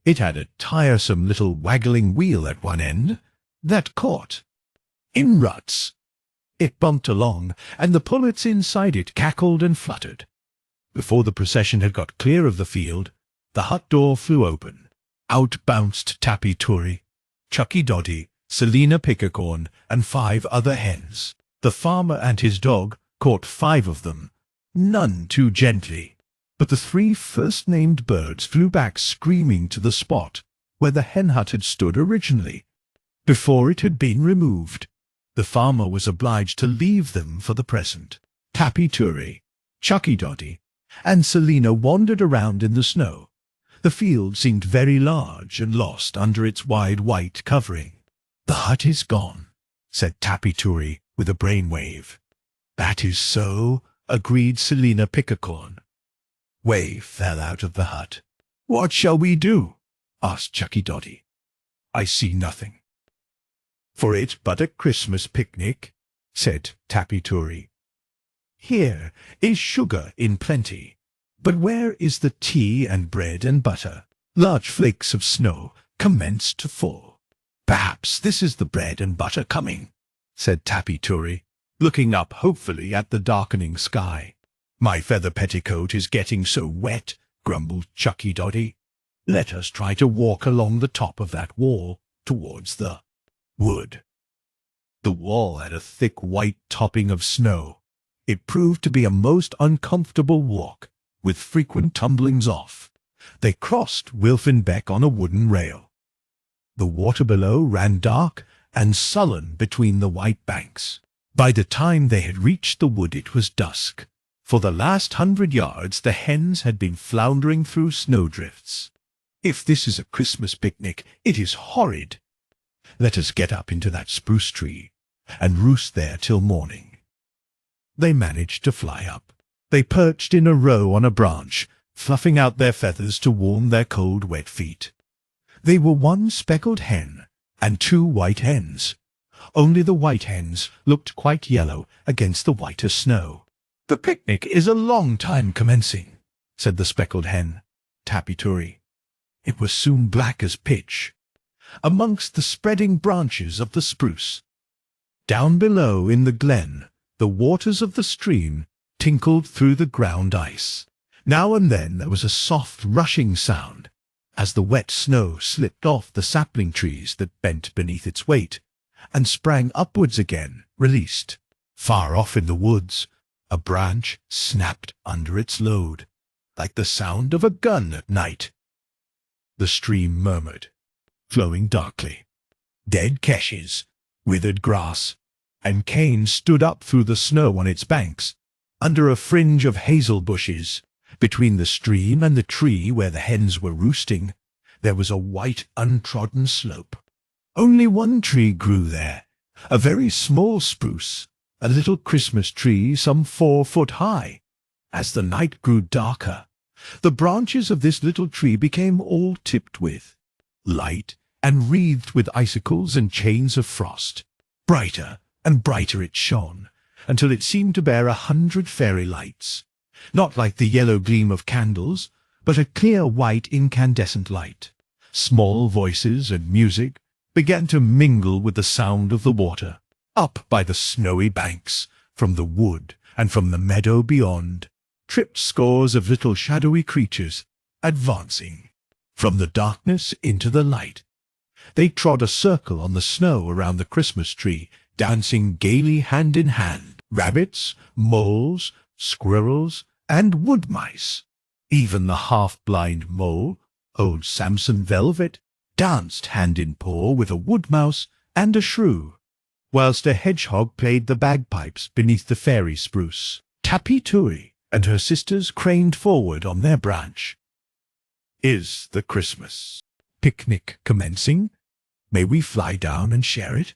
It had a tiresome little waggling wheel at one end that caught in ruts. It bumped along, and the pullets inside it cackled and fluttered. Before the procession had got clear of the field, the hut door flew open. Out bounced Tappy Turi, Chucky Doddy, Selina Pickercorn, and 5 other hens. The farmer and his dog caught 5 of them, none too gently. But the 3 first-named birds flew back screaming to the spot where the hen hut had stood originally, before it had been removed. The farmer was obliged to leave them for the present. Tappy Turi, Chucky Doddy, and Selina wandered around in the snow. The field seemed very large and lost under its wide white covering. "The hut is gone," said Tappy Turi with a brainwave. "That is so," agreed Selina Pickercorn. Wave fell out of the hut. "What shall we do?" asked Chucky Doddy. "I see nothing." "For it but a Christmas picnic," said Tappy Turi. "Here is sugar in plenty, but where is the tea and bread and butter?" Large flakes of snow commenced to fall. "Perhaps this is the bread and butter coming," said Tappy Turi, looking up hopefully at the darkening sky. "My feather petticoat is getting so wet," grumbled Chucky Doddy. "Let us try to walk along the top of that wall towards the wood." The wall had a thick white topping of snow. It proved to be a most uncomfortable walk, with frequent tumblings off. They crossed Wilfin Beck on a wooden rail. The water below ran dark and sullen between the white banks. By the time they had reached the wood it was dusk. For the last 100 yards the hens had been floundering through snowdrifts. "If this is a Christmas picnic, it is horrid. Let us get up into that spruce tree and roost there till morning." They managed to fly up. They perched in a row on a branch, fluffing out their feathers to warm their cold, wet feet. They were one speckled hen and 2 white hens. Only the white hens looked quite yellow against the whiter snow. "The picnic is a long time commencing," said the speckled hen, Tappy-Turi. It was soon black as pitch, amongst the spreading branches of the spruce. Down below in the glen, the waters of the stream tinkled through the ground ice. Now and then there was a soft rushing sound, as the wet snow slipped off the sapling trees that bent beneath its weight, and sprang upwards again, released. Far off in the woods, a branch snapped under its load, like the sound of a gun at night. The stream murmured, flowing darkly. Dead caches, withered grass, and cane stood up through the snow on its banks, under a fringe of hazel bushes. Between the stream and the tree where the hens were roosting, there was a white, untrodden slope. Only one tree grew there, a very small spruce, a little Christmas tree some 4 foot high. As the night grew darker, the branches of this little tree became all tipped with light and wreathed with icicles and chains of frost. Brighter and brighter it shone, until it seemed to bear 100 fairy lights, not like the yellow gleam of candles, but a clear white incandescent light. Small voices and music began to mingle with the sound of the water. Up by the snowy banks, from the wood and from the meadow beyond, tripped scores of little shadowy creatures, advancing from the darkness into the light. They trod a circle on the snow around the Christmas tree, dancing gaily hand in hand. Rabbits, moles, squirrels, and wood mice. Even the half-blind mole, old Samson Velvet, danced hand in paw with a wood mouse and a shrew, whilst a hedgehog played the bagpipes beneath the fairy spruce. Tappy-Turi and her sisters craned forward on their branch. "Is the Christmas picnic commencing? May we fly down and share it?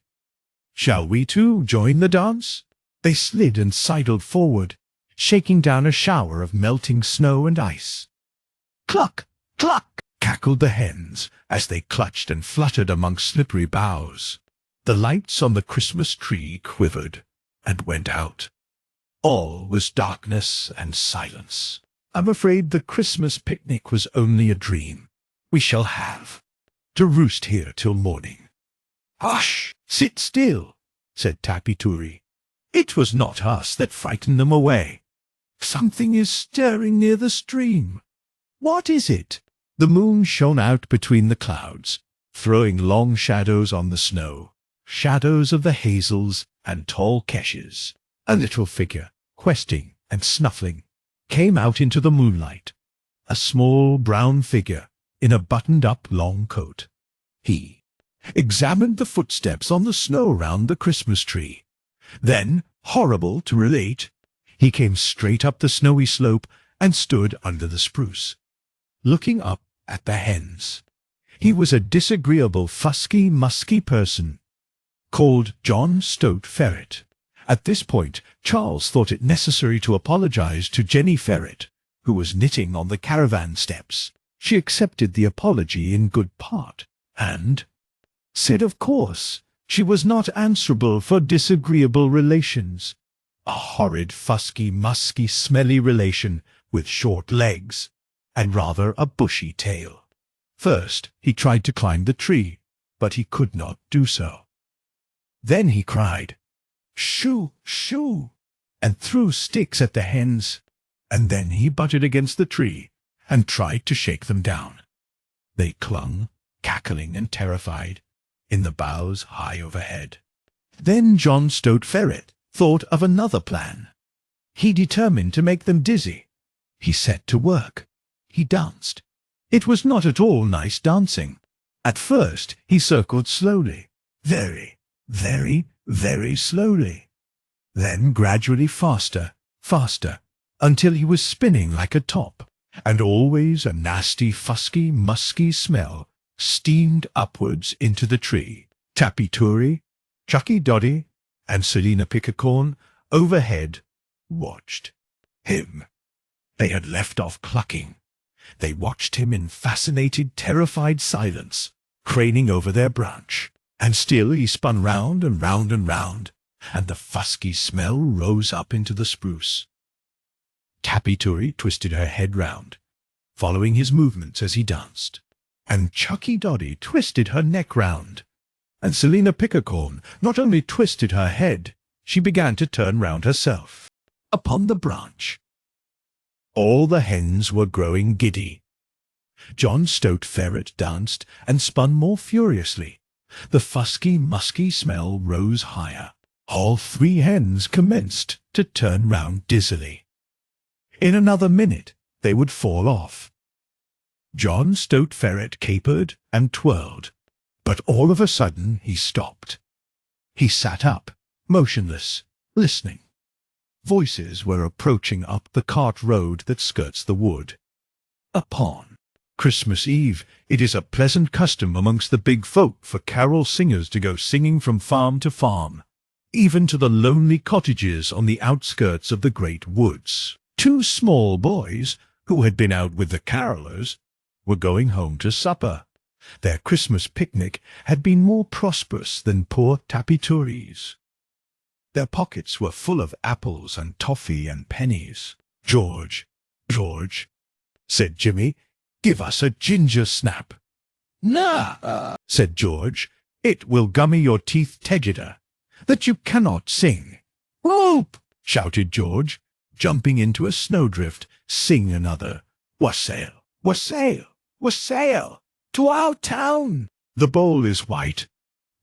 Shall we too join the dance?" They slid and sidled forward, shaking down a shower of melting snow and ice. "Cluck, cluck!" cackled the hens as they clutched and fluttered among slippery boughs. The lights on the Christmas tree quivered and went out. All was darkness and silence. "I'm afraid the Christmas picnic was only a dream. We shall have to roost here till morning." "Hush! Sit still," said Tappy-Turi. "It was not us that frightened them away. Something is stirring near the stream. What is it?" The moon shone out between the clouds, throwing long shadows on the snow, shadows of the hazels and tall caches. A little figure, questing and snuffling, came out into the moonlight, a small brown figure in a buttoned-up long coat. He examined the footsteps on the snow round the Christmas tree. Then, horrible to relate, he came straight up the snowy slope and stood under the spruce, looking up at the hens. He was a disagreeable, fusky, musky person, called John Stoat Ferret. At this point, Charles thought it necessary to apologize to Jenny Ferret, who was knitting on the caravan steps. She accepted the apology in good part, and said of course she was not answerable for disagreeable relations. A horrid, fusky, musky, smelly relation with short legs and rather a bushy tail. First he tried to climb the tree, but he could not do so. Then he cried, "Shoo, shoo," and threw sticks at the hens, and then he butted against the tree and tried to shake them down. They clung, cackling and terrified, in the boughs high overhead. Then John Stoat Ferret thought of another plan. He determined to make them dizzy. He set to work. He danced. It was not at all nice dancing. At first he circled slowly, very, very, very slowly. Then gradually faster, faster, until he was spinning like a top, and always a nasty, fusky, musky smell steamed upwards into the tree. Tappy Turi, Chucky Doddy, and Selina Pickercorn overhead watched him. They had left off clucking. They watched him in fascinated, terrified silence, craning over their branch. And still he spun round and round and round, and the fusky smell rose up into the spruce. Tappy Turi twisted her head round, following his movements as he danced, and Chucky Doddy twisted her neck round, and Selina Pickercorn not only twisted her head, she began to turn round herself, upon the branch. All the hens were growing giddy. John Stoat Ferret danced and spun more furiously. The fusky, musky smell rose higher. All 3 hens commenced to turn round dizzily. In another minute they would fall off. John Stoat Ferret capered and twirled, but all of a sudden he stopped. He sat up, motionless, listening. Voices were approaching up the cart road that skirts the wood. Upon Christmas Eve, it is a pleasant custom amongst the big folk for carol singers to go singing from farm to farm, even to the lonely cottages on the outskirts of the great woods. 2 small boys, who had been out with the carolers, were going home to supper. Their Christmas picnic had been more prosperous than poor Tappy Turi's. Their pockets were full of apples and toffee and pennies. "George, George," said Jimmy, "give us a ginger snap." "Nah," said George, "it will gummy your teeth tegida, that you cannot sing." "Whoop!" shouted George, jumping into a snowdrift. "Sing another. Wassail, wassail, wassail, to our town." The bowl is white,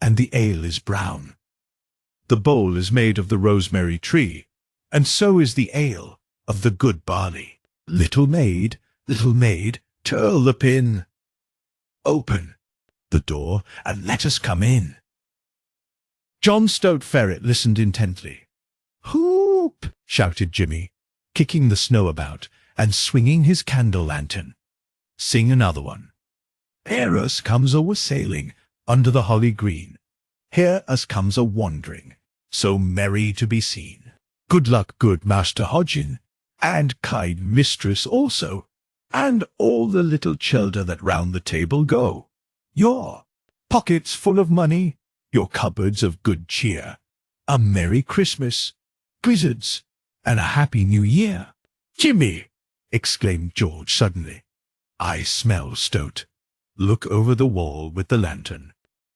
and the ale is brown. The bowl is made of the rosemary tree, and so is the ale of the good barley. Little maid, twirl the pin. Open the door and let us come in. John Stoat Ferret listened intently. "Whoop!" shouted Jimmy, kicking the snow about and swinging his candle lantern. "Sing another one." "Here us comes a wassailing under the holly green. Here us comes a wandering, so merry to be seen. Good luck, good Master Hodgin, and kind mistress also, and all the little childer that round the table go. Your pockets full of money, your cupboards of good cheer. A Merry Christmas, blizzards, and a Happy New Year." "Jimmy!" exclaimed George suddenly. "I smell Stoat. Look over the wall with the lantern."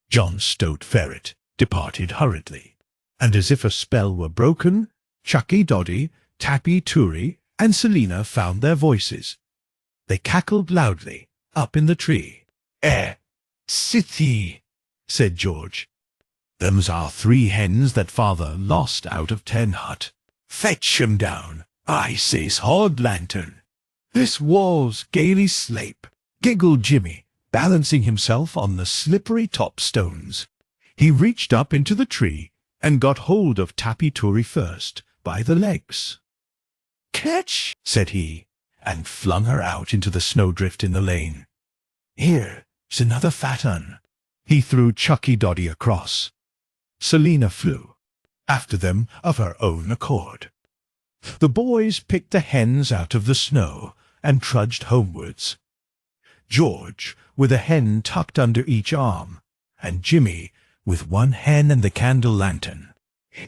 John Stoat Ferret departed hurriedly, and as if a spell were broken, Chucky Doddy, Tappy Turi, and Selina found their voices. They cackled loudly up in the tree. City," said George. "Them's our 3 hens that father lost out of 10 hut. Fetch 'em down, I says, hod lantern. This wall's gaily slape," giggled Jimmy, balancing himself on the slippery top stones. He reached up into the tree and got hold of Tappy Turi first, by the legs. "Catch!" said he, and flung her out into the snowdrift in the lane. "Here's another fat un." He threw Chucky Doddy across. Selina flew after them of her own accord. The boys picked the hens out of the snow and trudged homewards. George with a hen tucked under each arm, and Jimmy with 1 hen and the candle lantern.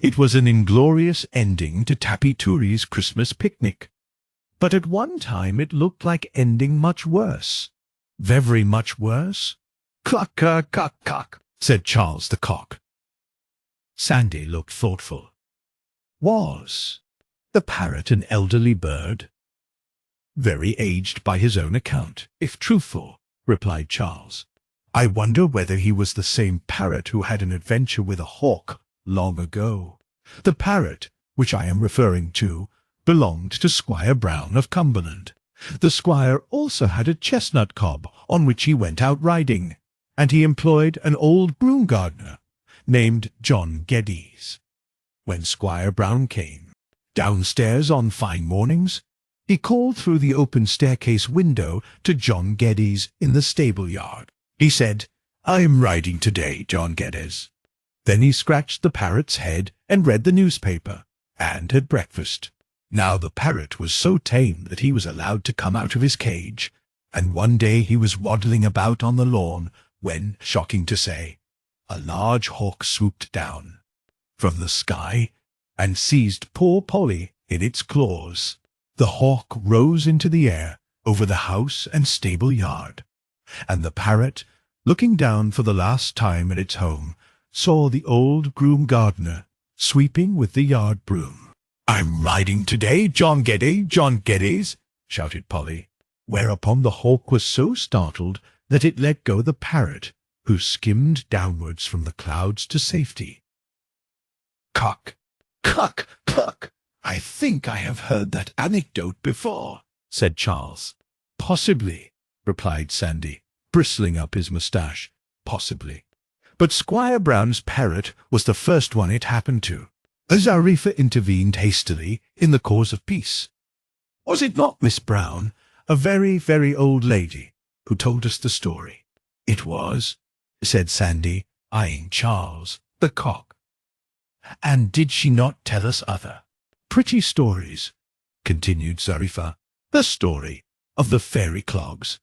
It was an inglorious ending to Tappy Turi's Christmas picnic. But at one time it looked like ending much worse. "Very much worse?" "Cluck-cock-cock," said Charles the Cock. Sandy looked thoughtful. "Was the parrot an elderly bird?" "Very aged by his own account, if truthful," replied Charles. "I wonder whether he was the same parrot who had an adventure with a hawk long ago. The parrot, which I am referring to, belonged to Squire Brown of Cumberland. The squire also had a chestnut cob on which he went out riding, and he employed an old broom gardener named John Geddes. When Squire Brown came downstairs on fine mornings, He called through the open staircase window to John Geddes in the stable yard. He said, "I'm riding today, John Geddes." Then he scratched the parrot's head and read the newspaper, and had breakfast. Now the parrot was so tame that he was allowed to come out of his cage, and one day he was waddling about on the lawn when, shocking to say, a large hawk swooped down from the sky and seized poor Polly in its claws. The hawk rose into the air over the house and stable yard, and the parrot, looking down for the last time at its home, saw the old groom gardener sweeping with the yard broom. "I'm riding today, John Geddes, John Geddes," shouted Polly, whereupon the hawk was so startled that it let go the parrot, who skimmed downwards from the clouds to safety. "Cock, cock, cluck! I think I have heard that anecdote before," said Charles. "Possibly," replied Sandy, bristling up his moustache. "Possibly. But Squire Brown's parrot was the first one it happened to." Zarifa intervened hastily in the cause of peace. "Was it not Miss Brown, a very, very old lady, who told us the story?" "It was," said Sandy, eyeing Charles, the cock. "And did she not tell us other pretty stories?" continued Zarifa. "The story of the fairy clogs,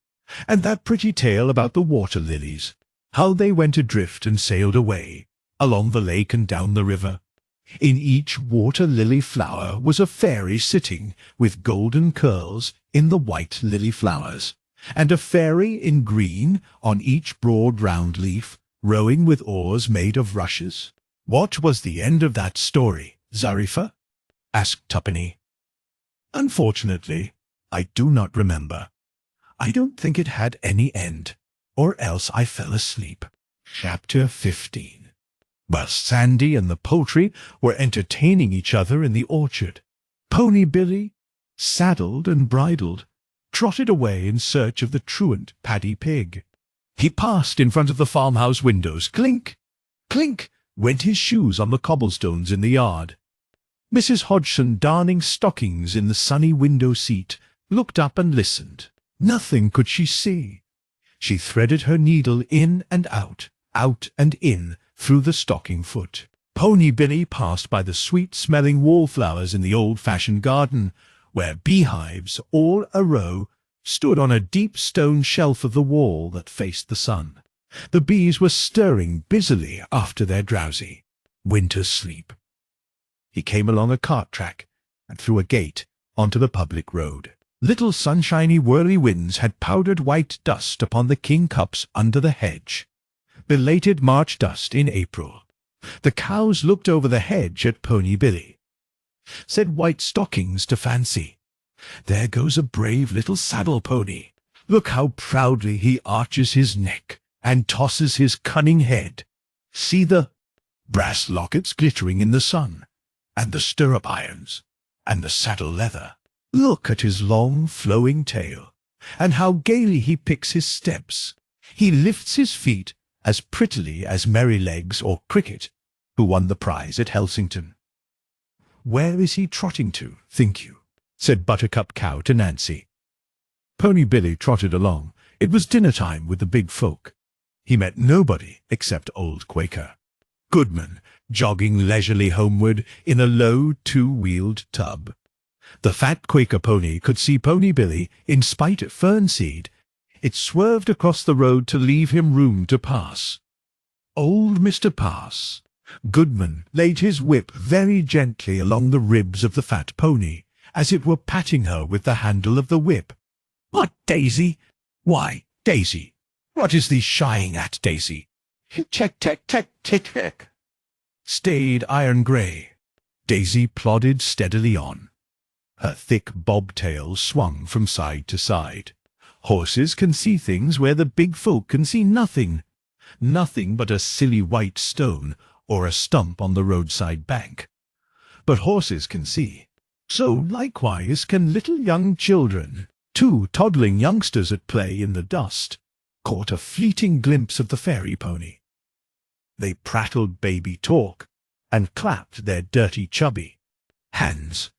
and that pretty tale about the water lilies, how they went adrift and sailed away, along the lake and down the river. In each water lily flower was a fairy sitting with golden curls in the white lily flowers, and a fairy in green on each broad round leaf, rowing with oars made of rushes." "What was the end of that story, Zarifa?" asked Tuppenny. "Unfortunately, I do not remember. I don't think it had any end, or else I fell asleep." Chapter 15. While Sandy and the poultry were entertaining each other in the orchard, Pony Billy, saddled and bridled, trotted away in search of the truant Paddy Pig. He passed in front of the farmhouse windows. Clink, clink, went his shoes on the cobblestones in the yard. Mrs. Hodgson, darning stockings in the sunny window seat, looked up and listened. Nothing could she see. She threaded her needle in and out and in, through the stocking foot. Pony Billy passed by the sweet-smelling wallflowers in the old-fashioned garden, where beehives, all a row, stood on a deep stone shelf of the wall that faced the sun. The bees were stirring busily after their drowsy winter sleep. He came along a cart track and through a gate onto the public road. Little sunshiny whirly winds had powdered white dust upon the kingcups under the hedge. Belated March dust in April. The cows looked over the hedge at Pony Billy. Said White Stockings to Fancy, "There goes a brave little saddle pony. Look how proudly he arches his neck and tosses his cunning head. See the brass lockets glittering in the sun, and the stirrup irons, and the saddle leather. Look at his long flowing tail, and how gaily he picks his steps. He lifts his feet as prettily as Merrylegs or Cricket, who won the prize at Helsington." "Where is he trotting to, think you?" said Buttercup Cow to Nancy. Pony Billy trotted along. It was dinner time with the big folk. He met nobody except old Quaker Goodman, jogging leisurely homeward in a low two-wheeled tub. The fat Quaker pony could see Pony Billy in spite of Fernseed. It swerved across the road to leave him room to pass. Old Mr. Pass. Goodman laid his whip very gently along the ribs of the fat pony, as it were patting her with the handle of the whip. "What, Daisy? Why, Daisy, what is thee shying at, Daisy? Check, check, check, check, check." Staid iron grey. Daisy plodded steadily on. Her thick bobtail swung from side to side. Horses can see things where the big folk can see nothing. Nothing but a silly white stone or a stump on the roadside bank. But horses can see. So likewise can little young children. Two toddling youngsters at play in the dust caught a fleeting glimpse of the fairy pony. They prattled baby talk and clapped their dirty chubby hands.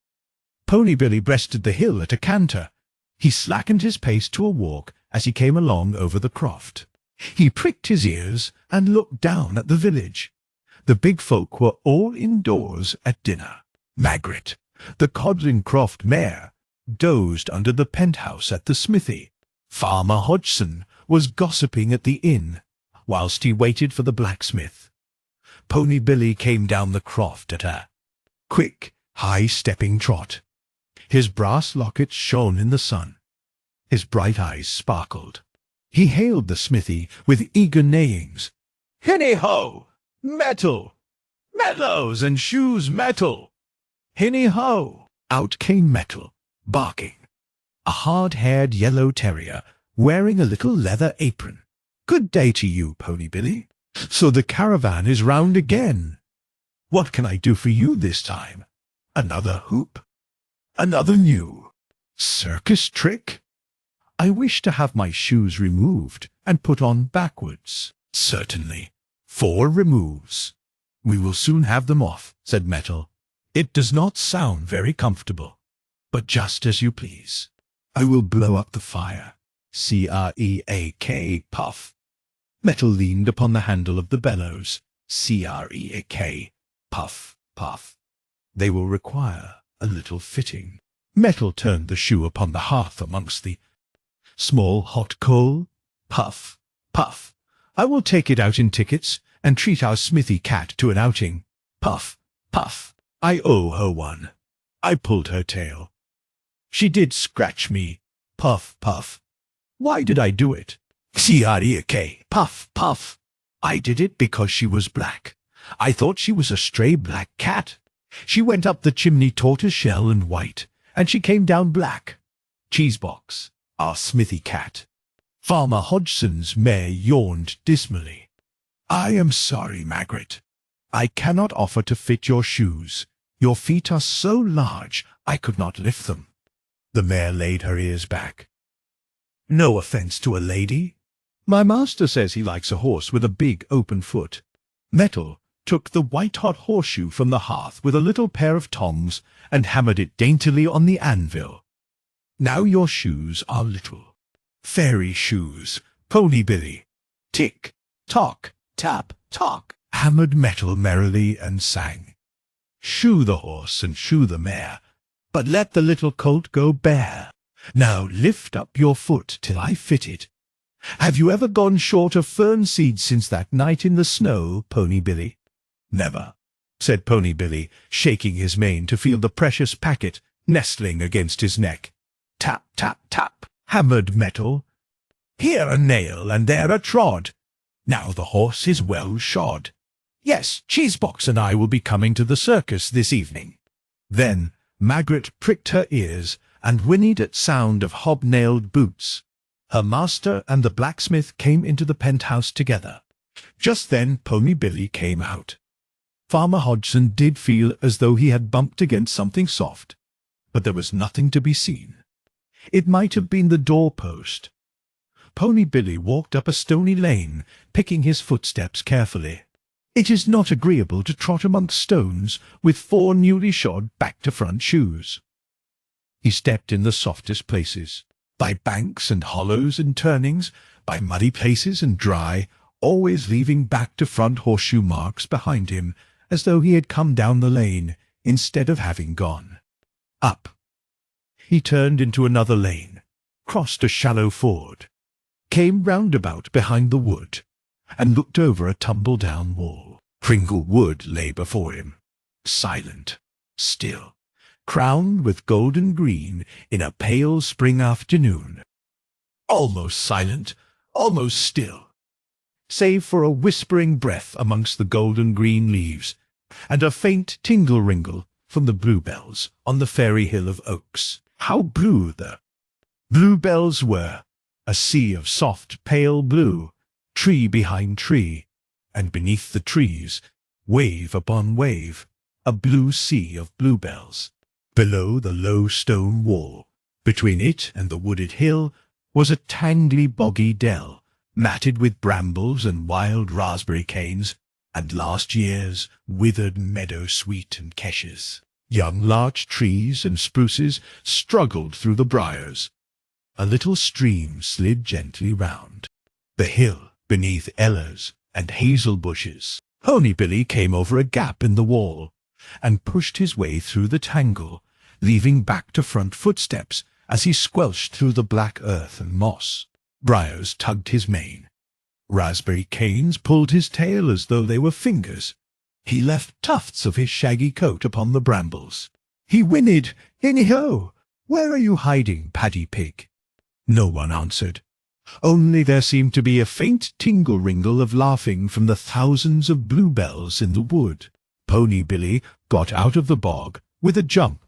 Pony Billy breasted the hill at a canter. He slackened his pace to a walk as he came along over the croft. He pricked his ears and looked down at the village. The big folk were all indoors at dinner. Margaret, the Codlin Croft mare, dozed under the penthouse at the smithy. Farmer Hodgson was gossiping at the inn, whilst he waited for the blacksmith. Pony Billy came down the croft at a quick, high-stepping trot. His brass locket shone in the sun. His bright eyes sparkled. He hailed the smithy with eager neighings. "Hinny-ho! Metal! Medlows and shoes metal! Hinny-ho!" Out came Metal, barking. A hard-haired yellow terrier, wearing a little leather apron. "Good day to you, Pony Billy. So the caravan is round again. What can I do for you this time? Another hoop? Another new circus trick? I wish to have my shoes removed and put on backwards." "Certainly. 4 removes. We will soon have them off," said Metal. "It does not sound very comfortable, but just as you please. I will blow up the fire. C-R-E-A-K, puff." Metal leaned upon the handle of the bellows. C-R-E-A-K, puff, puff. "They will require a little fitting." Metal turned the shoe upon the hearth amongst the small hot coal. Puff, puff. "I will take it out in tickets and treat our smithy cat to an outing." Puff, puff. "I owe her one. I pulled her tail. She did scratch me." Puff, puff. "Why did I do it?" C-R-E-A-K, puff, puff. "I did it because she was black. I thought she was a stray black cat. She went up the chimney tortoise-shell and white, and she came down black." Cheesebox, our smithy cat. Farmer Hodgson's mare yawned dismally. "I am sorry, Margaret. I cannot offer to fit your shoes. Your feet are so large I could not lift them." The mare laid her ears back. "No offence to a lady. My master says he likes a horse with a big open foot." Metal took the white-hot horseshoe from the hearth with a little pair of tongs and hammered it daintily on the anvil. "Now your shoes are little. Fairy shoes, Pony Billy. Tick, tock, tap, tock," hammered Metal merrily and sang. "Shoe the horse and shoe the mare, but let the little colt go bare. Now lift up your foot till I fit it. Have you ever gone short of fern seed since that night in the snow, Pony Billy?" "Never," said Pony Billy, shaking his mane to feel the precious packet nestling against his neck. Tap, tap, tap, hammered Metal. "Here a nail and there a trod. Now the horse is well shod. Yes, Cheesebox and I will be coming to the circus this evening." Then Margaret pricked her ears and whinnied at sound of hobnailed boots. Her master and the blacksmith came into the penthouse together. Just then Pony Billy came out. Farmer Hodgson did feel as though he had bumped against something soft, but there was nothing to be seen. It might have been the doorpost. Pony Billy walked up a stony lane, picking his footsteps carefully. It is not agreeable to trot amongst stones with 4 newly shod back-to-front shoes. He stepped in the softest places, by banks and hollows and turnings, by muddy places and dry, always leaving back-to-front horseshoe marks behind him, as though he had come down the lane instead of having gone up. He turned into another lane, crossed a shallow ford, came roundabout behind the wood, and looked over a tumble-down wall. Pringle Wood lay before him, silent, still, crowned with golden green in a pale spring afternoon. Almost silent, almost still, save for a whispering breath amongst the golden green leaves, and a faint tingle-ringle from the bluebells on the fairy hill of oaks. How blue the bluebells were! A sea of soft, pale blue, tree behind tree, and beneath the trees, wave upon wave, a blue sea of bluebells. Below the low stone wall, between it and the wooded hill, was a tangly boggy dell, matted with brambles and wild raspberry canes, and last year's withered meadow sweet and keshes. Young larch trees and spruces struggled through the briars. A little stream slid gently round the hill beneath ellers and hazel bushes. Pony Billy came over a gap in the wall and pushed his way through the tangle, leaving back-to-front footsteps as he squelched through the black earth and moss. Briars tugged his mane. Raspberry canes pulled his tail as though they were fingers. He left tufts of his shaggy coat upon the brambles. He whinnied, "Hinny-ho! Where are you hiding, Paddy Pig?" No one answered. Only there seemed to be a faint tingle-ringle of laughing from the thousands of bluebells in the wood. Pony Billy got out of the bog with a jump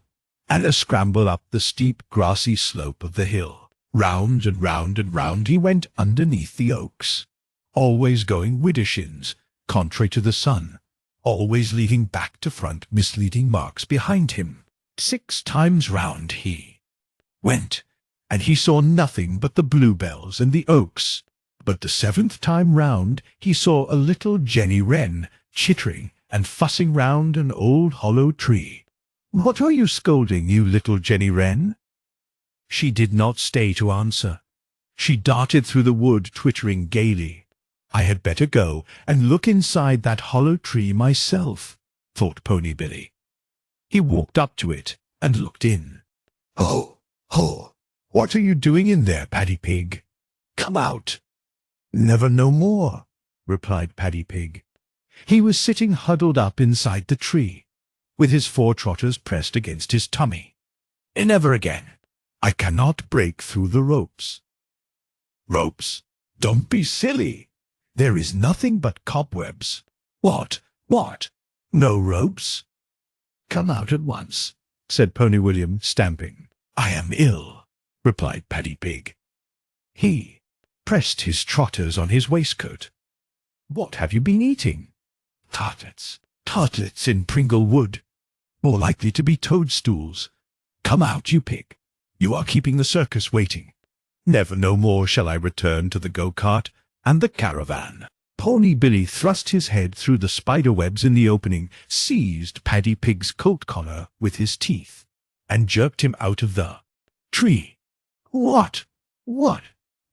and a scramble up the steep grassy slope of the hill. Round and round and round he went underneath the oaks, always going widdershins, contrary to the sun, always leaving back-to-front misleading marks behind him. 6 times round he went, and he saw nothing but the bluebells and the oaks. But the 7th time round he saw a little Jenny Wren chittering and fussing round an old hollow tree. "What are you scolding, you little Jenny Wren?" She did not stay to answer. She darted through the wood, twittering gaily. "I had better go and look inside that hollow tree myself," thought Pony Billy. He walked up to it and looked in. "Ho, ho! What are you doing in there, Paddy Pig? Come out." "Never no more," replied Paddy Pig. He was sitting huddled up inside the tree, with his 4 trotters pressed against his tummy. "Never again. I cannot break through the ropes." "Ropes? Don't be silly. There is nothing but cobwebs." What? No ropes?" "Come out at once," said Pony William, stamping. "I am ill," replied Paddy Pig. He pressed his trotters on his waistcoat. "What have you been eating?" Tartlets in Pringle Wood. More likely to be toadstools. Come out, you pig. You are keeping the circus waiting. Never no more shall I return to the go-kart and the caravan." Pony Billy thrust his head through the spider webs in the opening, seized Paddy Pig's coat collar with his teeth, and jerked him out of the tree. What?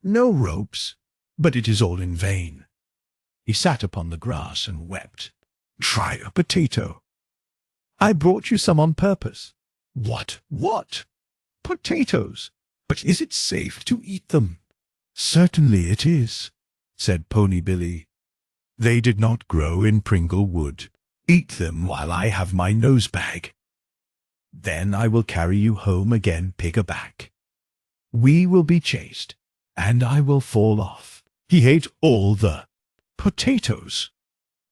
No ropes? But it is all in vain." He sat upon the grass and wept. "Try a potato." "I brought you some on purpose." What? Potatoes? But is it safe to eat them?" "Certainly it is," said Pony Billy. "They did not grow in Pringle Wood. Eat them while I have my nose-bag. Then I will carry you home again pig-a-back. We will be chased, and I will fall off." He ate all the potatoes.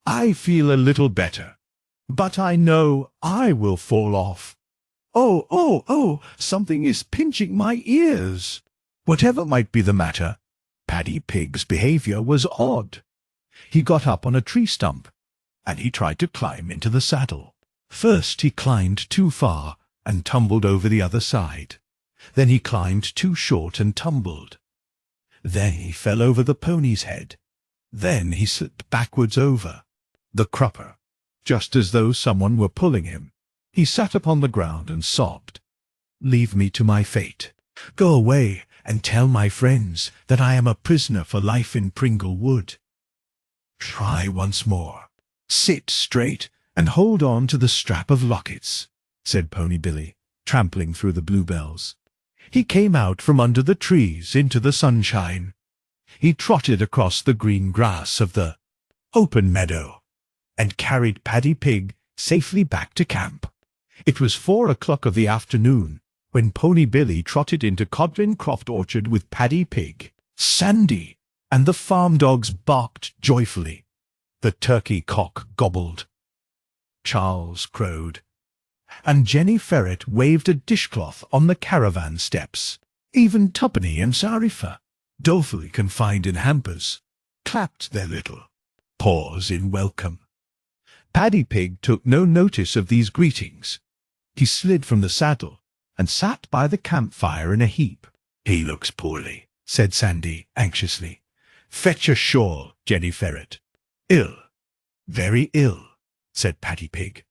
"I feel a little better, but I know I will fall off. Oh, something is pinching my ears." Whatever might be the matter, Paddy Pig's behavior was odd. He got up on a tree stump, and he tried to climb into the saddle. First he climbed too far and tumbled over the other side. Then he climbed too short and tumbled. Then he fell over the pony's head. Then he slipped backwards over the crupper, just as though someone were pulling him. He sat upon the ground and sobbed. "Leave me to my fate. Go away and tell my friends that I am a prisoner for life in Pringle Wood." "Try once more. Sit straight and hold on to the strap of lockets," said Pony Billy, trampling through the bluebells. He came out from under the trees into the sunshine. He trotted across the green grass of the open meadow and carried Paddy Pig safely back to camp. It was 4 o'clock of the afternoon when Pony Billy trotted into Codlin Croft Orchard with Paddy Pig, Sandy, and the farm dogs barked joyfully. The turkey cock gobbled. Charles crowed, and Jenny Ferret waved a dishcloth on the caravan steps. Even Tuppenny and Sarifa, dolefully confined in hampers, clapped their little paws in welcome. Paddy Pig took no notice of these greetings. He slid from the saddle and sat by the campfire in a heap. "He looks poorly," said Sandy anxiously. "Fetch a shawl, Jenny Ferret." "Ill, very ill," said Paddy Pig.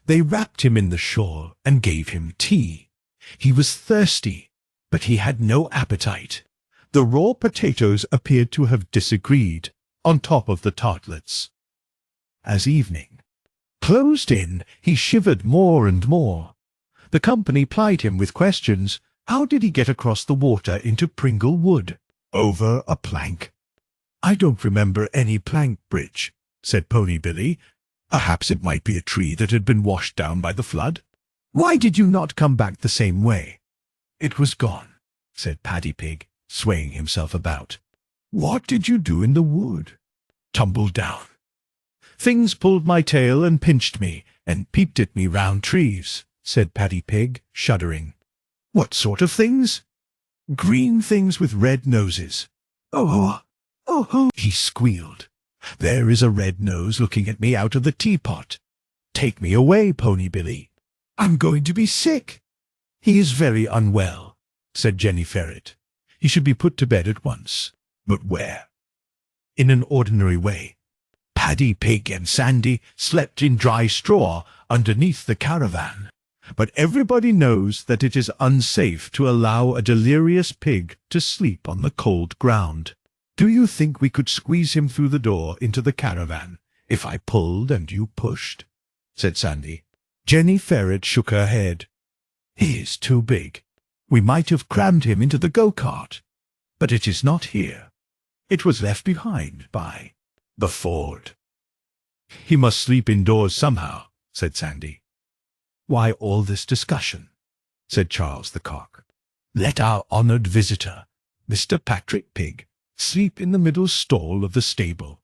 They wrapped him in the shawl and gave him tea. He was thirsty, but he had no appetite. The raw potatoes appeared to have disagreed on top of the tartlets. As evening closed in, he shivered more and more. The company plied him with questions. How did he get across the water into Pringle Wood? Over a plank. I don't remember any plank bridge, said Pony Billy. Perhaps it might be a tree that had been washed down by the flood. Why did you not come back the same way? It was gone, said Paddy Pig, swaying himself about. What did you do in the wood? Tumbled down. Things pulled my tail and pinched me, and peeped at me round trees, said Paddy Pig, shuddering. What sort of things? Green things with red noses. Oh, oh, oh, he squealed. There is a red nose looking at me out of the teapot. Take me away, Pony Billy. I'm going to be sick. He is very unwell, said Jenny Ferret. He should be put to bed at once. But where? In an ordinary way. Paddy Pig and Sandy slept in dry straw underneath the caravan. But everybody knows that it is unsafe to allow a delirious pig to sleep on the cold ground. Do you think we could squeeze him through the door into the caravan if I pulled and you pushed? Said Sandy. Jenny Ferret shook her head. He is too big. We might have crammed him into the go-kart. But it is not here. It was left behind by the Ford. He must sleep indoors somehow, said Sandy. Why all this discussion? Said Charles the Cock. Let our honoured visitor, Mr. Patrick Pig, sleep in the middle stall of the stable.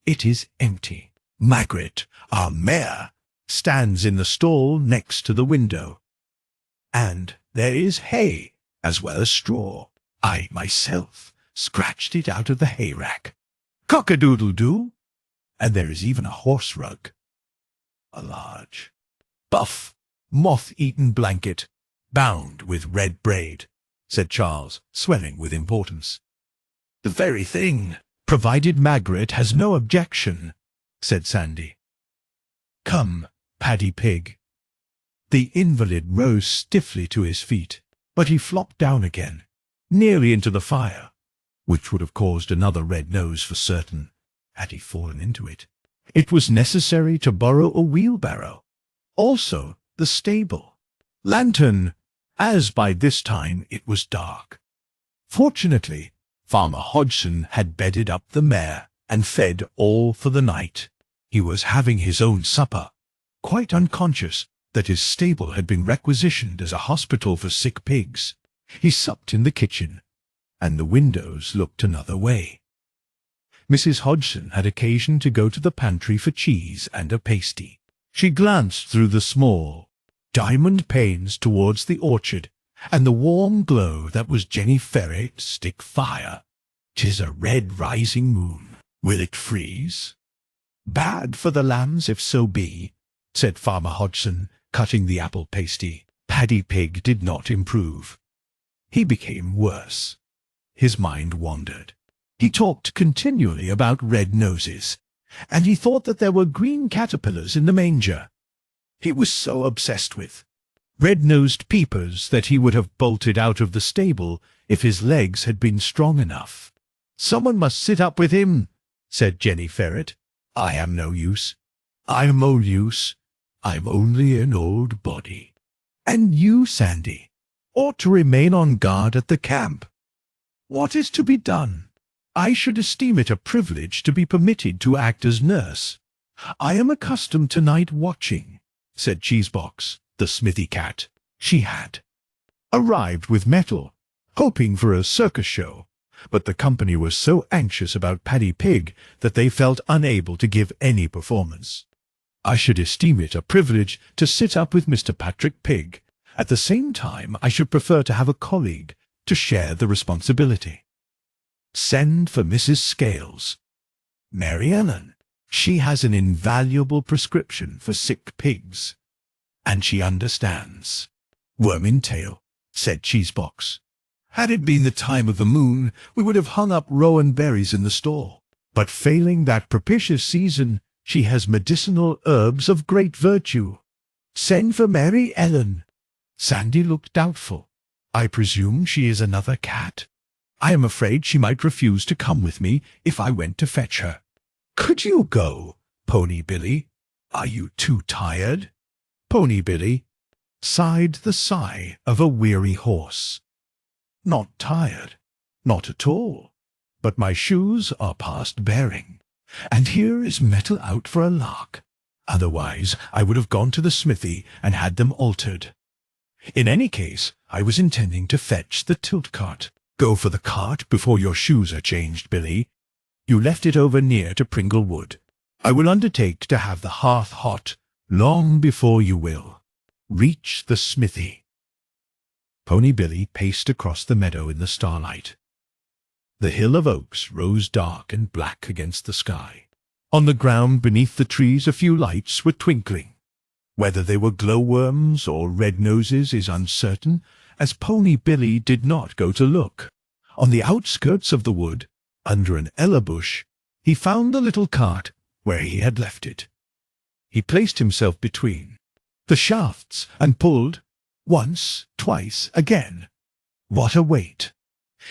It is empty. Magret, our mare, stands in the stall next to the window. And there is hay, as well as straw. I myself scratched it out of the hay-rack. Cock-a-doodle-doo! And there is even a horse rug. A large, buff, moth-eaten blanket, bound with red braid, said Charles, swelling with importance. The very thing, provided Magret has no objection, said Sandy. Come, Paddy Pig. The invalid rose stiffly to his feet, but he flopped down again, nearly into the fire, which would have caused another red nose for certain, had he fallen into it. It was necessary to borrow a wheelbarrow, also the stable, lantern, as by this time it was dark. Fortunately, Farmer Hodgson had bedded up the mare and fed all for the night. He was having his own supper, quite unconscious that his stable had been requisitioned as a hospital for sick pigs. He supped in the kitchen, and the windows looked another way. Mrs. Hodgson had occasion to go to the pantry for cheese and a pasty. She glanced through the small, diamond panes towards the orchard, and the warm glow that was Jenny Ferret's stick fire. "'Tis a red rising moon. Will it freeze?" "Bad for the lambs if so be," said Farmer Hodgson, cutting the apple pasty. Paddy Pig did not improve. He became worse. His mind wandered. He talked continually about red noses, and he thought that there were green caterpillars in the manger. He was so obsessed with red-nosed peepers that he would have bolted out of the stable if his legs had been strong enough. "Someone must sit up with him," said Jenny Ferret. "I am no use. I'm no use. I'm only an old body. And you, Sandy, ought to remain on guard at the camp. What is to be done? I should esteem it a privilege to be permitted to act as nurse. I am accustomed to night watching," said Cheesebox, the smithy cat. She had arrived with metal, hoping for a circus show, but the company was so anxious about Paddy Pig that they felt unable to give any performance. "I should esteem it a privilege to sit up with Mr. Patrick Pig. At the same time, I should prefer to have a colleague to share the responsibility. Send for Mrs. Scales. Mary Ellen. She has an invaluable prescription for sick pigs, and she understands." "Worm-in-tail," said Cheesebox. "Had it been the time of the moon, we would have hung up rowan berries in the stall. But failing that propitious season, she has medicinal herbs of great virtue. Send for Mary Ellen." Sandy looked doubtful. "I presume she is another cat. I am afraid she might refuse to come with me if I went to fetch her." "Could you go, Pony Billy? Are you too tired?" Pony Billy sighed the sigh of a weary horse. "Not tired, not at all, but my shoes are past bearing, and here is metal out for a lark. Otherwise I would have gone to the smithy and had them altered. In any case, I was intending to fetch the tilt cart." "Go for the cart before your shoes are changed, Billy. You left it over near to Pringlewood. I will undertake to have the hearth hot long before you will. Reach the smithy." Pony Billy paced across the meadow in the starlight. The hill of oaks rose dark and black against the sky. On the ground beneath the trees a few lights were twinkling. Whether they were glowworms or red noses is uncertain, as Pony Billy did not go to look. On the outskirts of the wood, under an ella bush, he found the little cart where he had left it. He placed himself between the shafts and pulled, once, twice, again. What a weight!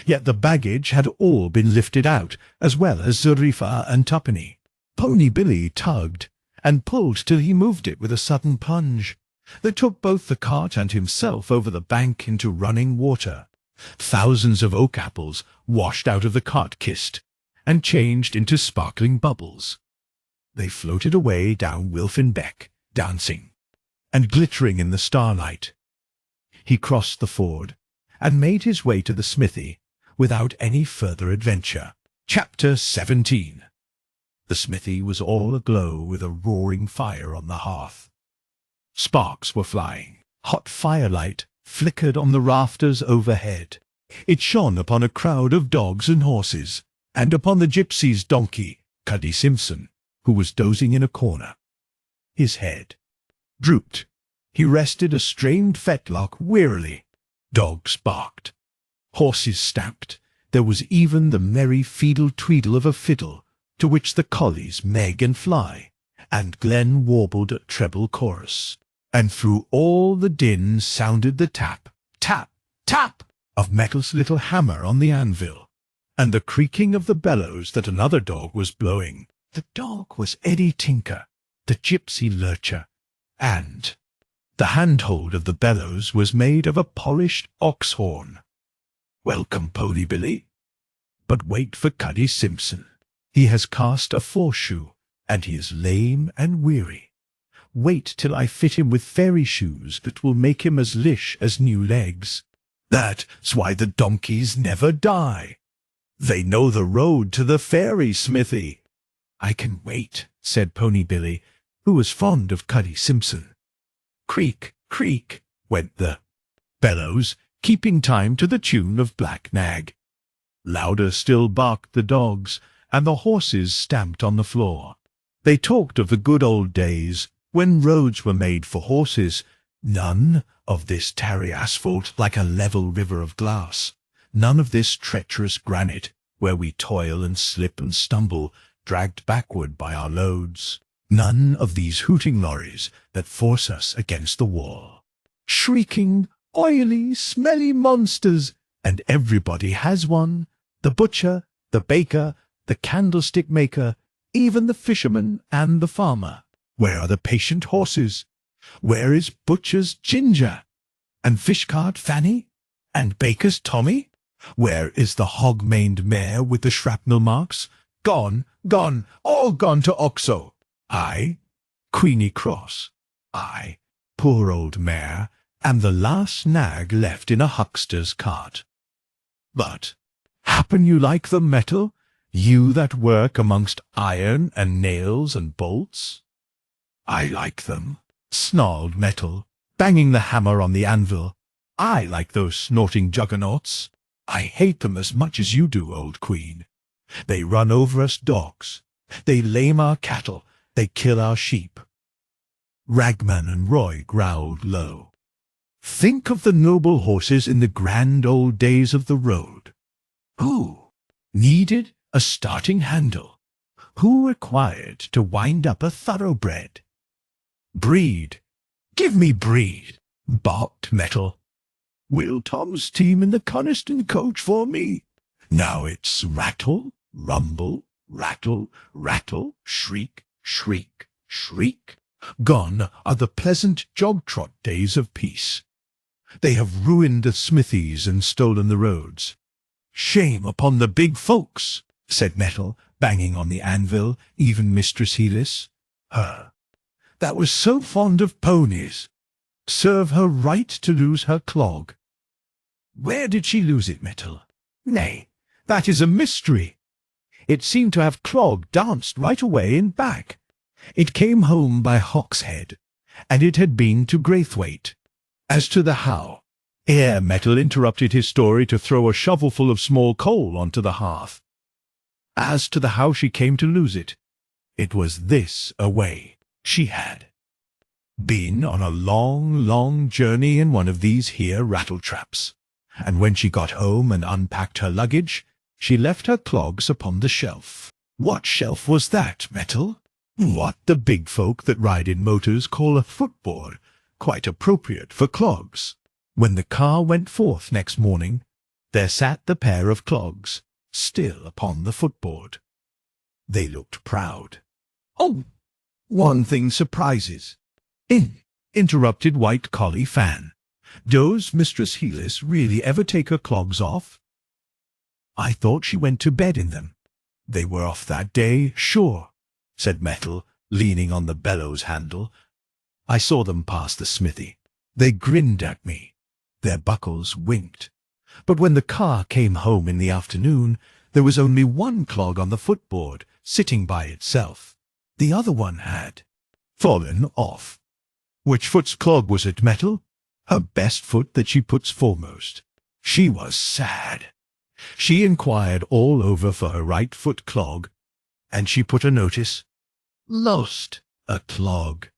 Yet the baggage had all been lifted out, as well as Zarifa and Tuppenny. Pony Billy tugged and pulled till he moved it with a sudden plunge that took both the cart and himself over the bank into running water. Thousands of oak apples washed out of the cart kist and changed into sparkling bubbles. They floated away down Wilfin Beck, dancing and glittering in the starlight. He crossed the ford and made his way to the smithy without any further adventure. Chapter 17. The smithy was all aglow with a roaring fire on the hearth. Sparks were flying. Hot firelight flickered on the rafters overhead. It shone upon a crowd of dogs and horses, and upon the gypsy's donkey, Cuddy Simpson, who was dozing in a corner. His head drooped. He rested a strained fetlock wearily. Dogs barked. Horses stamped. There was even the merry feedle-tweedle of a fiddle, to which the collies Meg and Fly, and Glen warbled a treble chorus. And through all the din sounded the tap, tap, tap of Metal's little hammer on the anvil, and the creaking of the bellows that another dog was blowing. The dog was Eddie Tinker, the gypsy lurcher, and the handhold of the bellows was made of a polished ox horn. "Welcome, Pony Billy. But wait for Cuddy Simpson. He has cast a foreshoe, and he is lame and weary. Wait till I fit him with fairy shoes that will make him as lish as new legs. That's why the donkeys never die. They know the road to the fairy smithy." "I can wait," said Pony Billy, who was fond of Cuddy Simpson. Creak, creak, went the bellows, keeping time to the tune of Black Nag. Louder still barked the dogs, and the horses stamped on the floor. They talked of the good old days when roads were made for horses, none of this tarry asphalt like a level river of glass, none of this treacherous granite where we toil and slip and stumble, dragged backward by our loads, none of these hooting lorries that force us against the wall. Shrieking, oily, smelly monsters, and everybody has one, the butcher, the baker, the candlestick maker, even the fisherman and the farmer. Where are the patient horses? Where is butcher's Ginger? And fishcart Fanny? And baker's Tommy? Where is the hog-maned mare with the shrapnel marks? Gone, gone, all gone to Oxo. I, Queenie Cross, I, poor old mare, am the last nag left in a huckster's cart. But happen you like the metal, you that work amongst iron and nails and bolts? I like them, snarled Metal, banging the hammer on the anvil. I like those snorting juggernauts. I hate them as much as you do, old queen. They run over us dogs. They lame our cattle. They kill our sheep. Ragman and Roy growled low. Think of the noble horses in the grand old days of the road. Who needed a starting handle? Who required to wind up a thoroughbred? Breed, Give me breed, barked Metal. Will Tom's team in the Coniston coach for me? Now it's rattle, rumble, rattle, rattle, shriek, shriek, shriek. Gone are the pleasant jog-trot days of peace. They have ruined the smithies and stolen the roads. Shame upon the big folks, said Metal, banging on the anvil, even Mistress Helis. Her, that was so fond of ponies. Serve her right to lose her clog. Where did she lose it, Metal? Nay, that is a mystery. It seemed to have clog danced right away and back. It came home by Hawkshead, and it had been to Graithwaite. As to the how, ere Metal interrupted his story to throw a shovelful of small coal onto the hearth. As to the how she came to lose it was this away. She had been on a long, long journey in one of these here rattletraps, and when she got home and unpacked her luggage, she left her clogs upon the shelf. What shelf was that, Metal? What the big folk that ride in motors call a footboard, quite appropriate for clogs. When the car went forth next morning, there sat the pair of clogs, still upon the footboard. They looked proud. Oh, one thing surprises. Interrupted White Collie Fan. Does Mistress Helis really ever take her clogs off? I thought she went to bed in them. They were off that day, sure, said Metal, leaning on the bellows handle. I saw them pass the smithy. They grinned at me. Their buckles winked. But when the car came home in the afternoon, there was only one clog on the footboard, sitting by itself. The other one had fallen off. Which foot's clog was it, Metal? Her best foot that she puts foremost. She was sad. She inquired all over for her right foot clog, and she put a notice, "Lost a clog,"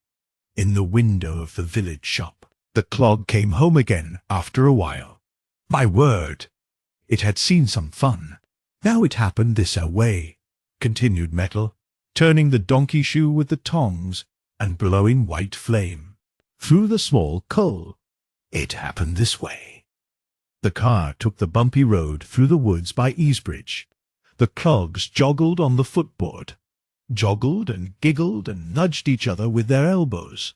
in the window of the village shop. The clog came home again after a while. My word, it had seen some fun. Now it happened this way, continued Metal, turning the donkey shoe with the tongs and blowing white flame through the small coal. It happened this way. The car took the bumpy road through the woods by Easebridge. The clogs joggled on the footboard, joggled and giggled and nudged each other with their elbows,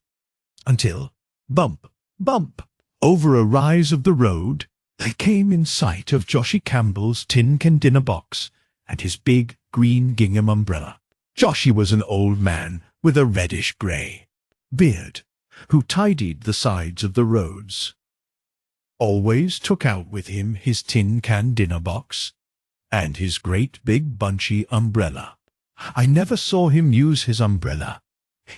until, bump, bump, over a rise of the road, they came in sight of Joshy Campbell's tin can dinner box and his big green gingham umbrella. Joshy was an old man with a reddish-grey beard, who tidied the sides of the roads. Always took out with him his tin can dinner box and his great big bunchy umbrella. I never saw him use his umbrella.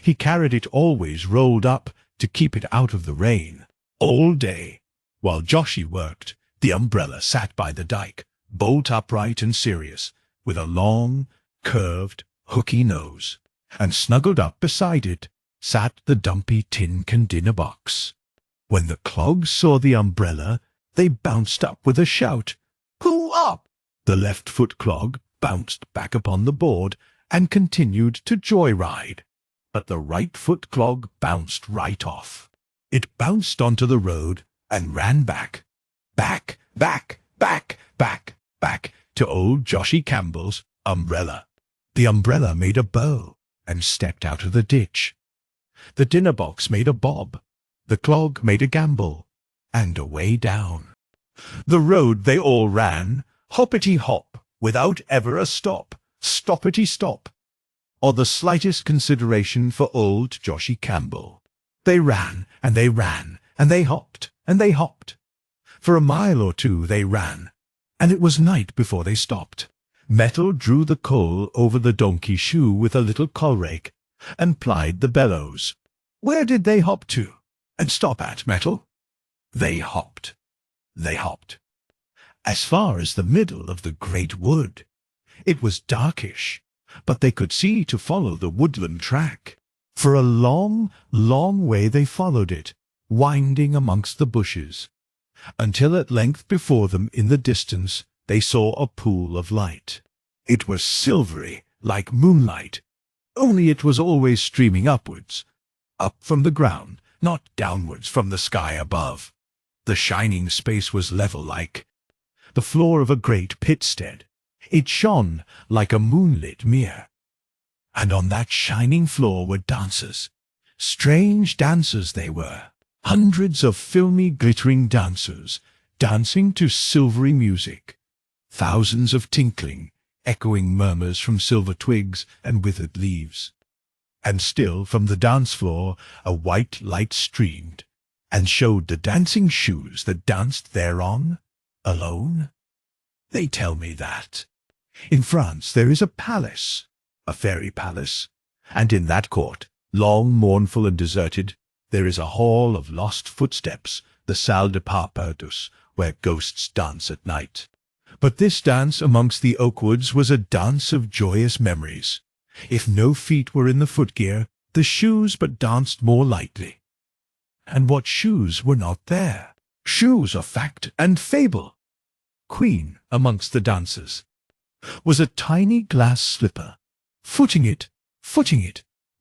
He carried it always rolled up to keep it out of the rain. All day, while Joshy worked, the umbrella sat by the dike, bolt upright and serious, with a long, curved, hooky nose, and snuggled up beside it sat the dumpy tin can dinner box. When the clogs saw the umbrella, they bounced up with a shout. "Pull up!" The left foot clog bounced back upon the board and continued to joyride, but the right foot clog bounced right off. It bounced onto the road and ran back, back, back, back, back, back to old Joshy Campbell's umbrella. The umbrella made a bow and stepped out of the ditch. The dinner box made a bob. The clog made a gambol, and away down the road they all ran, hoppity-hop, without ever a stop, stoppity-stop, or the slightest consideration for old Joshy Campbell. They ran, and they ran, and they hopped, and they hopped. For a mile or two they ran, and it was night before they stopped. Metal drew the coal over the donkey shoe with a little coal-rake, and plied the bellows. Where did they hop to and stop at, Metal? They hopped. They hopped as far as the middle of the great wood. It was darkish, but they could see to follow the woodland track. For a long, long way they followed it, winding amongst the bushes, until at length before them in the distance they saw a pool of light. It was silvery, like moonlight, only it was always streaming upwards, up from the ground, not downwards from the sky above. The shining space was level like the floor of a great pitstead. It shone like a moonlit mirror. And on that shining floor were dancers. Strange dancers they were. Hundreds of filmy, glittering dancers, dancing to silvery music. Thousands of tinkling, echoing murmurs from silver twigs and withered leaves. And still from the dance floor a white light streamed, and showed the dancing shoes that danced thereon, alone. They tell me that in France there is a palace, a fairy palace, and in that court, long, mournful, and deserted, there is a hall of lost footsteps, the salle de pas perdus, where ghosts dance at night. But this dance amongst the oak woods was a dance of joyous memories. If no feet were in the footgear, the shoes but danced more lightly. And what shoes were not there? Shoes of fact and fable. Queen amongst the dancers was a tiny glass slipper, footing it,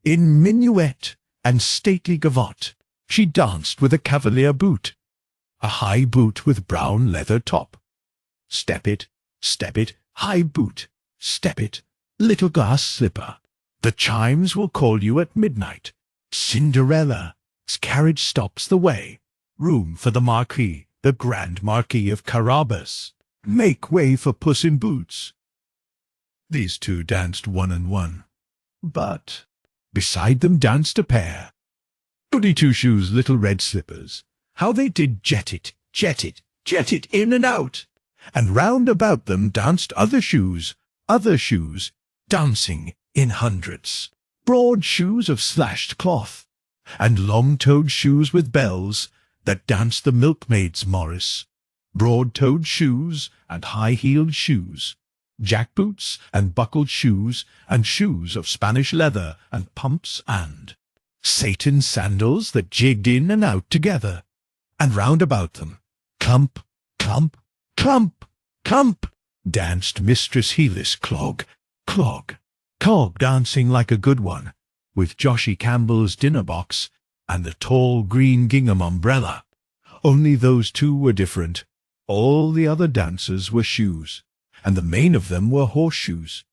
in minuet and stately gavotte. She danced with a cavalier boot, a high boot with brown leather top. Step it, high boot, step it, little glass slipper. The chimes will call you at midnight. Cinderella's carriage stops the way. Room for the Marquis, the Grand Marquis of Carabas. Make way for Puss in Boots. These two danced one and one, but beside them danced a pair. Goody-two-shoes, little red slippers. How they did jet it, in and out. And round about them danced other shoes, dancing in hundreds. Broad shoes of slashed cloth, and long-toed shoes with bells, that danced the milkmaid's Morris. Broad-toed shoes and high-heeled shoes, jack-boots and buckled shoes, and shoes of Spanish leather, and pumps and satin sandals that jigged in and out together. And round about them, clump, clump, clump, clump, danced Mistress Heelis Clog, dancing like a good one, with Joshy Campbell's dinner box and the tall green gingham umbrella. Only those two were different. All the other dancers were shoes, and the main of them were horseshoes.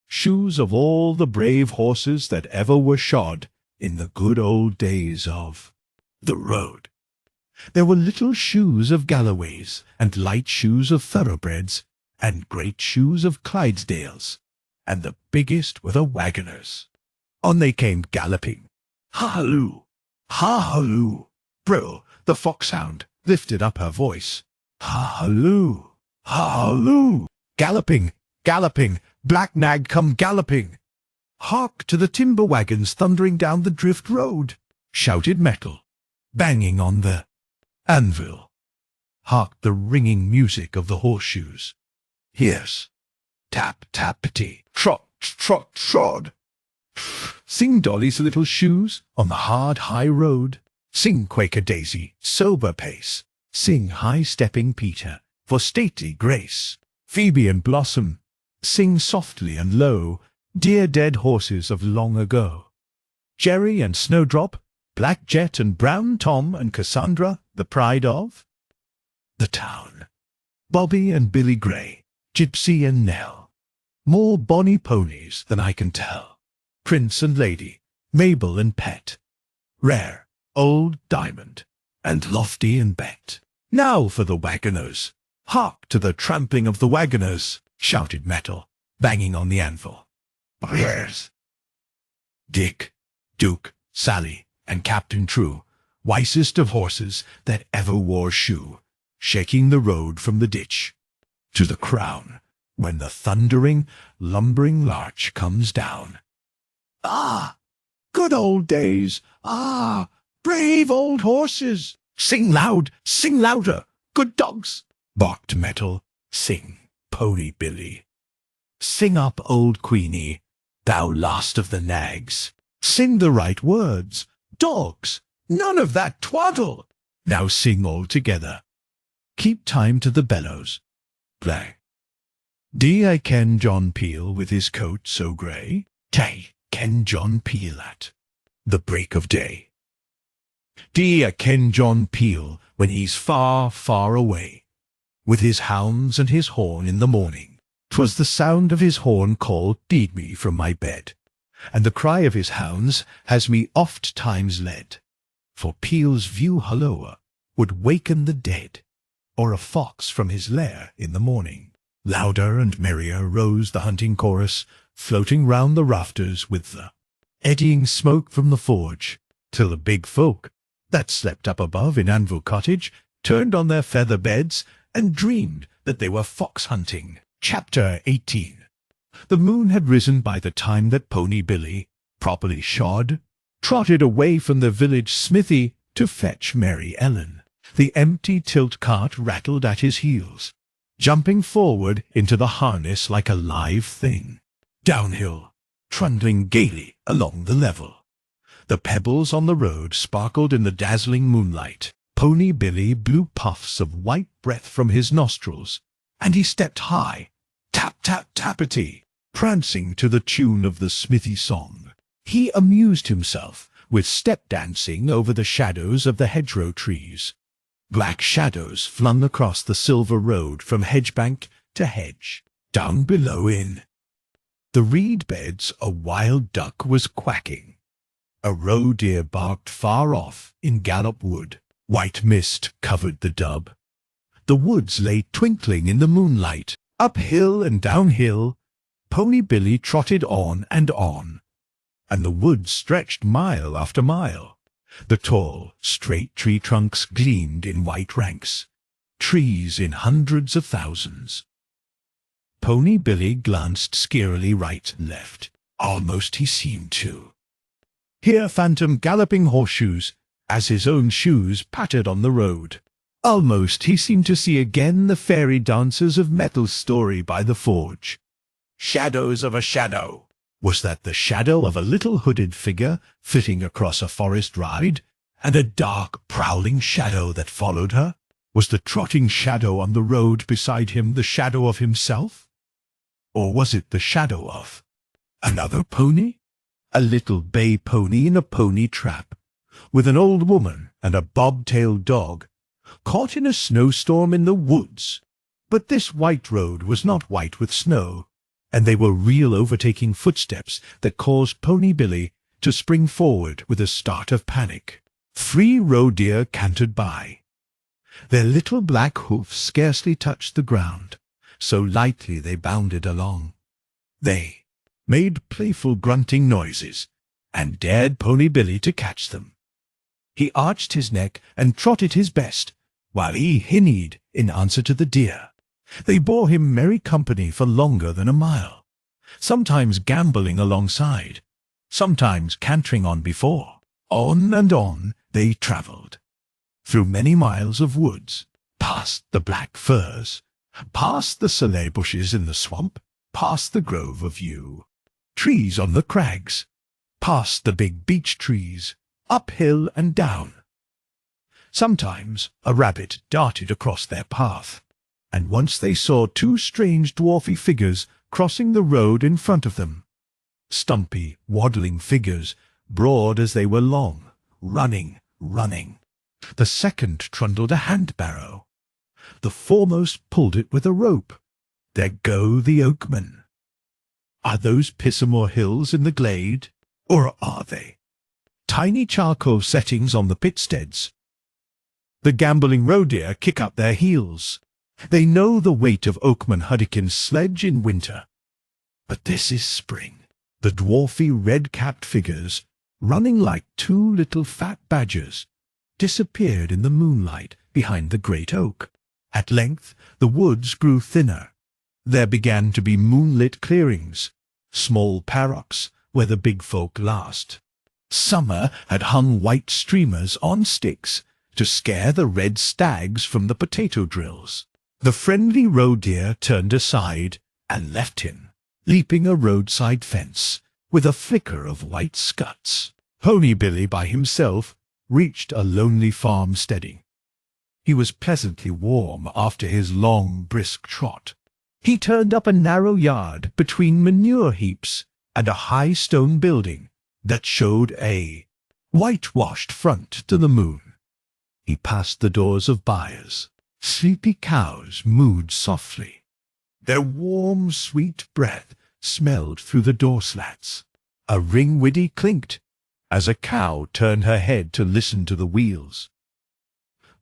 Shoes of all the brave horses that ever were shod in the good old days of the road. There were little shoes of Galloways, and light shoes of thoroughbreds, and great shoes of Clydesdales, and the biggest were the wagoners. On they came galloping. Ha-halloo! Ha-halloo! Brill, the foxhound, lifted up her voice. Ha-halloo! Ha-halloo! Galloping, galloping, black nag come galloping. Hark to the timber wagons thundering down the drift road, shouted Metal, banging on the anvil. Hark the ringing music of the horseshoes. Here's tap, tappity, trot, trot, trod. Sing Dolly's little shoes on the hard high road. Sing Quaker Daisy, sober pace. Sing high-stepping Peter, for stately grace. Phoebe and Blossom, sing softly and low, dear dead horses of long ago. Jerry and Snowdrop, Black Jet and Brown Tom and Cassandra, the pride of the town. Bobby and Billy Gray, Gypsy and Nell, more bonny ponies than I can tell. Prince and Lady, Mabel and Pet, Rare, Old Diamond, and Lofty and Bet. Now for the wagoners. Hark to the trampling of the wagoners, shouted Metal, banging on the anvil. Yes. Dick, Duke, Sally, and Captain True, wisest of horses that ever wore shoe, shaking the road from the ditch to the crown, when the thundering, lumbering larch comes down. Ah, good old days! Ah, brave old horses! Sing loud, sing louder, good dogs! Barked Metal. Sing, Pony Billy. Sing up, old Queenie, thou last of the nags. Sing the right words, dogs, none of that twaddle. Now sing all together. Keep time to the bellows. Play. Dee I ken John Peel with his coat so grey? Tay ken John Peel at the break of day. Dear Ken John Peel, when he's far, far away, with his hounds and his horn in the morning. 'Twas the sound of his horn called deed me from my bed, and the cry of his hounds has me oft times led. For Peel's view halloa would waken the dead, or a fox from his lair in the morning. Louder and merrier rose the hunting chorus, floating round the rafters with the eddying smoke from the forge, till the big folk that slept up above in Anvil Cottage turned on their feather beds and dreamed that they were fox hunting. Chapter 18. The moon had risen by the time that Pony Billy, properly shod, trotted away from the village smithy to fetch Mary Ellen. The empty tilt cart rattled at his heels, jumping forward into the harness like a live thing. Downhill, trundling gaily along the level. The pebbles on the road sparkled in the dazzling moonlight. Pony Billy blew puffs of white breath from his nostrils, and he stepped high, tap-tap-tappity, prancing to the tune of the smithy song. He amused himself with step-dancing over the shadows of the hedgerow trees. Black shadows flung across the silver road from hedgebank to hedge. Down below in the reed beds a wild duck was quacking. A roe deer barked far off in Gallop Wood. White mist covered the dub. The woods lay twinkling in the moonlight. Up hill and down hill, Pony Billy trotted on, and the woods stretched mile after mile. The tall, straight tree trunks gleamed in white ranks, trees in hundreds of thousands. Pony Billy glanced scarily right and left. Almost he seemed to hear phantom galloping horseshoes as his own shoes pattered on the road. Almost he seemed to see again the fairy dancers of Metal's story by the forge. Shadows of a shadow. Was that the shadow of a little hooded figure flitting across a forest ride, and a dark, prowling shadow that followed her? Was the trotting shadow on the road beside him the shadow of himself? Or was it the shadow of another pony? A little bay pony in a pony trap, with an old woman and a bobtailed dog, caught in a snowstorm in the woods. But this white road was not white with snow, and they were real overtaking footsteps that caused Pony Billy to spring forward with a start of panic. 3 roe deer cantered by. Their little black hoofs scarcely touched the ground, so lightly they bounded along. They made playful grunting noises, and dared Pony Billy to catch them. He arched his neck and trotted his best, while he whinnied in answer to the deer. They bore him merry company for longer than a mile, sometimes gambolling alongside, sometimes cantering on before. On and on they travelled, through many miles of woods, past the black firs, past the saleh bushes in the swamp, past the grove of yew trees on the crags, past the big beech trees, up hill and down. Sometimes a rabbit darted across their path, and once they saw 2 strange dwarfy figures crossing the road in front of them. Stumpy, waddling figures, broad as they were long, running. The second trundled a hand-barrow. The foremost pulled it with a rope. There go the oakmen. Are those Pissamore hills in the glade, or are they tiny charcoal settings on the pitsteads? The gambolling roe deer kick up their heels. They know the weight of Oakman Huddekin's sledge in winter. But this is spring. The dwarfy red-capped figures, running like 2 little fat badgers, disappeared in the moonlight behind the great oak. At length the woods grew thinner. There began to be moonlit clearings, small parrocks where the big folk last. Summer had hung white streamers on sticks to scare the red stags from the potato drills. The friendly roe deer turned aside and left him, leaping a roadside fence with a flicker of white scuts. Pony Billy by himself reached a lonely farm steading. He was pleasantly warm after his long, brisk trot. He turned up a narrow yard between manure heaps and a high stone building that showed a whitewashed front to the moon. He passed the doors of byres. Sleepy cows mooed softly. Their warm, sweet breath smelled through the door slats. A ring-widdy clinked as a cow turned her head to listen to the wheels.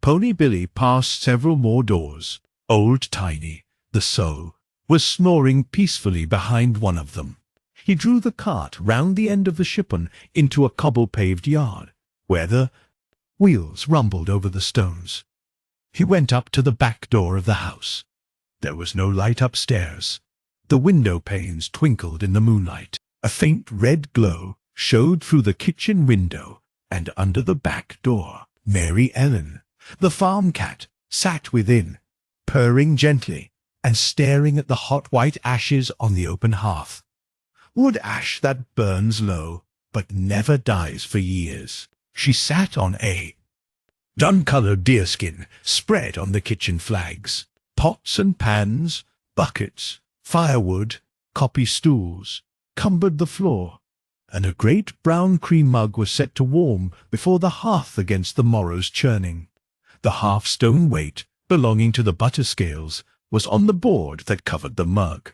Pony Billy passed several more doors. Old Tiny, the sow, was snoring peacefully behind one of them. He drew the cart round the end of the shippon into a cobble-paved yard, where the wheels rumbled over the stones. He went up to the back door of the house. There was no light upstairs. The window panes twinkled in the moonlight. A faint red glow showed through the kitchen window, and under the back door Mary Ellen, the farm cat, sat within, purring gently and staring at the hot white ashes on the open hearth. Wood ash that burns low, but never dies for years. She sat on a dun-coloured deerskin spread on the kitchen flags. Pots and pans, buckets, firewood, copy stools cumbered the floor, and a great brown cream mug was set to warm before the hearth against the morrow's churning. The half-stone weight, belonging to the butter scales, was on the board that covered the mug.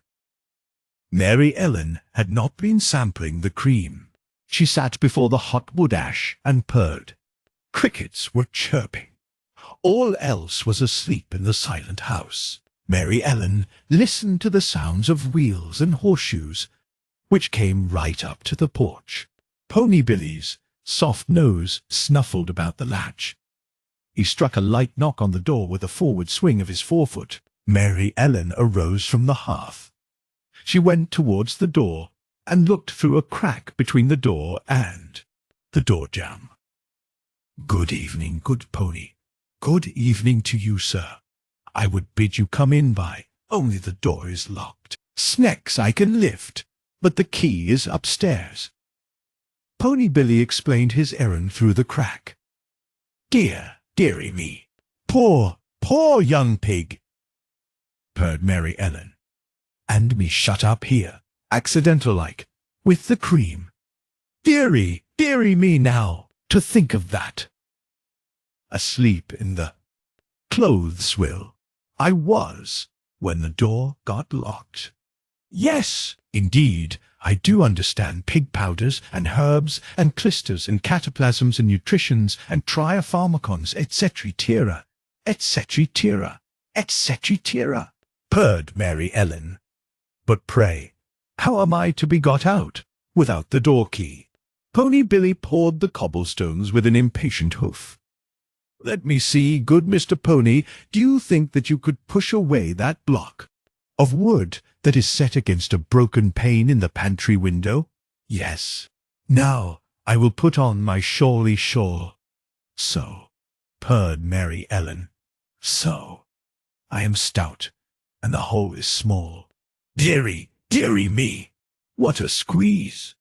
Mary Ellen had not been sampling the cream. She sat before the hot wood ash and purred. Crickets were chirping. All else was asleep in the silent house. Mary Ellen listened to the sounds of wheels and horseshoes, which came right up to the porch. Pony Billy's soft nose snuffled about the latch. He struck a light knock on the door with a forward swing of his forefoot. Mary Ellen arose from the hearth. She went towards the door and looked through a crack between the door and the door jamb. "Good evening, good pony. Good evening to you, sir. I would bid you come in by, only the door is locked. Snacks I can lift, but the key is upstairs." Pony Billy explained his errand through the crack. "Dearie me, poor young pig," purred Mary Ellen. "And me shut up here, accidental-like, with the cream. Dearie me now, to think of that. Asleep in the clothes-will I was when the door got locked. Yes, indeed, I do understand pig powders and herbs and clysters and cataplasms and nutritions and triopharmacons, etc., purred Mary Ellen. But pray, how am I to be got out without the door key?" Pony Billy pawed the cobblestones with an impatient hoof. "Let me see, good Mr. Pony, do you think that you could push away that block of wood that is set against a broken pane in the pantry window? Yes. Now I will put on my shawly shawl." "So," purred Mary Ellen. "So. I am stout, and the hole is small. Dearie me, what a squeeze!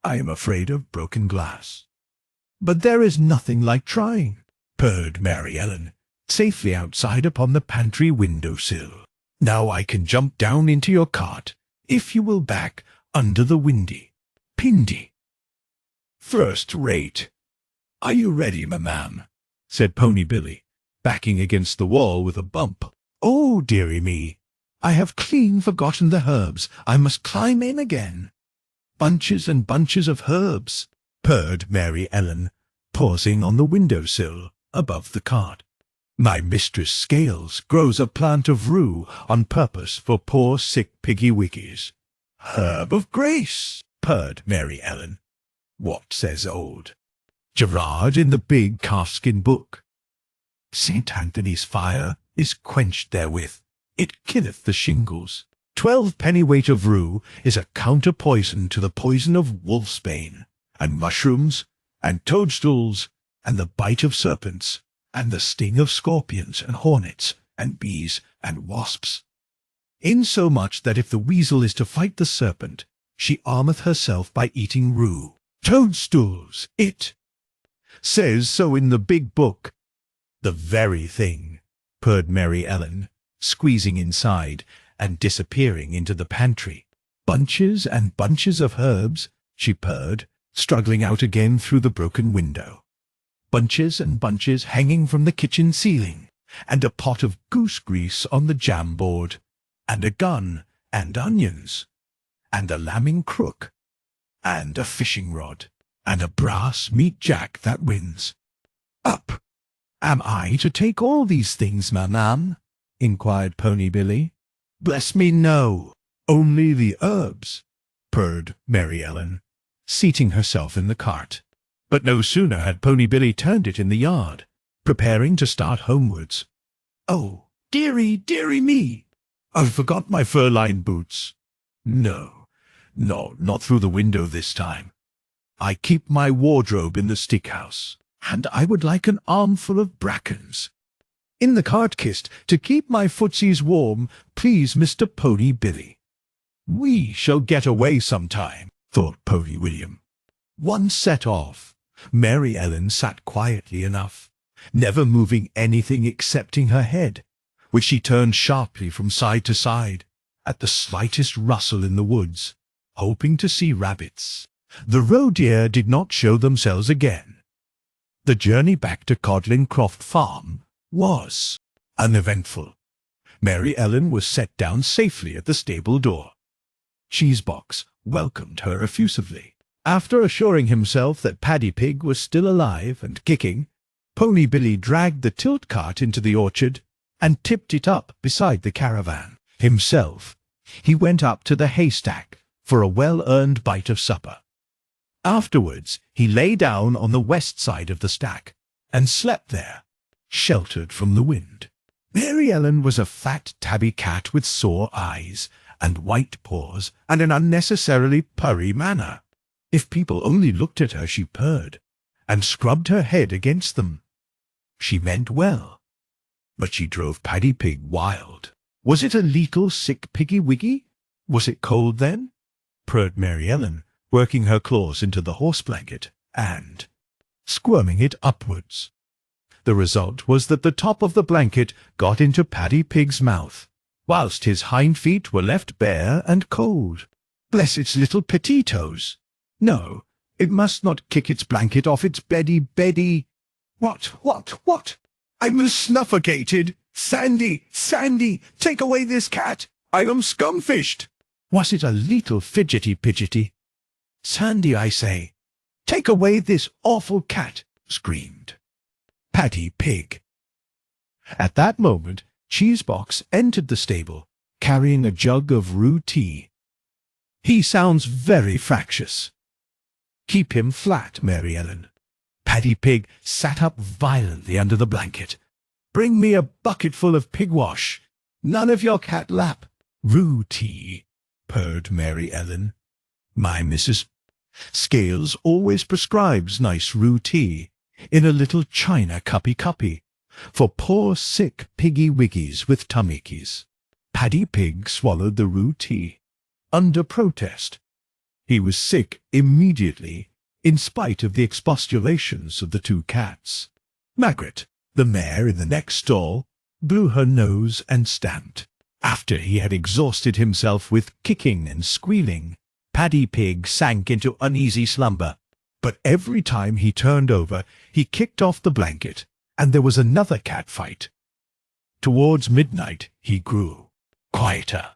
I am afraid of broken glass." "But there is nothing like trying," purred Mary Ellen, safely outside upon the pantry window-sill. "Now I can jump down into your cart, if you will back under the pindy." "First rate. Are you ready, ma'am?" said Pony Billy, backing against the wall with a bump. "Oh, dearie me, I have clean forgotten the herbs. I must climb in again." "Bunches and bunches of herbs," purred Mary Ellen, pausing on the window-sill above the cart. "My mistress Scales grows a plant of rue on purpose for poor sick piggy wiggies." "Herb of grace," purred Mary Ellen. "What says old Gerard in the big calfskin book? St. Anthony's fire is quenched therewith. It killeth the shingles. 12 pennyweight of rue is a counter-poison to the poison of wolfsbane, and mushrooms, and toadstools, and the bite of serpents, and the sting of scorpions, and hornets, and bees, and wasps. Insomuch that if the weasel is to fight the serpent, she armeth herself by eating rue. Toadstools, it says so in the big book." "The very thing," purred Mary Ellen, squeezing inside and disappearing into the pantry. "Bunches and bunches of herbs," she purred, struggling out again through the broken window. Bunches and bunches hanging from the kitchen ceiling, and a pot of goose grease on the jam board, and a gun, and onions, and a lambing crook, and a fishing rod, and a brass meat jack that wins. Up! Am I to take all these things, ma'am? Inquired Pony Billy. Bless me, no. Only the herbs, purred Mary Ellen, seating herself in the cart. But no sooner had Pony Billy turned it in the yard, preparing to start homewards. Oh, dearie, dearie me! I forgot my fur-lined boots. No, not through the window this time. I keep my wardrobe in the stick-house, and I would like an armful of brackens. In the cart-kist, to keep my footsies warm, please, Mr. Pony Billy. We shall get away sometime, thought Pony William. Once set off, Mary Ellen sat quietly enough, never moving anything excepting her head, which she turned sharply from side to side at the slightest rustle in the woods, hoping to see rabbits. The roe deer did not show themselves again. The journey back to Codlincroft Farm was uneventful. Mary Ellen was set down safely at the stable door. Cheesebox welcomed her effusively. After assuring himself that Paddy Pig was still alive and kicking, Pony Billy dragged the tilt cart into the orchard and tipped it up beside the caravan. Himself, he went up to the haystack for a well-earned bite of supper. Afterwards, he lay down on the west side of the stack and slept there, sheltered from the wind. Mary Ellen was a fat tabby cat with sore eyes and white paws and an unnecessarily purry manner. If people only looked at her, she purred and scrubbed her head against them. She meant well, but she drove Paddy Pig wild. Was it a leetle sick piggy wiggy? Was it cold then? Purred Mary Ellen, working her claws into the horse blanket and squirming it upwards. The result was that the top of the blanket got into Paddy Pig's mouth, whilst his hind feet were left bare and cold. Bless its little petitoes! No, it must not kick its blanket off its beddy. What? I'm suffocated! Sandy, take away this cat! I am scumfished! Was it a leetle fidgety-pidgety? Sandy, I say, take away this awful cat! Screamed Paddy Pig. At that moment, Cheesebox entered the stable, carrying a jug of rue tea. He sounds very fractious. Keep him flat, Mary Ellen. Paddy Pig sat up violently under the blanket. Bring me a bucketful of pig-wash. None of your cat lap. Rue tea, purred Mary Ellen. My Mrs. Scales always prescribes nice rue tea in a little china cuppy for poor sick piggy-wiggies with tummikies. Paddy Pig swallowed the rue tea under protest. He was sick immediately, in spite of the expostulations of the two cats. Margaret, the mare in the next stall, blew her nose and stamped. After he had exhausted himself with kicking and squealing, Paddy Pig sank into uneasy slumber. But every time he turned over, he kicked off the blanket, and there was another cat fight. Towards midnight, he grew quieter.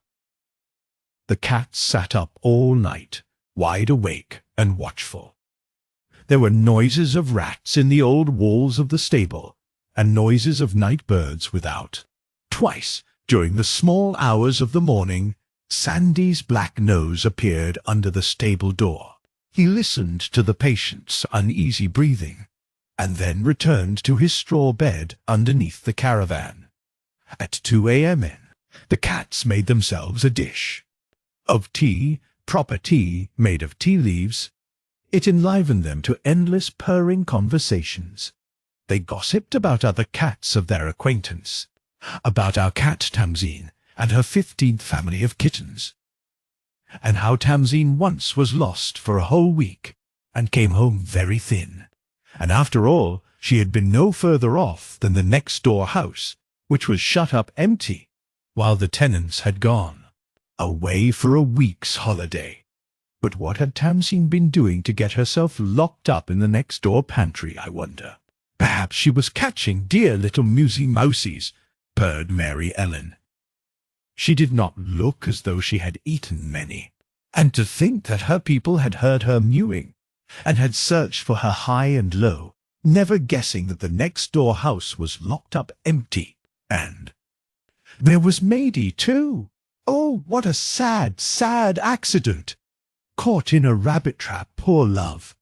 The cats sat up all night, wide awake and watchful. There were noises of rats in the old walls of the stable, and noises of night birds without. Twice, during the small hours of the morning, Sandy's black nose appeared under the stable door. He listened to the patient's uneasy breathing, and then returned to his straw bed underneath the caravan. At 2 a.m. the cats made themselves a dish of tea, proper tea made of tea leaves. It enlivened them to endless purring conversations. They gossiped about other cats of their acquaintance, about our cat Tamzine and her 15th family of kittens, and how Tamzine once was lost for a whole week and came home very thin, and after all she had been no further off than the next-door house, which was shut up empty while the tenants had gone away for a week's holiday. But what had Tamsin been doing to get herself locked up in the next-door pantry, I wonder? Perhaps she was catching dear little musy mousies, purred Mary Ellen. She did not look as though she had eaten many, and to think that her people had heard her mewing, and had searched for her high and low, never guessing that the next-door house was locked up empty, and there was Maidie, too. Oh, what a sad, sad accident! Caught in a rabbit trap, poor love.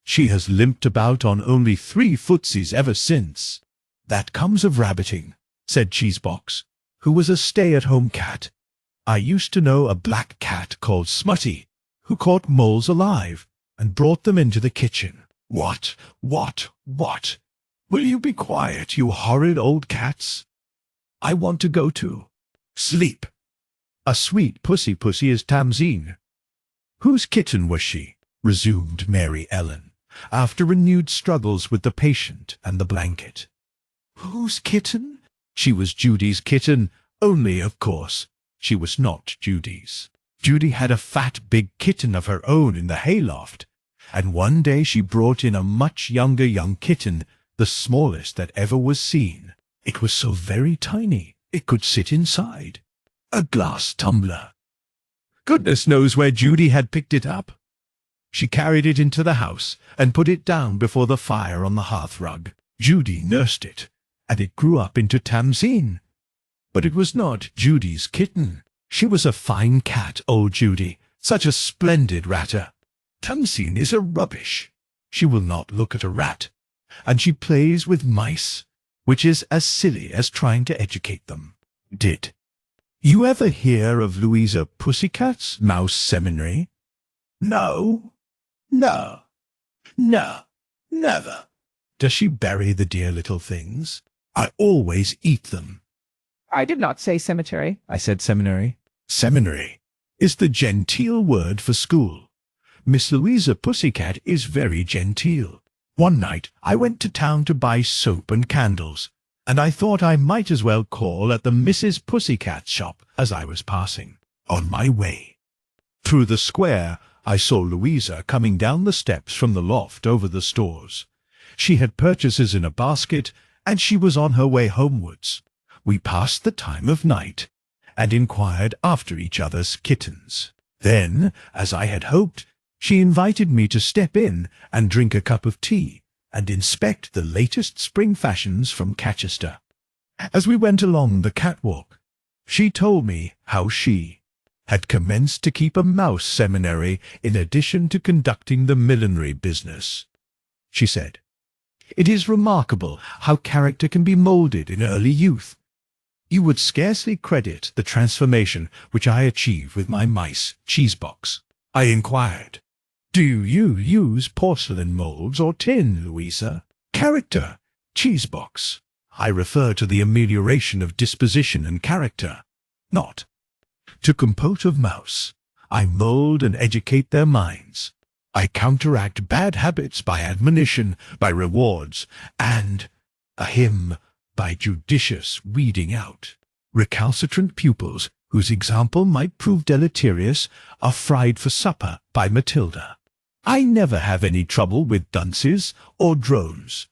She has limped about on only 3 footsies ever since. That comes of rabbiting, said Cheesebox, who was a stay-at-home cat. I used to know a black cat called Smutty, who caught moles alive and brought them into the kitchen. What? Will you be quiet, you horrid old cats? I want to go to sleep. A sweet pussy is Tamsin. Whose kitten was she? Resumed Mary Ellen, after renewed struggles with the patient and the blanket. Whose kitten? She was Judy's kitten, only, of course, she was not Judy's. Judy had a fat big kitten of her own in the hayloft, and one day she brought in a much younger young kitten, the smallest that ever was seen. It was so very tiny, it could sit inside a glass tumbler. Goodness knows where Judy had picked it up. She carried it into the house and put it down before the fire on the hearth-rug. Judy nursed it, and it grew up into Tamsin. But it was not Judy's kitten. She was a fine cat, old Judy, such a splendid ratter. Tamsin is a rubbish. She will not look at a rat, and she plays with mice, which is as silly as trying to educate them. Did you ever hear of Louisa Pussycat's mouse seminary? No, never. Does she bury the dear little things? I always eat them. I did not say cemetery. I said seminary. Seminary is the genteel word for school. Miss Louisa Pussycat is very genteel. One night I went to town to buy soap and candles, and I thought I might as well call at the Mrs. Pussycat's shop as I was passing. On my way through the square, I saw Louisa coming down the steps from the loft over the stores. She had purchases in a basket, and she was on her way homewards. We passed the time of night, and inquired after each other's kittens. Then, as I had hoped, she invited me to step in and drink a cup of tea, and inspect the latest spring fashions from Catchester. As we went along the catwalk, she told me how she had commenced to keep a mouse seminary in addition to conducting the millinery business. She said, "It is remarkable how character can be moulded in early youth. You would scarcely credit the transformation which I achieved with my mice, Cheesebox." I inquired, "Do you use porcelain moulds or tin, Louisa?" "Character, Cheesebox. I refer to the amelioration of disposition and character, not to compose of mouse. I mould and educate their minds. I counteract bad habits by admonition, by rewards, and by judicious weeding out. Recalcitrant pupils, whose example might prove deleterious, are fried for supper by Matilda. I never have any trouble with dunces or drones.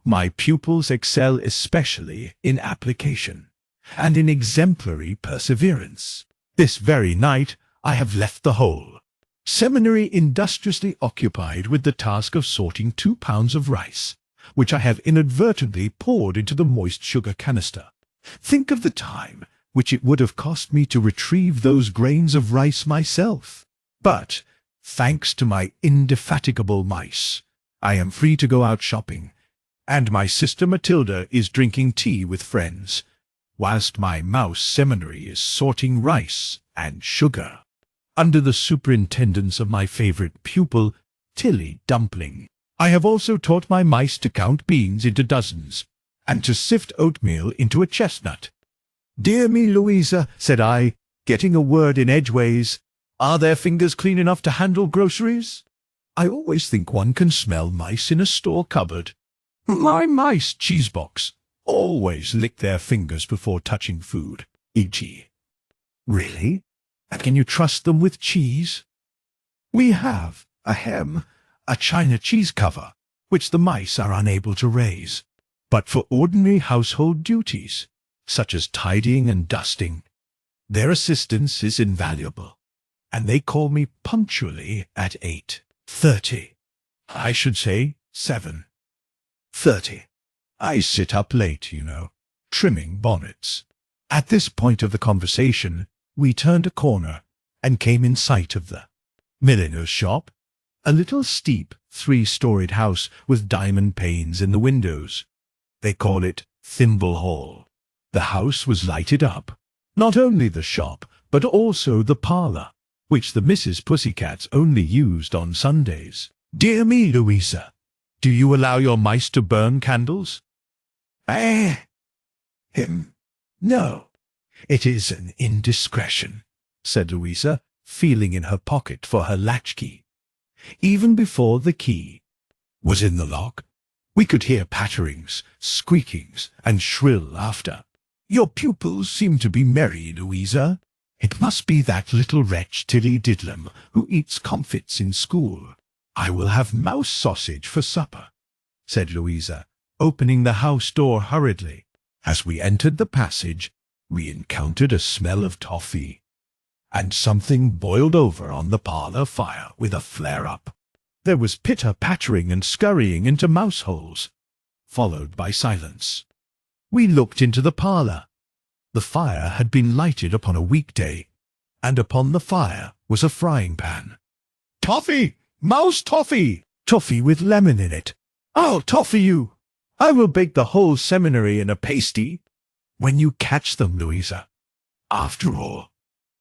My pupils excel especially in application, and in exemplary perseverance. This very night I have left the whole seminary industriously occupied with the task of sorting 2 pounds of rice, which I have inadvertently poured into the moist sugar canister. Think of the time which it would have cost me to retrieve those grains of rice myself. But, thanks to my indefatigable mice, I am free to go out shopping, and my sister Matilda is drinking tea with friends, whilst my mouse seminary is sorting rice and sugar, under the superintendence of my favourite pupil, Tilly Dumpling. I have also taught my mice to count beans into dozens, and to sift oatmeal into a chestnut. "Dear me, Louisa," said I, getting a word in edgeways, "are their fingers clean enough to handle groceries? I always think one can smell mice in a store cupboard. My mice, Cheesebox, always lick their fingers before touching food, e.g. Really? And can you trust them with cheese?" We have a china cheese cover, which the mice are unable to raise. But for ordinary household duties, such as tidying and dusting, their assistance is invaluable, and they call me punctually at 8:30. I should say 7:30. I sit up late, trimming bonnets. At this point of the conversation, we turned a corner and came in sight of the milliner's shop, a little steep 3-storied house with diamond panes in the windows. They call it Thimble Hall. The house was lighted up, not only the shop, but also the parlour, which the Mrs. Pussycats only used on Sundays. Dear me, Louisa, do you allow your mice to burn candles? No, it is an indiscretion, said Louisa, feeling in her pocket for her latchkey. Even before the key was in the lock, we could hear patterings, squeakings, and shrill laughter. Your pupils seem to be merry, Louisa. It must be that little wretch Tilly Diddlem who eats comfits in school. I will have mouse sausage for supper, said Louisa, opening the house door hurriedly. As we entered the passage, we encountered a smell of toffee, and something boiled over on the parlour fire with a flare-up. There was pitter-pattering and scurrying into mouse-holes, followed by silence. We looked into the parlour. The fire had been lighted upon a weekday, and upon the fire was a frying-pan. "Toffee! Mouse toffee! Toffee with lemon in it! I'll toffee you! I will bake the whole seminary in a pasty when you catch them, Louisa. After all,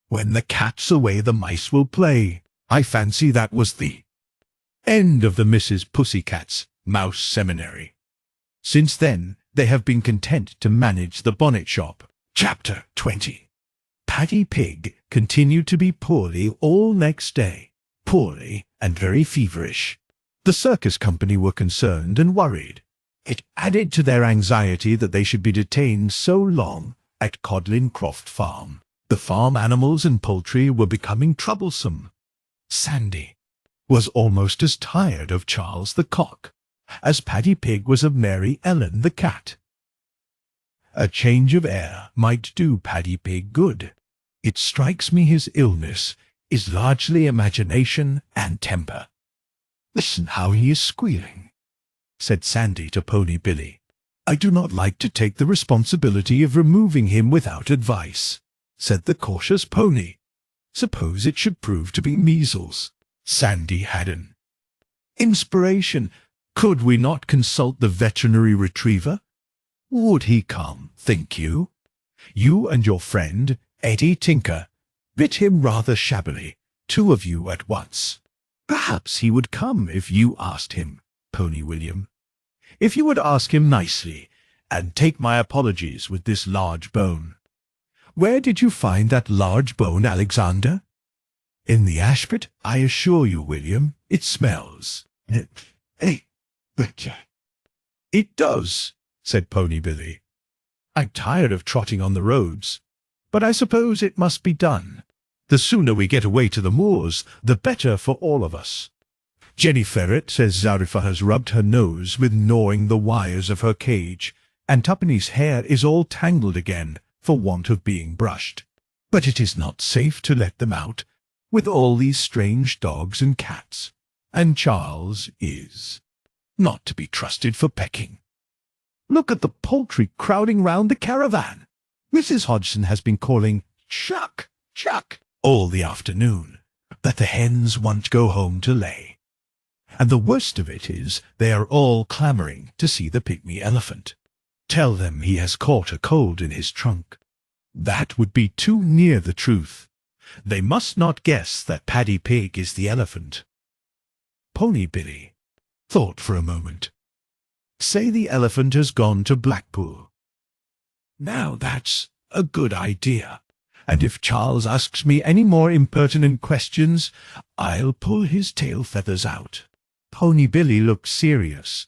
when the cat's away the mice will play." I fancy that was the end of the Mrs. Pussycat's mouse seminary. Since then, they have been content to manage the bonnet shop. Chapter 20. Paddy Pig continued to be poorly all next day, poorly and very feverish. The circus company were concerned and worried. It added to their anxiety that they should be detained so long at Codlin Croft Farm. The farm animals and poultry were becoming troublesome. Sandy was almost as tired of Charles the cock as Paddy Pig was of Mary Ellen the cat. A change of air might do Paddy Pig good. It strikes me his illness is largely imagination and temper. Listen how he is squealing, said Sandy to Pony Billy. I do not like to take the responsibility of removing him without advice, said the cautious pony. Suppose it should prove to be measles. Sandy had an inspiration. Could we not consult the veterinary retriever? Would he come, think you? You and your friend, Eddie Tinker, bit him rather shabbily, 2 of you at once. Perhaps he would come if you asked him, Pony William. If you would ask him nicely, and take my apologies with this large bone. Where did you find that large bone, Alexander? In the ash pit, I assure you, William. It smells. It does, said Pony Billy. I'm tired of trotting on the roads, but I suppose it must be done. The sooner we get away to the moors, the better for all of us. Jenny Ferret says Zarifa has rubbed her nose with gnawing the wires of her cage, and Tuppenny's hair is all tangled again for want of being brushed. But it is not safe to let them out, with all these strange dogs and cats, and Charles is not to be trusted for pecking. Look at the poultry crowding round the caravan. Mrs. Hodgson has been calling "Chuck, Chuck" all the afternoon, that the hens want to go home to lay. And the worst of it is they are all clamouring to see the pygmy elephant. Tell them he has caught a cold in his trunk. That would be too near the truth. They must not guess that Paddy Pig is the elephant. Pony Billy thought for a moment. Say the elephant has gone to Blackpool. Now that's a good idea, and if Charles asks me any more impertinent questions, I'll pull his tail feathers out. Pony Billy looked serious.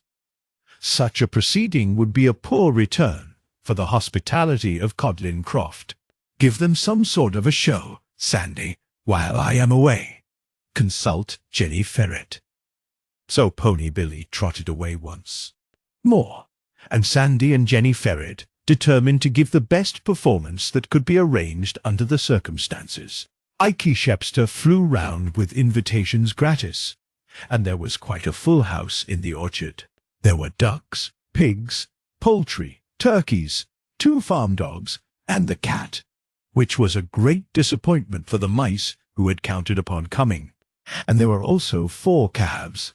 Such a proceeding would be a poor return for the hospitality of Codlin Croft. Give them some sort of a show, Sandy, while I am away. Consult Jenny Ferret. So Pony Billy trotted away once more, and Sandy and Jenny Ferret determined to give the best performance that could be arranged under the circumstances. Ikey Shepster flew round with invitations gratis, and there was quite a full house in the orchard. There were ducks, pigs, poultry, turkeys, 2 farm dogs, and the cat, which was a great disappointment for the mice who had counted upon coming. And there were also 4 calves,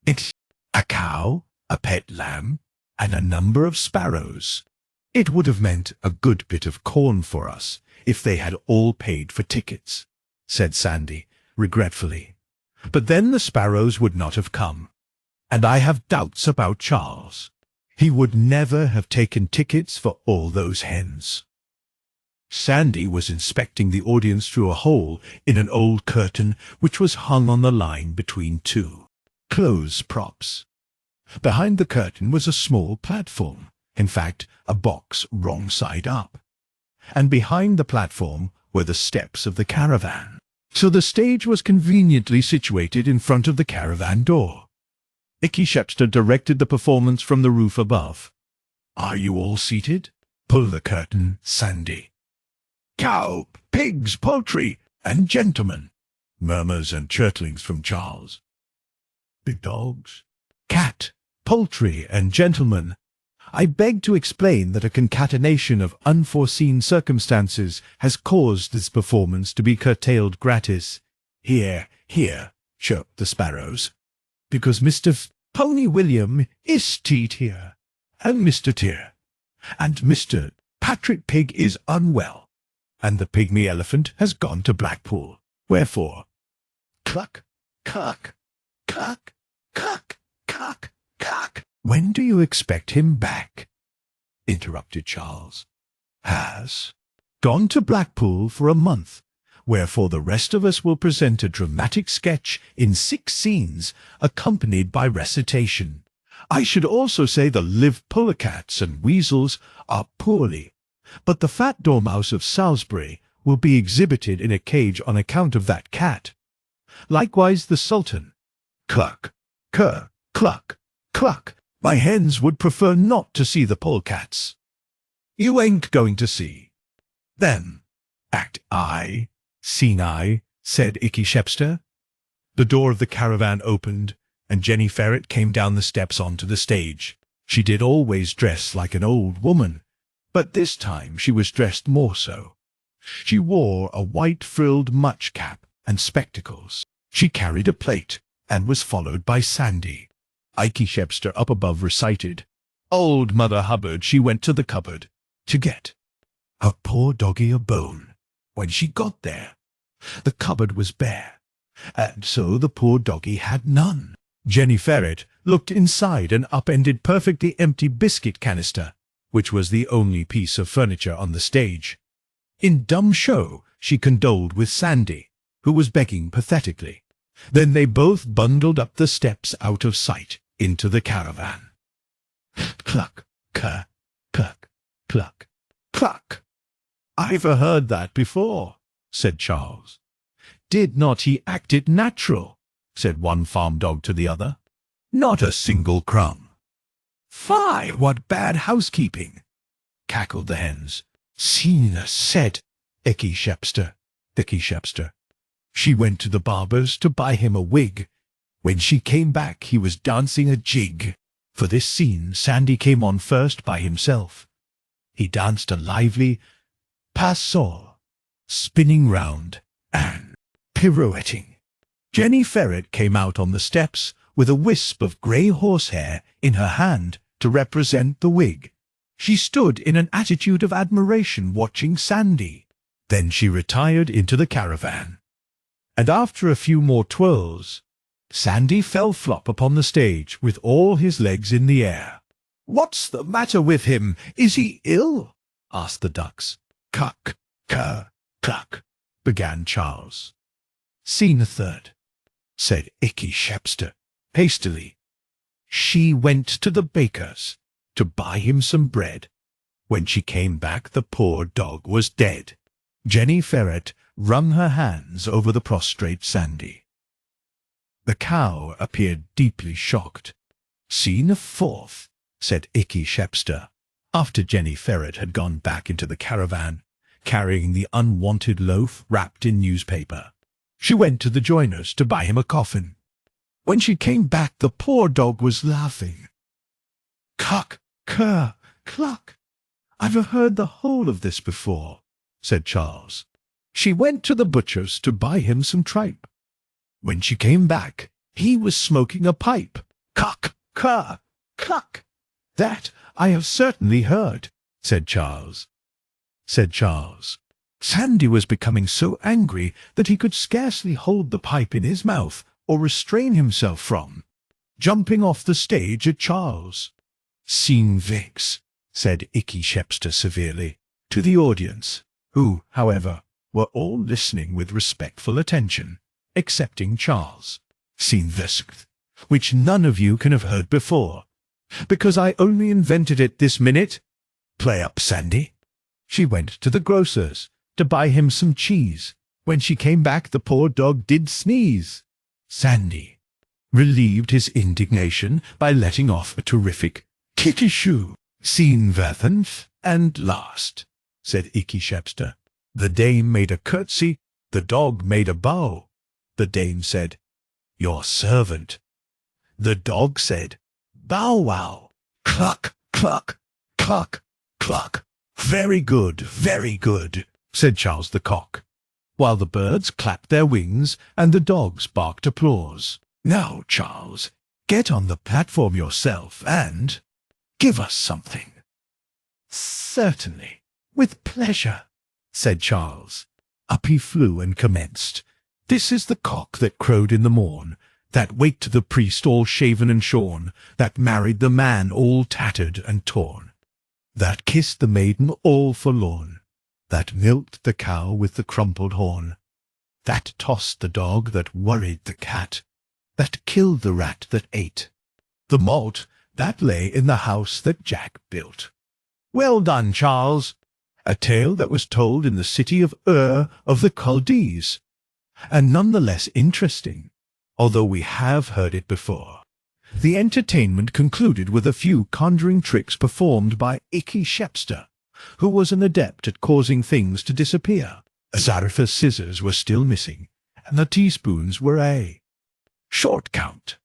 a cow, a pet lamb, and a number of sparrows. It would have meant a good bit of corn for us if they had all paid for tickets, said Sandy regretfully. But then the sparrows would not have come, and I have doubts about Charles. He would never have taken tickets for all those hens. Sandy was inspecting the audience through a hole in an old curtain which was hung on the line between 2 clothes props. Behind the curtain was a small platform, in fact, a box wrong side up. And behind the platform were the steps of the caravan. So the stage was conveniently situated in front of the caravan door. Ikey Shepster directed the performance from the roof above. Are you all seated? Pull the curtain, Sandy. Cow, pigs, poultry, and gentlemen, murmurs and chirtlings from Charles. Big dogs, cat, poultry, and gentlemen. I beg to explain that a concatenation of unforeseen circumstances has caused this performance to be curtailed gratis. Here, here, chirped the sparrows, because Mr. Pony William is teat here, and Mr. Tear, and Mr. Patrick Pig is unwell, and the pygmy elephant has gone to Blackpool. Wherefore, cluck, cluck, cluck, cluck, cluck, cluck. When do you expect him back? Interrupted Charles. Has gone to Blackpool for a month, wherefore the rest of us will present a dramatic sketch in 6 scenes, accompanied by recitation. I should also say the live pullercats and weasels are poorly, but the fat dormouse of Salisbury will be exhibited in a cage on account of that cat. Likewise the Sultan. Cluck, cur, cluck, cluck. My hens would prefer not to see the polecats. You ain't going to see them. Act I, scene I, said Ikey Shepster. The door of the caravan opened, and Jenny Ferret came down the steps onto the stage. She did always dress like an old woman, but this time she was dressed more so. She wore a white frilled much cap and spectacles. She carried a plate, and was followed by Sandy. Ikey Shepster up above recited, Old Mother Hubbard, she went to the cupboard to get her poor doggy a bone. When she got there, the cupboard was bare, and so the poor doggy had none. Jenny Ferret looked inside an upended perfectly empty biscuit canister, which was the only piece of furniture on the stage. In dumb show she condoled with Sandy, who was begging pathetically. Then they both bundled up the steps out of sight into the caravan. Cluck, cur, cluck, cluck, cluck. I've heard that before, said Charles. Did not he act it natural? Said one farm dog to the other. Not a single crumb. Fie, what bad housekeeping, cackled the hens. Sina said, Ikey Shepster. She went to the barber's to buy him a wig. When she came back he was dancing a jig. For this scene Sandy came on first by himself. He danced a lively pas-seul, spinning round and pirouetting. Jenny Ferret came out on the steps with a wisp of grey horsehair in her hand to represent the wig. She stood in an attitude of admiration watching Sandy. Then she retired into the caravan, and after a few more twirls, Sandy fell flop upon the stage with all his legs in the air. What's the matter with him? Is he ill? Asked the ducks. Cuck, cur, cluck, began Charles. Scene third, said Ikey Shepster hastily. She went to the baker's to buy him some bread. When she came back the poor dog was dead. Jenny Ferret wrung her hands over the prostrate Sandy. The cow appeared deeply shocked. "Scene fourth," said Icky Shepster, after Jenny Ferret had gone back into the caravan, carrying the unwanted loaf wrapped in newspaper. She went to the joiner's to buy him a coffin. When she came back, the poor dog was laughing. "Cock, cur, cluck. I've heard the whole of this before," said Charles. She went to the butcher's to buy him some tripe. When she came back, he was smoking a pipe. "Cock, cur, cluck. That I have certainly heard," said Charles. Sandy was becoming so angry that he could scarcely hold the pipe in his mouth or restrain himself from jumping off the stage at Charles. "Scene vix," said Icky Shepster severely, to the audience, who, however, were all listening with respectful attention, excepting Charles. "Scene visct, which none of you can have heard before, because I only invented it this minute. Play up, Sandy." She went to the grocer's to buy him some cheese. When she came back, the poor dog did sneeze. Sandy relieved his indignation by letting off a terrific kitty-shoo. "Scene verthenth, and last," said Icky Shepster. The dame made a curtsy, the dog made a bow. The dame said, "Your servant." The dog said, "Bow wow, cluck, cluck, cluck, cluck." Very good," said Charles the cock, while the birds clapped their wings and the dogs barked applause. "Now, Charles, get on the platform yourself and give us something." "Certainly, with pleasure," said Charles. Up he flew and commenced. "This is the cock that crowed in the morn, that waked the priest all shaven and shorn, that married the man all tattered and torn, that kissed the maiden all forlorn, that milked the cow with the crumpled horn, that tossed the dog that worried the cat, that killed the rat that ate the malt that lay in the house that Jack built." "Well done, Charles." A tale that was told in the city of Ur of the Chaldees, and none the less interesting, although we have heard it before. The entertainment concluded with a few conjuring tricks performed by Icky Shepster, who was an adept at causing things to disappear. Zarifah's scissors were still missing, and the teaspoons were a short count.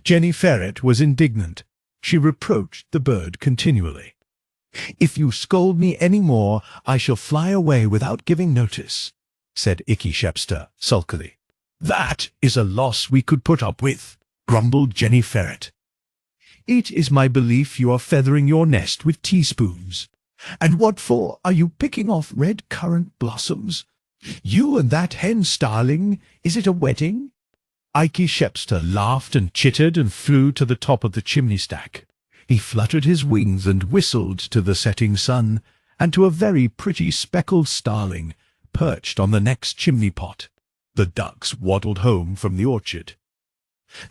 Jenny Ferret was indignant. She reproached the bird continually. "If you scold me any more, I shall fly away without giving notice," said Icky Shepster sulkily. "That is a loss we could put up with," grumbled Jenny Ferret. "It is my belief you are feathering your nest with teaspoons. And what for are you picking off red currant blossoms? You and that hen starling, is it a wedding?" Icky Shepster laughed and chittered and flew to the top of the chimney stack. He fluttered his wings and whistled to the setting sun, and to a very pretty speckled starling perched on the next chimney pot. The ducks waddled home from the orchard.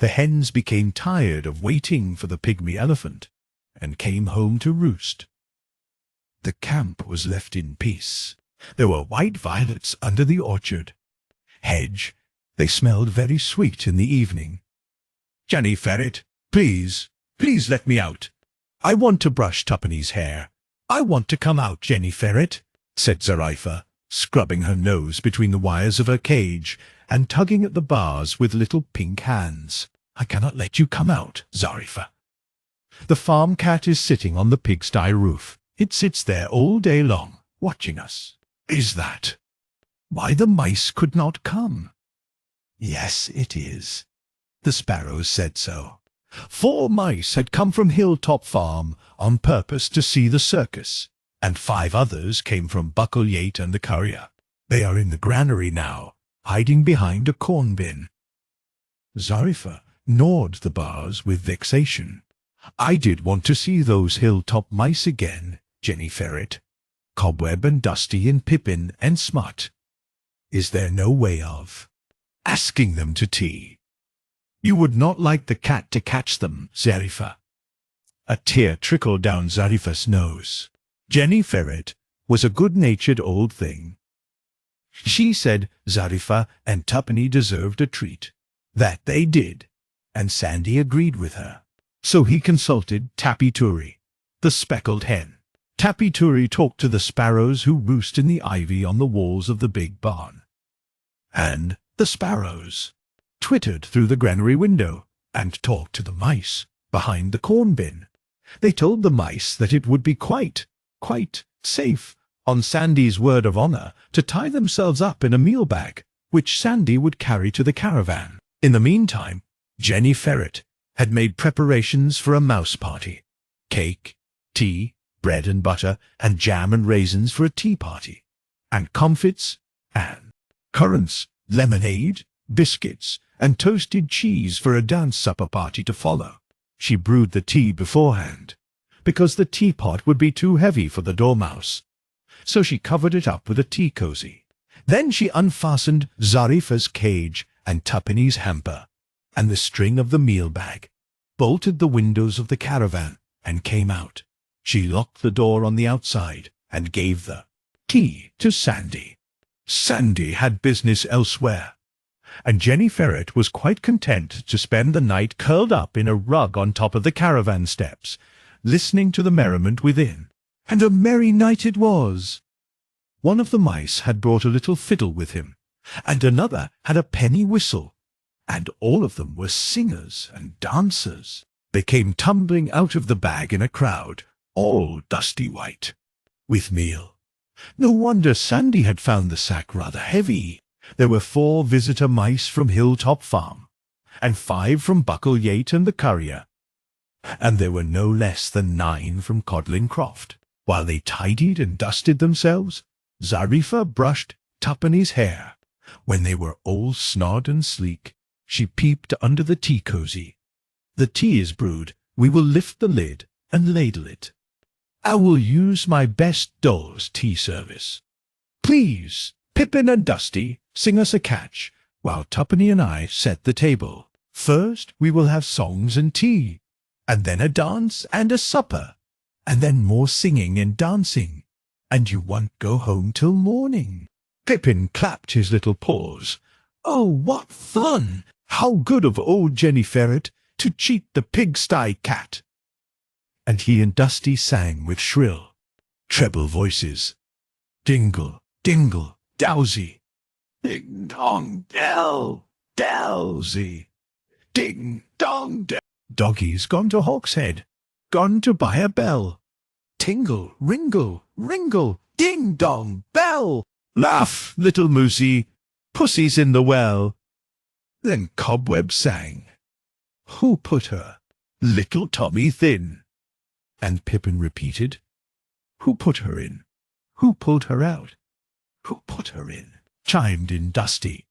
The hens became tired of waiting for the pygmy elephant, and came home to roost. The camp was left in peace. There were white violets under the orchard hedge. They smelled very sweet in the evening. "Jenny Ferret, please let me out. I want to brush Tuppenny's hair. I want to come out, Jenny Ferret," said Zarifah, scrubbing her nose between the wires of her cage and tugging at the bars with little pink hands. "I cannot let you come out, Zarifah. The farm cat is sitting on the pigsty roof. It sits there all day long, watching us." "Is that why the mice could not come?" "Yes, it is. The sparrows said so. 4 mice had come from Hilltop Farm on purpose to see the circus, and 5 others came from Buckleyate and the Currier. They are in the granary now, hiding behind a corn bin." Zarifah gnawed the bars with vexation. "I did want to see those hilltop mice again, Jenny Ferret. Cobweb and Dusty and Pippin and Smut. Is there no way of asking them to tea?" "You would not like the cat to catch them, Zarifah." A tear trickled down Zarifah's nose. Jenny Ferret was a good-natured old thing. She said Zarifah and Tuppenny deserved a treat. That they did, and Sandy agreed with her. So he consulted Tappy Turi, the speckled hen. Tappy Turi talked to the sparrows who roost in the ivy on the walls of the big barn. And the sparrows twittered through the granary window and talked to the mice behind the corn bin. They told the mice that it would be quite safe, on Sandy's word of honor, to tie themselves up in a meal bag, which Sandy would carry to the caravan. In the meantime, Jenny Ferret had made preparations for a mouse party. Cake, tea, bread and butter, and jam and raisins for a tea party, and comfits, and currants, lemonade, biscuits, and toasted cheese for a dance supper party to follow. She brewed the tea beforehand, because the teapot would be too heavy for the dormouse, so she covered it up with a tea cozy. Then she unfastened Zarifa's cage and Tuppenny's hamper, and the string of the meal bag, bolted the windows of the caravan, and came out. She locked the door on the outside and gave the key to Sandy. Sandy had business elsewhere, and Jenny Ferret was quite content to spend the night curled up in a rug on top of the caravan steps, listening to the merriment within. And a merry night it was. One of the mice had brought a little fiddle with him, and another had a penny whistle, and all of them were singers and dancers. They came tumbling out of the bag in a crowd, all dusty white, with meal. No wonder Sandy had found the sack rather heavy. There were 4 visitor mice from Hilltop Farm, and 5 from Buckle Yate and the Courier, and there were no less than 9 from Codlin Croft. While they tidied and dusted themselves, Zarifa brushed Tuppenny's hair. When they were all snod and sleek, she peeped under the tea cozy. "The tea is brewed. We will lift the lid and ladle it. I will use my best doll's tea service. Please, Pippin and Dusty, sing us a catch, while Tuppenny and I set the table. First we will have songs and tea, and then a dance and a supper, and then more singing and dancing, and you won't go home till morning." Pippin clapped his little paws. "Oh, what fun! How good of old Jenny Ferret to cheat the pigsty cat!" And he and Dusty sang with shrill, treble voices. "Dingle, dingle, dowsy, ding dong dell, dowsy, ding dong dell. Doggy's gone to Hawkshead, gone to buy a bell. Tingle, ringle, ringle, ding dong bell. Laugh, little mousey, pussy's in the well." Then Cobweb sang, "Who put her? Little Tommy Thin." And Pippin repeated, "Who put her in? Who pulled her out? Who put her in?" Chimed in Dusty,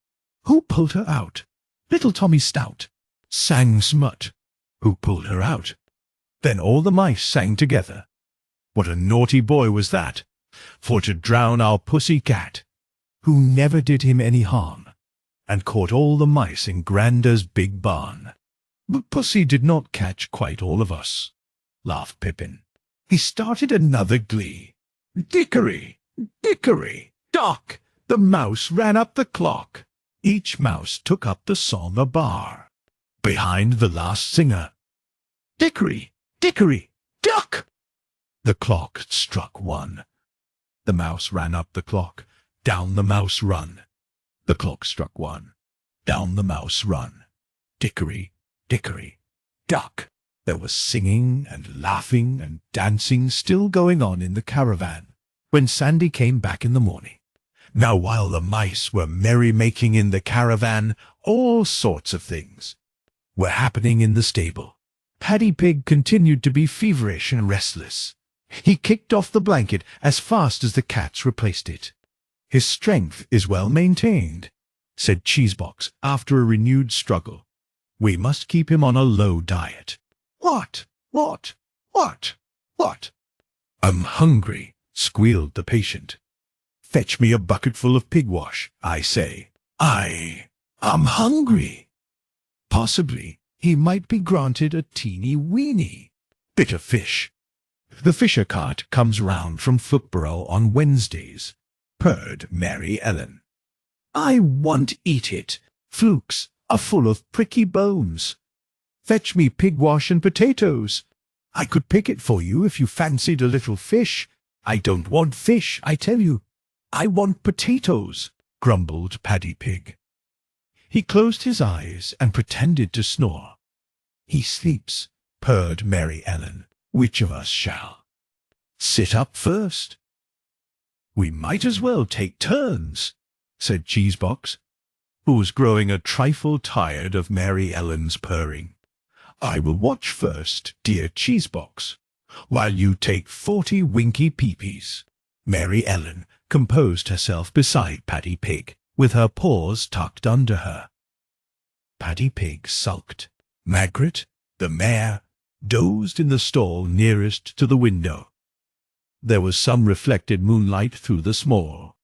"Who pulled her out? Little Tommy Stout." Sang Smut, "Who pulled her out?" Then all the mice sang together. What a naughty boy was that, for to drown our pussy cat, who never did him any harm, and caught all the mice in Granda's big barn. But Pussy did not catch quite all of us, laughed Pippin. He started another glee. Dickory, dickory, dock, the mouse ran up the clock. Each mouse took up the song a bar, behind the last singer. Dickory, dickory, duck! The clock struck 1. The mouse ran up the clock, down the mouse run. The clock struck 1, down the mouse run. Dickory, dickory, duck! There was singing and laughing and dancing still going on in the caravan when Sandy came back in the morning. Now while the mice were merry-making in the caravan, all sorts of things were happening in the stable. Paddy Pig continued to be feverish and restless. He kicked off the blanket as fast as the cats replaced it. "His strength is well maintained," said Cheesebox after a renewed struggle. "We must keep him on a low diet." What? "I'm hungry," squealed the patient. "Fetch me a bucketful of pigwash, I say. I'm hungry." Possibly he might be granted a teeny-weeny bit of fish. "The fisher cart comes round from Footborough on Wednesdays," purred Mary Ellen. "I won't eat it. Flukes, are full of pricky bones. Fetch me pig wash and potatoes. I could pick it for you if you fancied a little fish. I don't want fish, I tell you. I want potatoes, grumbled Paddy Pig. He closed his eyes and pretended to snore. He sleeps, purred Mary Ellen. Which of us shall? Sit up first. We might as well take turns, said Cheesebox, who was growing a trifle tired of Mary Ellen's purring. I will watch first, dear Cheesebox, while you take 40 winky peepees. Mary Ellen composed herself beside Paddy Pig, with her paws tucked under her. Paddy Pig sulked. Margaret, the mare, dozed in the stall nearest to the window. There was some reflected moonlight through the small,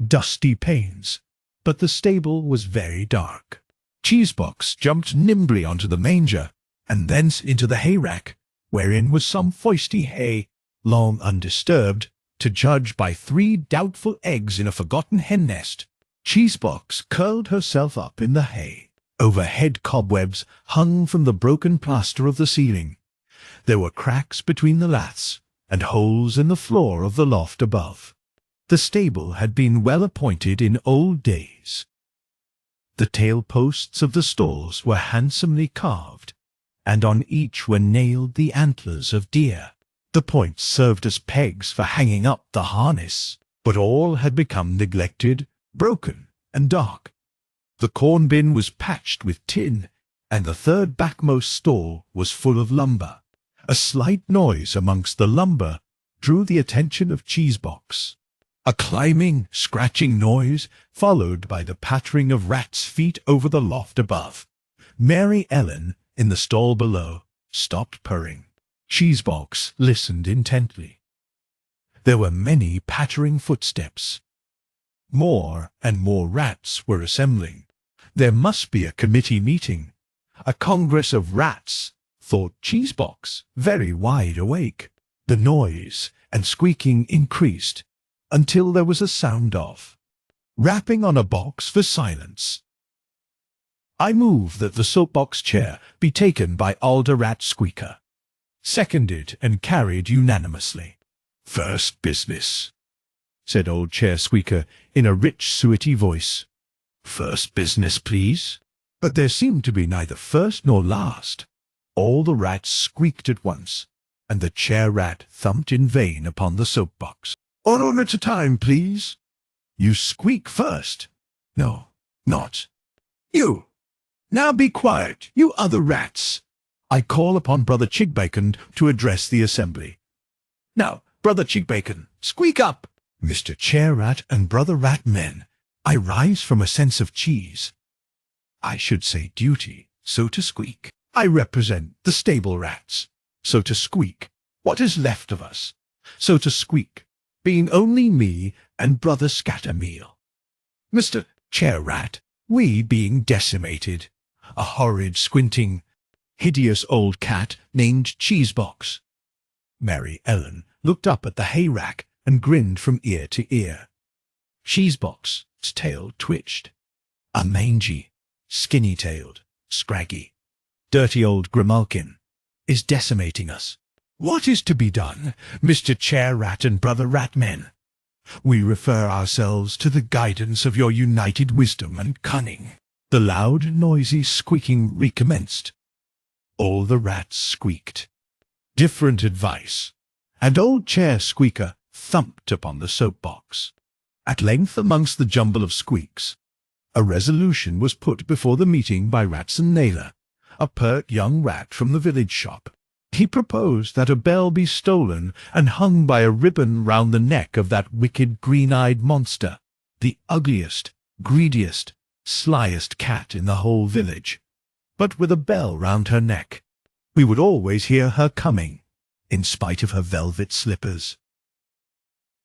dusty panes, but the stable was very dark. Cheesebox jumped nimbly onto the manger, and thence into the hayrack, wherein was some foisty hay, long undisturbed, to judge by 3 doubtful eggs in a forgotten hen nest. Cheesebox curled herself up in the hay. Overhead cobwebs hung from the broken plaster of the ceiling. There were cracks between the laths, and holes in the floor of the loft above. The stable had been well appointed in old days. The tail posts of the stalls were handsomely carved, and on each were nailed the antlers of deer. The points served as pegs for hanging up the harness, but all had become neglected, broken, and dark. The corn bin was patched with tin, and the third backmost stall was full of lumber. A slight noise amongst the lumber drew the attention of Cheesebox. A climbing, scratching noise, followed by the pattering of rats' feet over the loft above. Mary Ellen, in the stall below, stopped purring. Cheesebox listened intently. There were many pattering footsteps. More and more rats were assembling. There must be a committee meeting, a congress of rats, thought Cheesebox, very wide awake. The noise and squeaking increased until there was a sound of rapping on a box for silence. I move that the soapbox chair be taken by Alder Rat Squeaker. Seconded and carried unanimously. First business, said Old Chair Squeaker in a rich, suety voice. First business, please. But there seemed to be neither first nor last. All the rats squeaked at once, and the chair rat thumped in vain upon the soapbox. One at a time, please. You squeak first. No, not. You. Now be quiet, you other rats. I call upon Brother Chigbacon to address the assembly. Now, Brother Chigbacon, squeak up. Mr. Chair Rat and Brother Rat Men, I rise from a sense of cheese. I should say duty, so to squeak. I represent the stable rats, so to squeak. What is left of us, so to squeak, being only me and Brother Scattermeal. Mr. Chair Rat, we being decimated. A horrid, squinting, hideous old cat named Cheesebox. Mary Ellen looked up at the hayrack and grinned from ear to ear. Cheesebox's tail twitched. A mangy, skinny-tailed, scraggy, dirty old grimalkin is decimating us. What is to be done, Mr. Chair Rat and Brother Ratmen? We refer ourselves to the guidance of your united wisdom and cunning. The loud, noisy squeaking recommenced. All the rats squeaked. Different advice, and Old Chair Squeaker thumped upon the soapbox. At length, amongst the jumble of squeaks, a resolution was put before the meeting by Ratson Naylor, a pert young rat from the village shop. He proposed that a bell be stolen and hung by a ribbon round the neck of that wicked green-eyed monster, the ugliest, greediest, slyest cat in the whole village, but with a bell round her neck. We would always hear her coming, in spite of her velvet slippers.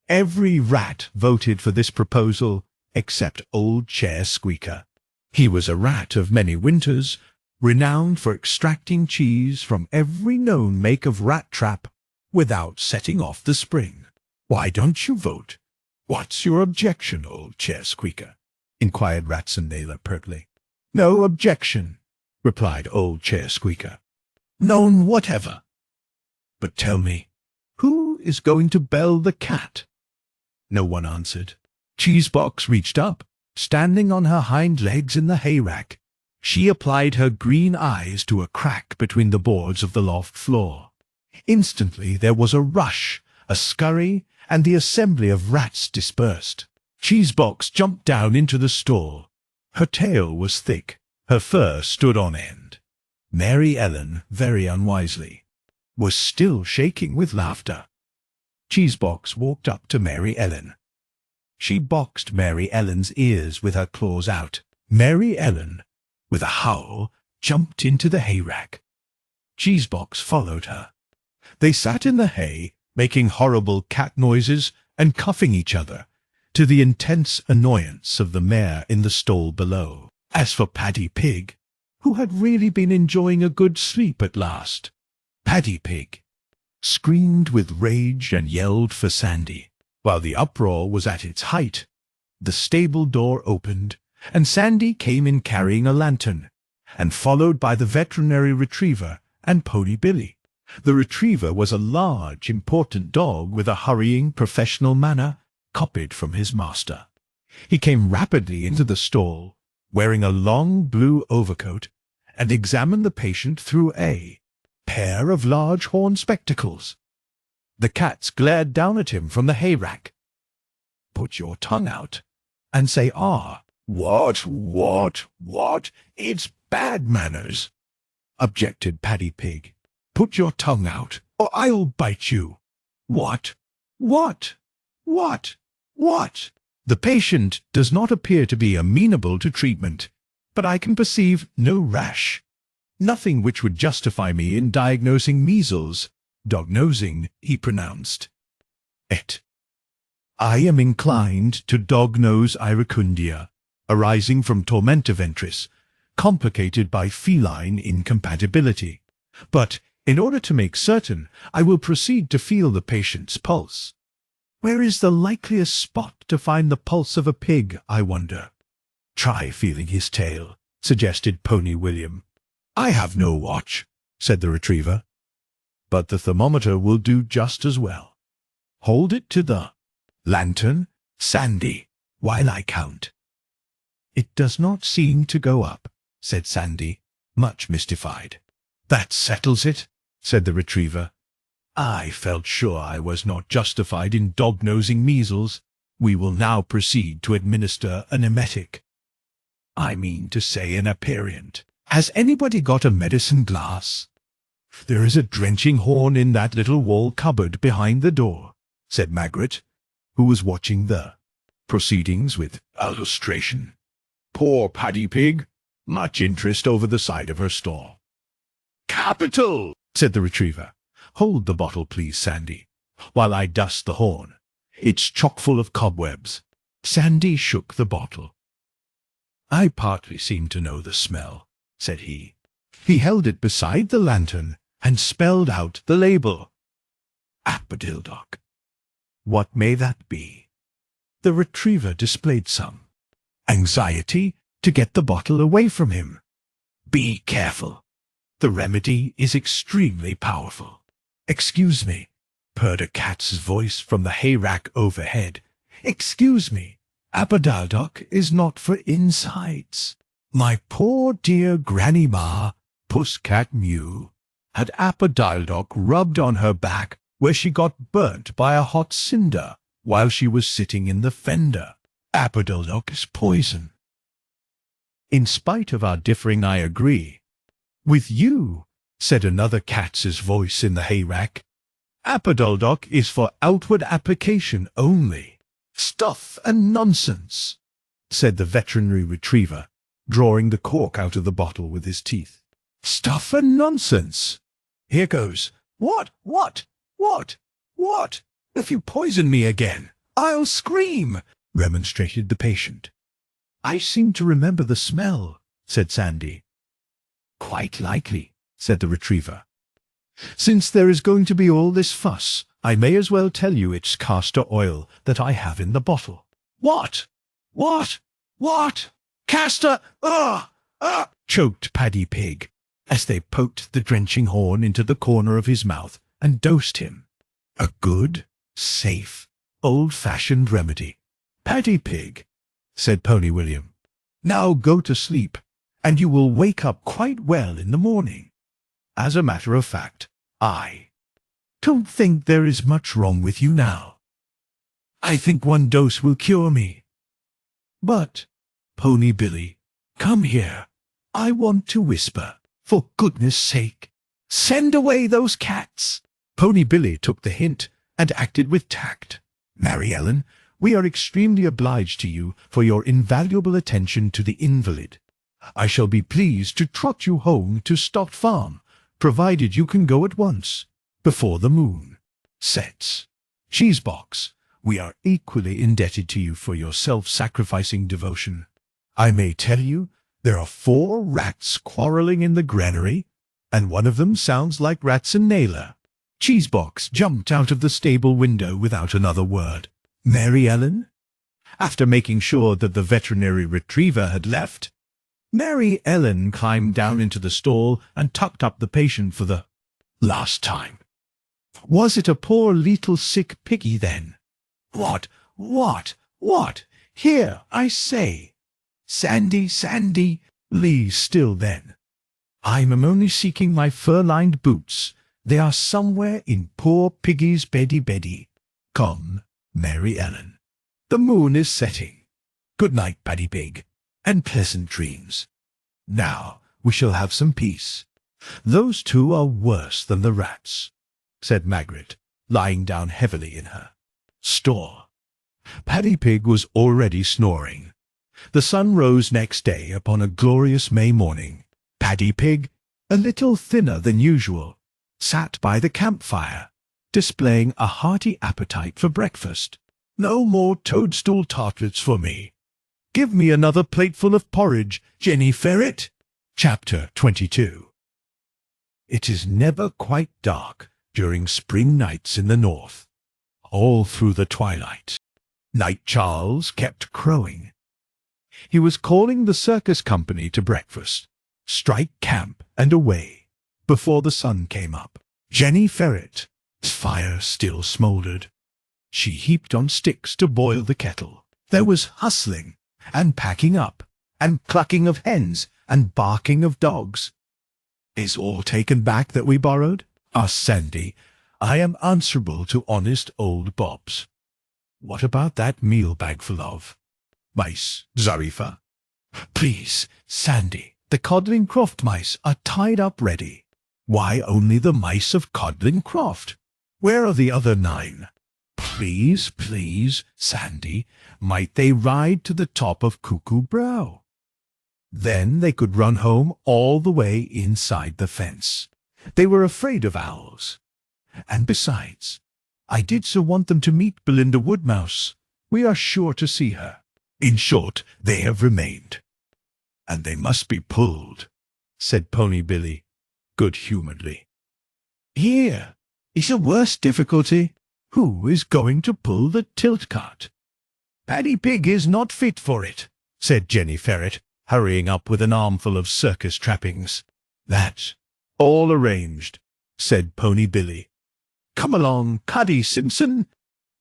Every rat voted for this proposal except Old Chair Squeaker. He was a rat of many winters, renowned for extracting cheese from every known make of rat trap without setting off the spring. Why don't you vote? What's your objection, Old Chair Squeaker? Inquired Ratson Naylor pertly. "No objection," replied Old Chair Squeaker. "None whatever. But tell me, who is going to bell the cat?" No one answered. Cheesebox reached up, standing on her hind legs in the hayrack. She applied her green eyes to a crack between the boards of the loft floor. Instantly there was a rush, a scurry, and the assembly of rats dispersed. Cheesebox jumped down into the stall. Her tail was thick, her fur stood on end. Mary Ellen, very unwisely, was still shaking with laughter. Cheesebox walked up to Mary Ellen. She boxed Mary Ellen's ears with her claws out. Mary Ellen, with a howl, jumped into the hayrack. Cheesebox followed her. They sat in the hay, making horrible cat noises and cuffing each other, to the intense annoyance of the mare in the stall below. As for Paddy Pig, who had really been enjoying a good sleep at last, Paddy Pig screamed with rage and yelled for Sandy. While the uproar was at its height, the stable door opened, and Sandy came in carrying a lantern, and followed by the veterinary retriever and Pony Billy. The retriever was a large, important dog with a hurrying, professional manner copied from his master. He came rapidly into the stall, wearing a long blue overcoat, and examined the patient through a pair of large horn spectacles. The cats glared down at him from the hayrack. "Put your tongue out and say ah." What? It's bad manners," objected Paddy Pig. "Put your tongue out, or I'll bite you." What? The patient does not appear to be amenable to treatment, but I can perceive no rash. Nothing which would justify me in diagnosing measles. Dognosing, he pronounced. I am inclined to dog-nose iracundia, arising from tormentor ventris, complicated by feline incompatibility. But, in order to make certain, I will proceed to feel the patient's pulse. Where is the likeliest spot to find the pulse of a pig, I wonder? Try feeling his tail, suggested Pony William. I have no watch, said the retriever. But the thermometer will do just as well. Hold it to the lantern, Sandy, while I count. It does not seem to go up, said Sandy, much mystified. That settles it, said the retriever. I felt sure I was not justified in dog-nosing measles. We will now proceed to administer an emetic. I mean to say an aperient. Has anybody got a medicine glass? There is a drenching horn in that little wall cupboard behind the door, said Margaret, who was watching the proceedings with illustration. Poor Paddy Pig, much interest over the side of her stall. Capital, said the retriever. Hold the bottle, please, Sandy, while I dust the horn. It's chock-full of cobwebs. Sandy shook the bottle. I partly seem to know the smell, said he. He held it beside the lantern and spelled out the label. Apadildock. What may that be? The retriever displayed some anxiety to get the bottle away from him. Be careful. The remedy is extremely powerful. Excuse me, purred a cat's voice from the hayrack overhead. Excuse me, Apadildock is not for insides. My poor dear Granny Ma, Pusscat Mew, had Apadildock rubbed on her back where she got burnt by a hot cinder while she was sitting in the fender. Apadildock is poison. In spite of our differing, I agree with you, said another cat's voice in the hayrack. Apadildock is for outward application only. Stuff and nonsense, said the veterinary retriever, drawing the cork out of the bottle with his teeth. Stuff and nonsense. Here goes. What? If you poison me again, I'll scream, remonstrated the patient. I seem to remember the smell, said Sandy. Quite likely, said the retriever. Since there is going to be all this fuss, I may as well tell you it's castor oil that I have in the bottle. What? Castor! Ugh! Ah! Choked Paddy Pig, as they poked the drenching horn into the corner of his mouth and dosed him. A good, safe, old-fashioned remedy. Paddy Pig, said Pony William, now go to sleep, and you will wake up quite well in the morning. As a matter of fact, I don't think there is much wrong with you now. I think one dose will cure me. But, Pony Billy, come here. I want to whisper. For goodness sake, send away those cats. Pony Billy took the hint and acted with tact. Mary Ellen, we are extremely obliged to you for your invaluable attention to the invalid. I shall be pleased to trot you home to Stott Farm, provided you can go at once, before the moon sets. Cheesebox, we are equally indebted to you for your self-sacrificing devotion. I may tell you, there are 4 rats quarreling in the granary, and one of them sounds like Ratzenailer. Cheesebox jumped out of the stable window without another word. Mary Ellen, after making sure that the veterinary retriever had left, Mary Ellen climbed down into the stall and tucked up the patient for the last time. Was it a poor little sick piggy then? What? Here, I say. Sandy, lie still then. I am only seeking my fur-lined boots. They are somewhere in poor piggy's beddy. Come, Mary Ellen. The moon is setting. Good night, Paddy Pig, and pleasant dreams. Now we shall have some peace. Those 2 are worse than the rats, said Margaret, lying down heavily in her store. Paddy Pig was already snoring. The sun rose next day upon a glorious May morning. Paddy Pig, a little thinner than usual, sat by the campfire, displaying a hearty appetite for breakfast. No more toadstool tartlets for me. Give me another plateful of porridge, Jenny Ferret. Chapter 22. It is never quite dark during spring nights in the north. All through the twilight, Night Charles kept crowing. He was calling the circus company to breakfast, strike camp and away, before the sun came up. Jenny Ferret's fire still smouldered. She heaped on sticks to boil the kettle. There was hustling and packing up, and clucking of hens and barking of dogs. Is all taken back that we borrowed? Asked Sandy. I am answerable to honest old Bobs. What about that meal bagful of mice, Zarifa? Please, Sandy, the Codling Croft mice are tied up ready. Why only the mice of Codling Croft? Where are the other 9? Please, Sandy, might they ride to the top of Cuckoo Brow? Then they could run home all the way inside the fence. They were afraid of owls. And besides, I did so want them to meet Belinda Woodmouse. We are sure to see her. In short, they have remained. And they must be pulled, said Pony Billy, good-humouredly. Here is a worse difficulty. Who is going to pull the tilt cart? Paddy Pig is not fit for it, said Jenny Ferret, hurrying up with an armful of circus trappings. That's all arranged, said Pony Billy. Come along, Cuddy Simpson.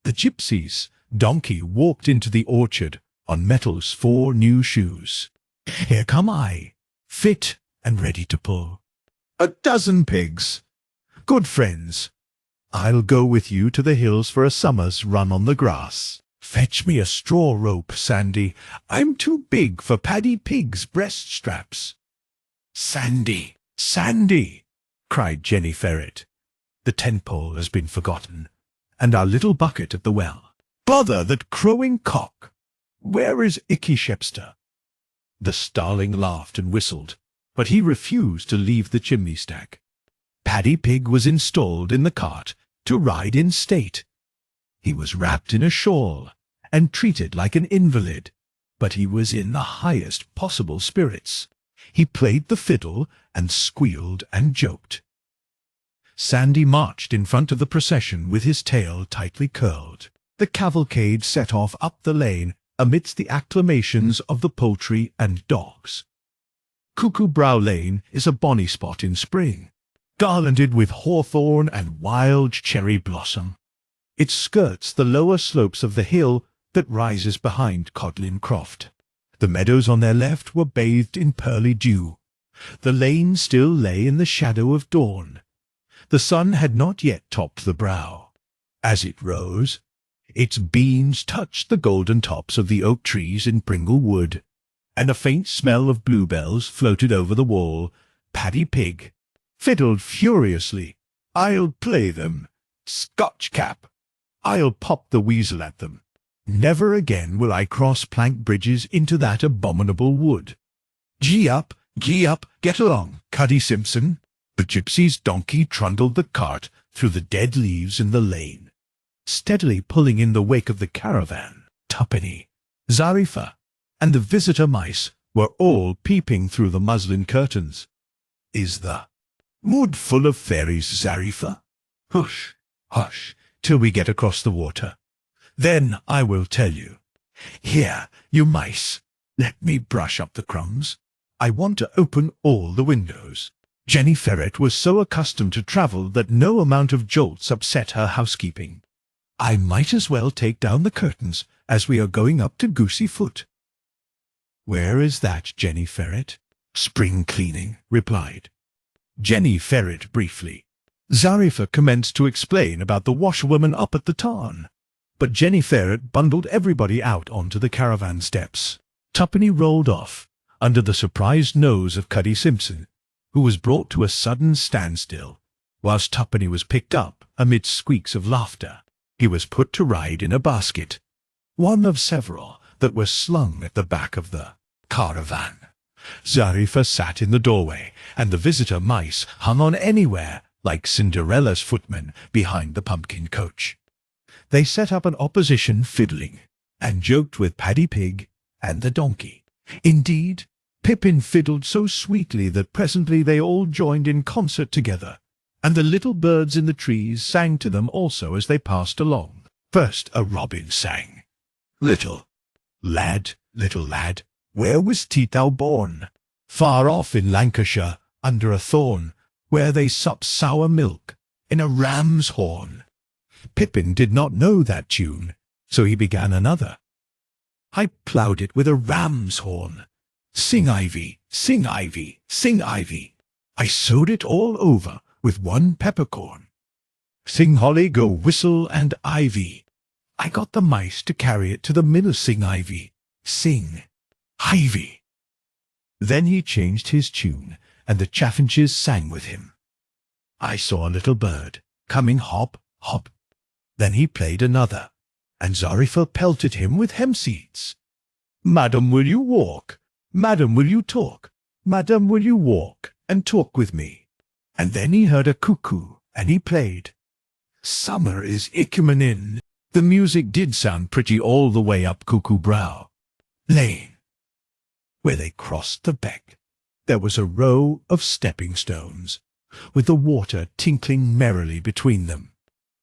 The gypsy's donkey walked into the orchard on Metal's 4 new shoes. Here come I, fit and ready to pull. A dozen pigs. Good friends. I'll go with you to the hills for a summer's run on the grass. Fetch me a straw rope, Sandy. I'm too big for Paddy Pig's breast straps. Sandy, cried Jenny Ferret. The tent pole has been forgotten, and our little bucket at the well. Bother that crowing cock! Where is Icky Shepster? The starling laughed and whistled, but he refused to leave the chimney stack. Paddy Pig was installed in the cart to ride in state. He was wrapped in a shawl and treated like an invalid, but he was in the highest possible spirits. He played the fiddle and squealed and joked. Sandy marched in front of the procession with his tail tightly curled. The cavalcade set off up the lane amidst the acclamations of the poultry and dogs. Cuckoo Brow Lane is a bonny spot in spring, garlanded with hawthorn and wild cherry blossom. It skirts the lower slopes of the hill that rises behind Codlin Croft. The meadows on their left were bathed in pearly dew. The lane still lay in the shadow of dawn. The sun had not yet topped the brow. As it rose, its beams touched the golden tops of the oak trees in Pringle Wood, and a faint smell of bluebells floated over the wall. Paddy Pig fiddled furiously. "I'll play them. Scotch cap. I'll pop the weasel at them. Never again will I cross plank bridges into that abominable wood. Gee up, get along, Cuddy Simpson." The gypsy's donkey trundled the cart through the dead leaves in the lane, steadily pulling in the wake of the caravan. Tuppeny, Zarifa, and the visitor mice were all peeping through the muslin curtains. "Is the mood full of fairies, Zarifa? Hush, hush, till we get across the water. Then I will tell you. Here, you mice, let me brush up the crumbs. I want to open all the windows." Jenny Ferret was so accustomed to travel that no amount of jolts upset her housekeeping. "I might as well take down the curtains as we are going up to Goosey Foot." "Where is that, Jenny Ferret?" "Spring cleaning," replied Jenny Ferret briefly. Zarifa commenced to explain about the washerwoman up at the tarn, but Jenny Ferret bundled everybody out onto the caravan steps. Tuppeny rolled off, under the surprised nose of Cuddy Simpson, who was brought to a sudden standstill, whilst Tuppeny was picked up amidst squeaks of laughter. He was put to ride in a basket, one of several that were slung at the back of the caravan. Zarifa sat in the doorway, and the visitor mice hung on anywhere, like Cinderella's footmen behind the pumpkin coach. They set up an opposition fiddling, and joked with Paddy Pig and the donkey. Indeed, Pippin fiddled so sweetly that presently they all joined in concert together, and the little birds in the trees sang to them also as they passed along. First a robin sang, little lad, where was thou born? Far off in Lancashire, under a thorn, where they sup sour milk in a ram's horn." Pippin did not know that tune, so he began another. "I ploughed it with a ram's horn. Sing ivy, sing ivy, sing ivy. I sowed it all over with one peppercorn. Sing holly, go whistle and ivy. I got the mice to carry it to the mill. Sing ivy, sing ivy." Then he changed his tune, and the chaffinches sang with him. "I saw a little bird coming hop, hop." Then he played another, and Zarifa pelted him with hemp seeds. "Madam, will you walk? Madam, will you talk? Madam, will you walk and talk with me?" And then he heard a cuckoo, and he played, "Summer is icumen in." The music did sound pretty all the way up Cuckoo Brow Lane. Where they crossed the beck, there was a row of stepping stones, with the water tinkling merrily between them.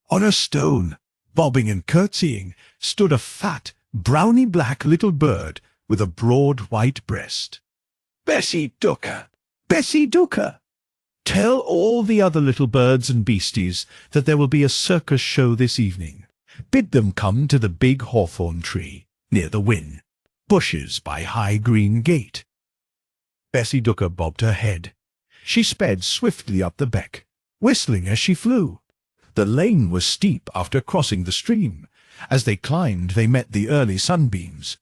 On a stone, bobbing and curtsying, stood a fat, browny-black little bird with a broad white breast. "Bessie Dooker! Bessie Dooker! Tell all the other little birds and beasties that there will be a circus show this evening. Bid them come to the big hawthorn tree near the whin bushes by High Green Gate." Bessie Dooker bobbed her head. She sped swiftly up the beck, whistling as she flew. The lane was steep after crossing the stream. As they climbed, they met the early sunbeams.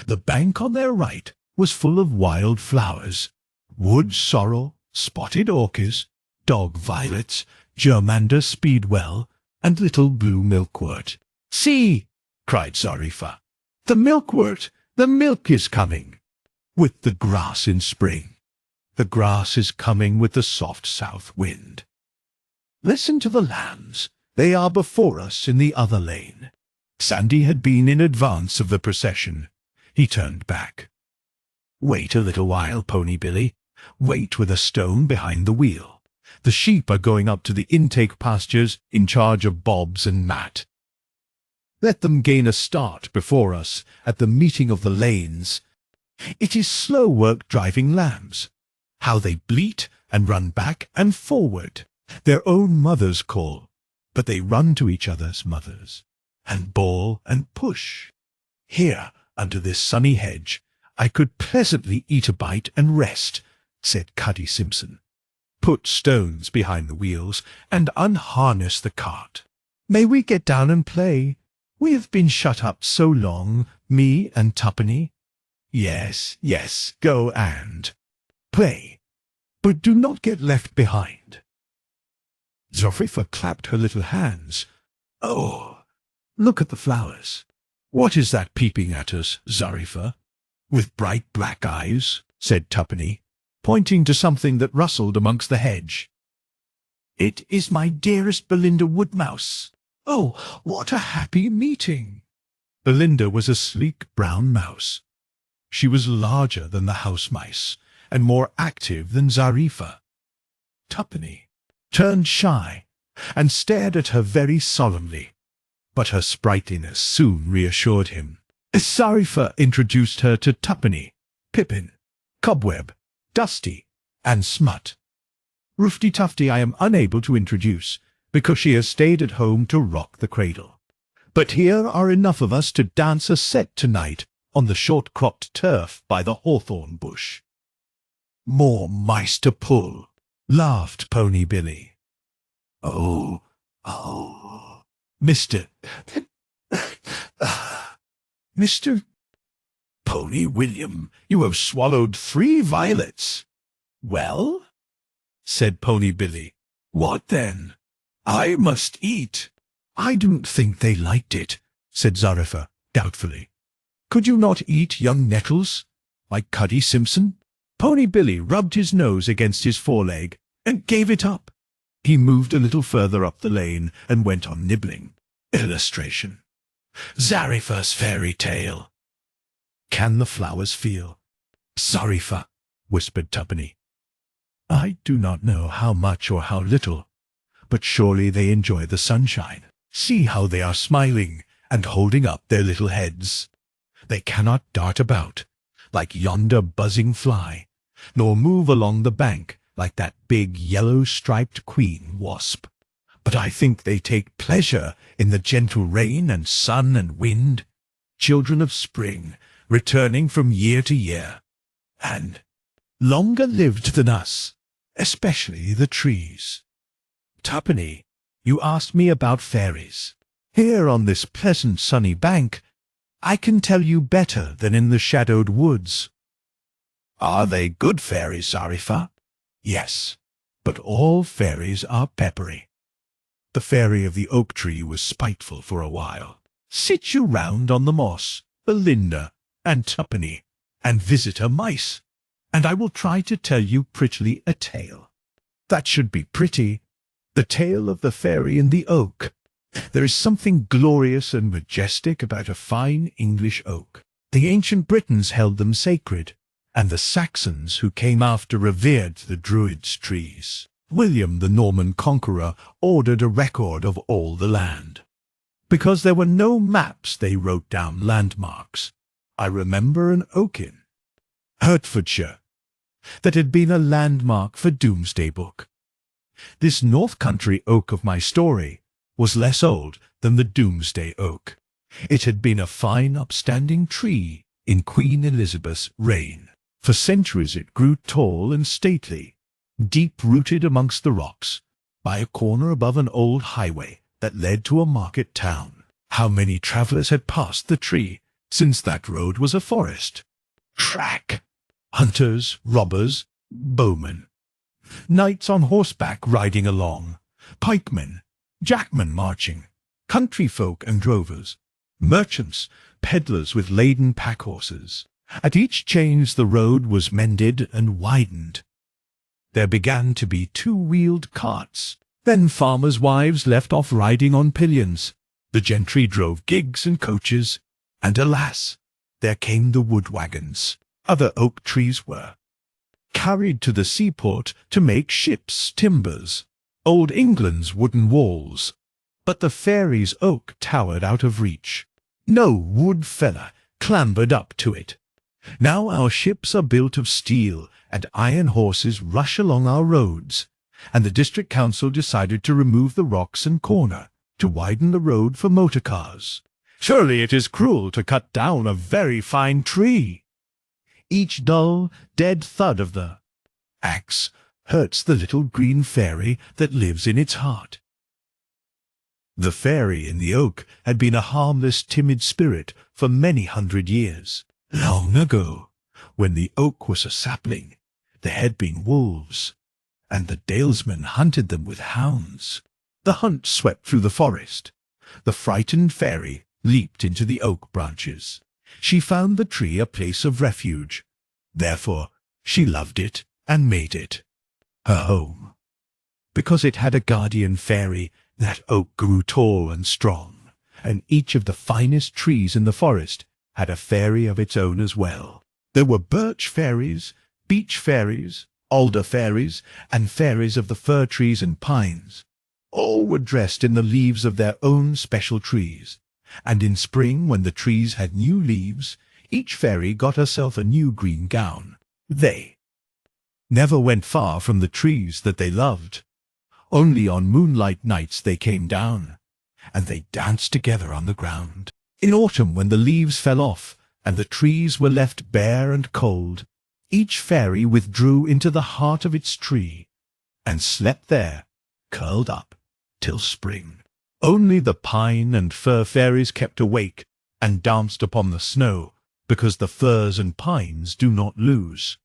The bank on their right was full of wild flowers, wood sorrel, spotted orchis, dog violets, germander speedwell, and little blue milkwort. "See!" cried Zarifa. "The milkwort! The milk is coming with the grass in spring. The grass is coming with the soft south wind. Listen to the lambs. They are before us in the other lane." Sandy had been in advance of the procession. He turned back. "Wait a little while, Pony Billy. Wait with a stone behind the wheel. The sheep are going up to the intake pastures in charge of Bobs and Matt. Let them gain a start before us at the meeting of the lanes. It is slow work driving lambs. how they bleat and run back and forward. Their own mothers call, but they run to each other's mothers, and bawl and push. Here, under this sunny hedge, I could pleasantly eat a bite and rest, said Cuddy Simpson. Put stones behind the wheels and unharness the cart. May we get down and play? We have been shut up so long, me and Tuppenny. Yes, yes, go and play, but do not get left behind. Zarifa clapped her little hands. Oh, look at the flowers. What is that peeping at us, Zarifa? With bright black eyes, said Tuppenny, pointing to something that rustled amongst the hedge. It is my dearest Belinda Woodmouse. Oh, what a happy meeting! Belinda was a sleek brown mouse. She was larger than the house mice, and more active than Zarifa. Tuppenny turned shy, and stared at her very solemnly, but her sprightliness soon reassured him. Zarifa introduced her to Tuppenny, Pippin, Cobweb, Dusty, and Smut. Roofty Tufty I am unable to introduce, because she has stayed at home to rock the cradle. But here are enough of us to dance a set tonight on the short-cropped turf by the hawthorn bush. More mice to pull, laughed Pony Billy. Oh, Mr. Pony William, you have swallowed 3 violets. Well, said Pony Billy. What then? I must eat. I don't think they liked it, said Zarifa doubtfully. Could you not eat young nettles, like Cuddy Simpson? Pony Billy rubbed his nose against his foreleg and gave it up. He moved a little further up the lane and went on nibbling. Illustration. Zarifa's fairy tale. Can the flowers feel? Zarifa, whispered Tuppenny. I do not know how much or how little, but surely they enjoy the sunshine. See how they are smiling and holding up their little heads. They cannot dart about, like yonder buzzing fly, nor move along the bank like that big yellow-striped queen wasp. But I think they take pleasure in the gentle rain and sun and wind, children of spring, returning from year to year, and longer lived than us, especially the trees. Tuppenny, you asked me about fairies. Here on this pleasant sunny bank, I can tell you better than in the shadowed woods. Are they good fairies, Zarifa? Yes, but all fairies are peppery. The fairy of the oak tree was spiteful for a while. Sit you round on the moss, Belinda and Tuppenny, and visit her mice, and I will try to tell you prettily a tale. That should be pretty. The tale of the fairy in the oak. There is something glorious and majestic about a fine English oak. The ancient Britons held them sacred, and the Saxons who came after revered the Druids' trees. William the Norman Conqueror ordered a record of all the land. Because there were no maps, they wrote down landmarks. I remember an oak in Hertfordshire that had been a landmark for Doomsday Book. This North Country oak of my story was less old than the Doomsday Oak. It had been a fine upstanding tree in Queen Elizabeth's reign. For centuries it grew tall and stately, deep-rooted amongst the rocks, by a corner above an old highway that led to a market town. How many travellers had passed the tree since that road was a forest? Track! Hunters, robbers, bowmen, knights on horseback riding along, pikemen, jackmen marching, country folk and drovers, merchants, peddlers with laden pack-horses. At each change the road was mended and widened. There began to be 2-wheeled carts. Then farmers' wives left off riding on pillions. The gentry drove gigs and coaches, and alas, there came the wood wagons. Other oak trees were carried to the seaport to make ships' timbers, old England's wooden walls. But the fairies' oak towered out of reach. No wood feller clambered up to it. Now our ships are built of steel, and iron horses rush along our roads, and the district council decided to remove the rocks and corner to widen the road for motor cars. Surely it is cruel to cut down a very fine tree. Each dull, dead thud of the axe hurts the little green fairy that lives in its heart. The fairy in the oak had been a harmless, timid spirit for many 100 years. Long ago, when the oak was a sapling, there had been wolves, and the dalesmen hunted them with hounds. The hunt swept through the forest. The frightened fairy leaped into the oak branches. She found the tree a place of refuge. Therefore, she loved it and made it her home. Because it had a guardian fairy, that oak grew tall and strong, and each of the finest trees in the forest had a fairy of its own as well. There were birch fairies, beech fairies, alder fairies, and fairies of the fir trees and pines. All were dressed in the leaves of their own special trees, and in spring, when the trees had new leaves, each fairy got herself a new green gown. They never went far from the trees that they loved. Only on moonlight nights they came down, and they danced together on the ground. In autumn, when the leaves fell off, and the trees were left bare and cold, each fairy withdrew into the heart of its tree, and slept there, curled up, till spring. Only the pine and fir fairies kept awake, and danced upon the snow, because the firs and pines do not lose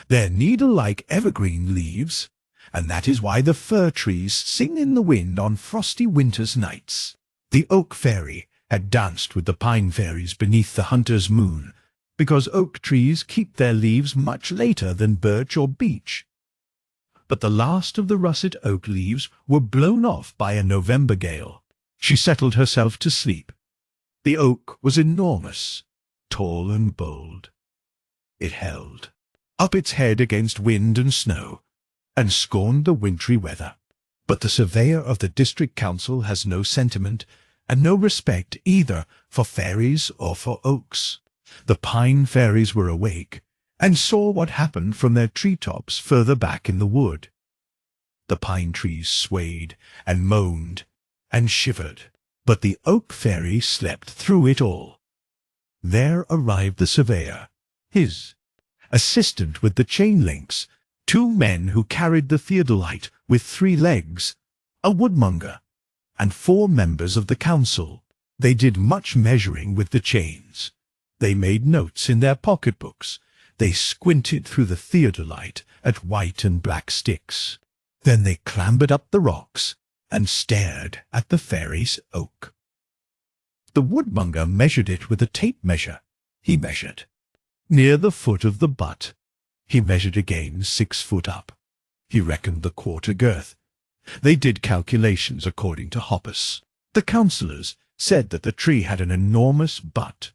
their needle-like evergreen leaves, and that is why the fir trees sing in the wind on frosty winter's nights. The oak fairy had danced with the pine fairies beneath the hunter's moon, because oak trees keep their leaves much later than birch or beech. But the last of the russet oak leaves were blown off by a November gale. She settled herself to sleep. The oak was enormous, tall and bold. It held up its head against wind and snow, and scorned the wintry weather. But the surveyor of the district council has no sentiment, and no respect either for fairies or for oaks. The pine fairies were awake, and saw what happened from their treetops further back in the wood. The pine trees swayed and moaned and shivered, but the oak fairy slept through it all. There arrived the surveyor, his assistant with the chain links, 2 men who carried the theodolite with 3 legs, a woodmonger, and 4 members of the council. They did much measuring with the chains. They made notes in their pocketbooks. They squinted through the theodolite at white and black sticks. Then they clambered up the rocks and stared at the fairy's oak. The woodmonger measured it with a tape measure. He measured near the foot of the butt. He measured again 6 foot up. He reckoned the quarter girth. They did calculations according to Hoppus. The councillors said that the tree had an enormous butt,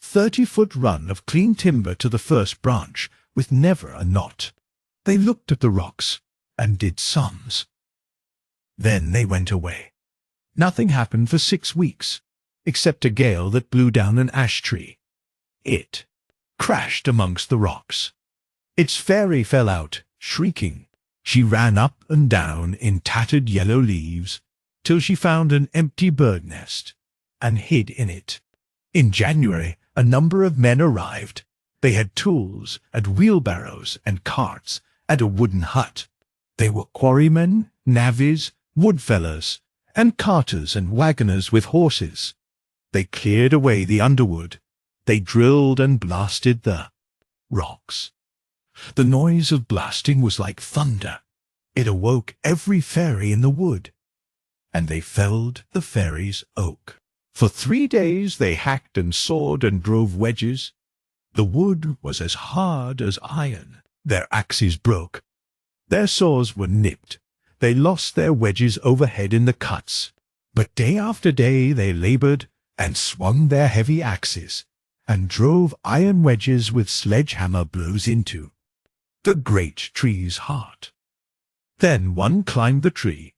30-foot run of clean timber to the first branch, with never a knot. They looked at the rocks and did sums. Then they went away. Nothing happened for 6 weeks, except a gale that blew down an ash tree. It crashed amongst the rocks. Its fairy fell out, shrieking. She ran up and down in tattered yellow leaves, till she found an empty bird nest, and hid in it. In January, a number of men arrived. They had tools, and wheelbarrows, and carts, and a wooden hut. They were quarrymen, navvies, woodfellers, and carters and wagoners with horses. They cleared away the underwood. They drilled and blasted the rocks. The noise of blasting was like thunder. It awoke every fairy in the wood, and they felled the fairy's oak. For 3 days they hacked and sawed and drove wedges. The wood was as hard as iron. Their axes broke. Their saws were nipped. They lost their wedges overhead in the cuts. But day after day they labored and swung their heavy axes, and drove iron wedges with sledgehammer blows into the great tree's heart. Then one climbed the tree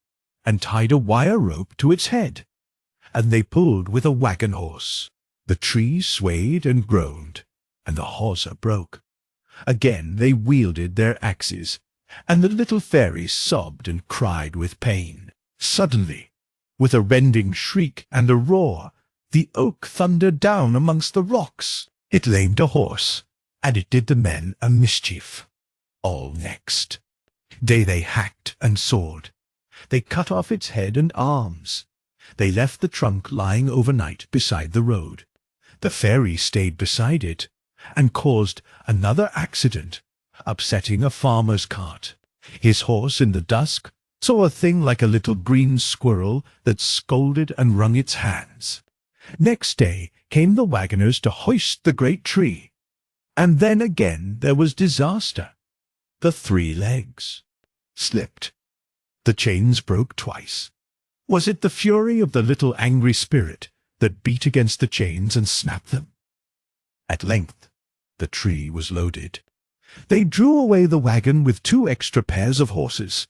and tied a wire rope to its head, and they pulled with a wagon horse. The tree swayed and groaned, and the hawser broke. Again they wielded their axes, and the little fairy sobbed and cried with pain. Suddenly, with a rending shriek and a roar, the oak thundered down amongst the rocks. It lamed a horse, and it did the men a mischief. All next day they hacked and sawed. They cut off its head and arms. They left the trunk lying overnight beside the road. The fairy stayed beside it, and caused another accident, upsetting a farmer's cart. His horse in the dusk saw a thing like a little green squirrel that scolded and wrung its hands. Next day came the wagoners to hoist the great tree, and then again there was disaster. The 3 legs slipped. The chains broke twice. Was it the fury of the little angry spirit that beat against the chains and snapped them? At length the tree was loaded. They drew away the wagon with 2 extra pairs of horses,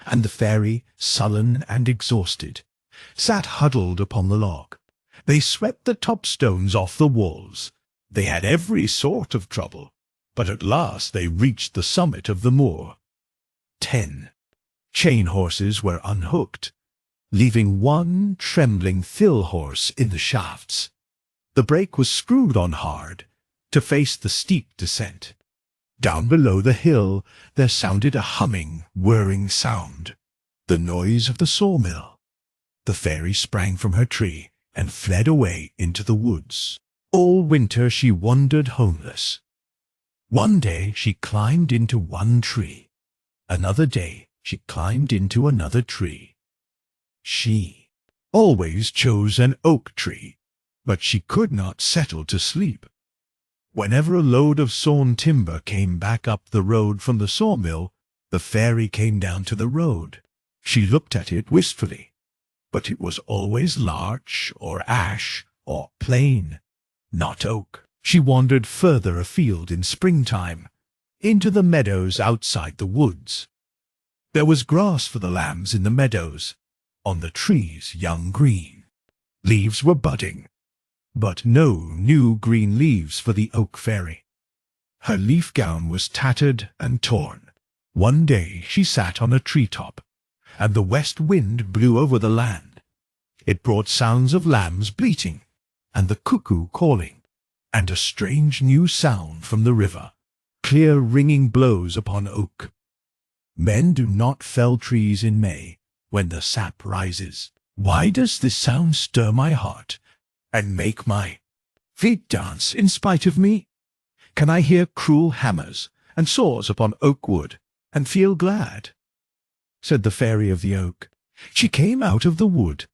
and the fairy, sullen and exhausted, sat huddled upon the log. They swept the top stones off the walls. They had every sort of trouble, but at last they reached the summit of the moor. 10 chain horses were unhooked, leaving 1 trembling thill horse in the shafts. The brake was screwed on hard to face the steep descent. Down below the hill there sounded a humming, whirring sound, the noise of the sawmill. The fairy sprang from her tree and fled away into the woods. All winter she wandered homeless. One day she climbed into one tree. Another day she climbed into another tree. She always chose an oak tree, but she could not settle to sleep. Whenever a load of sawn timber came back up the road from the sawmill, the fairy came down to the road. She looked at it wistfully, but it was always larch or ash or plane, not oak. She wandered further afield in springtime, into the meadows outside the woods. There was grass for the lambs in the meadows, on the trees young green. Leaves were budding, but no new green leaves for the oak fairy. Her leaf gown was tattered and torn. One day she sat on a treetop, and the west wind blew over the land. It brought sounds of lambs bleating, and the cuckoo calling, and a strange new sound from the river, clear ringing blows upon oak. Men do not fell trees in May, when the sap rises. Why does this sound stir my heart, and make my feet dance in spite of me? Can I hear cruel hammers and saws upon oak wood, and feel glad? Said the fairy of the oak. She came out of the wood,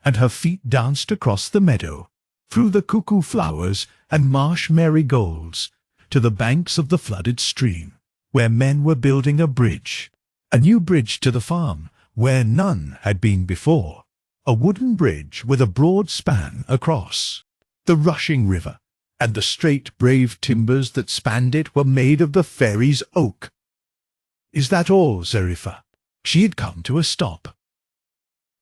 and her feet danced across the meadow, through the cuckoo flowers and marsh marigolds, to the banks of the flooded stream, where men were building a new bridge to the farm, where none had been before, a wooden bridge with a broad span across. The rushing river and the straight brave timbers that spanned it were made of the fairy's oak. Is that all, Zariffa? She had come to a stop.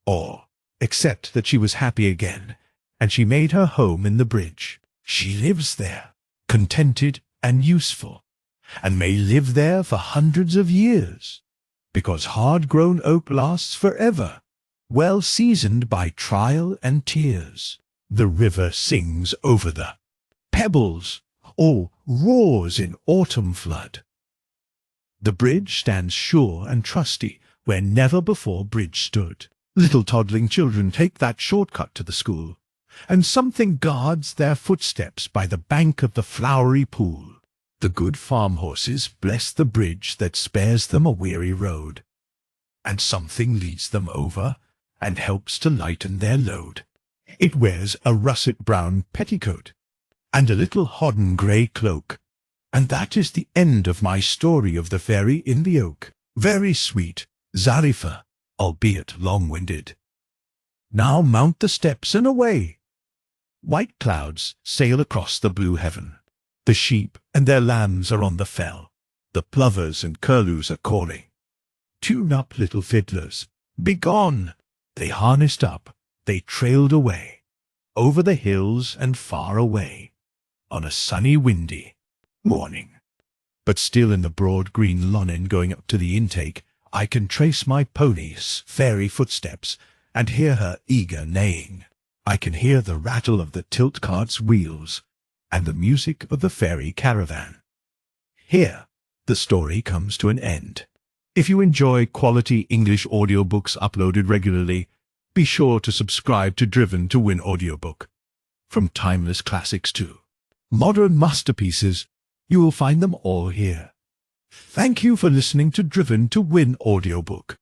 All, except that she was happy again, and she made her home in the bridge. She lives there, contented and useful, and may live there for hundreds of years, because hard-grown oak lasts forever, well seasoned by trial and tears. The river sings over the pebbles, or roars in autumn flood. The bridge stands sure and trusty where never before bridge stood. Little toddling children take that shortcut to the school, and something guards their footsteps by the bank of the flowery pool. The good farm horses bless the bridge that spares them a weary road, and something leads them over and helps to lighten their load. It wears a russet-brown petticoat and a little hodden grey cloak, and that is the end of my story of the fairy in the oak. Very sweet, Zariffa, albeit long-winded. Now mount the steps and away. White clouds sail across the blue heaven. The sheep and their lambs are on the fell. The plovers and curlews are calling. Tune up, little fiddlers, begone! They harnessed up, they trailed away, over the hills and far away, on a sunny windy Morning. But still in the broad green lonin going up to the intake, I can trace my pony's fairy footsteps and hear her eager neighing. I can hear the rattle of the tilt cart's wheels and the music of the fairy caravan. Here, the story comes to an end. If you enjoy quality English audiobooks uploaded regularly, be sure to subscribe to Driven to Win Audiobook. From timeless classics to modern masterpieces, you will find them all here. Thank you for listening to Driven to Win Audiobook.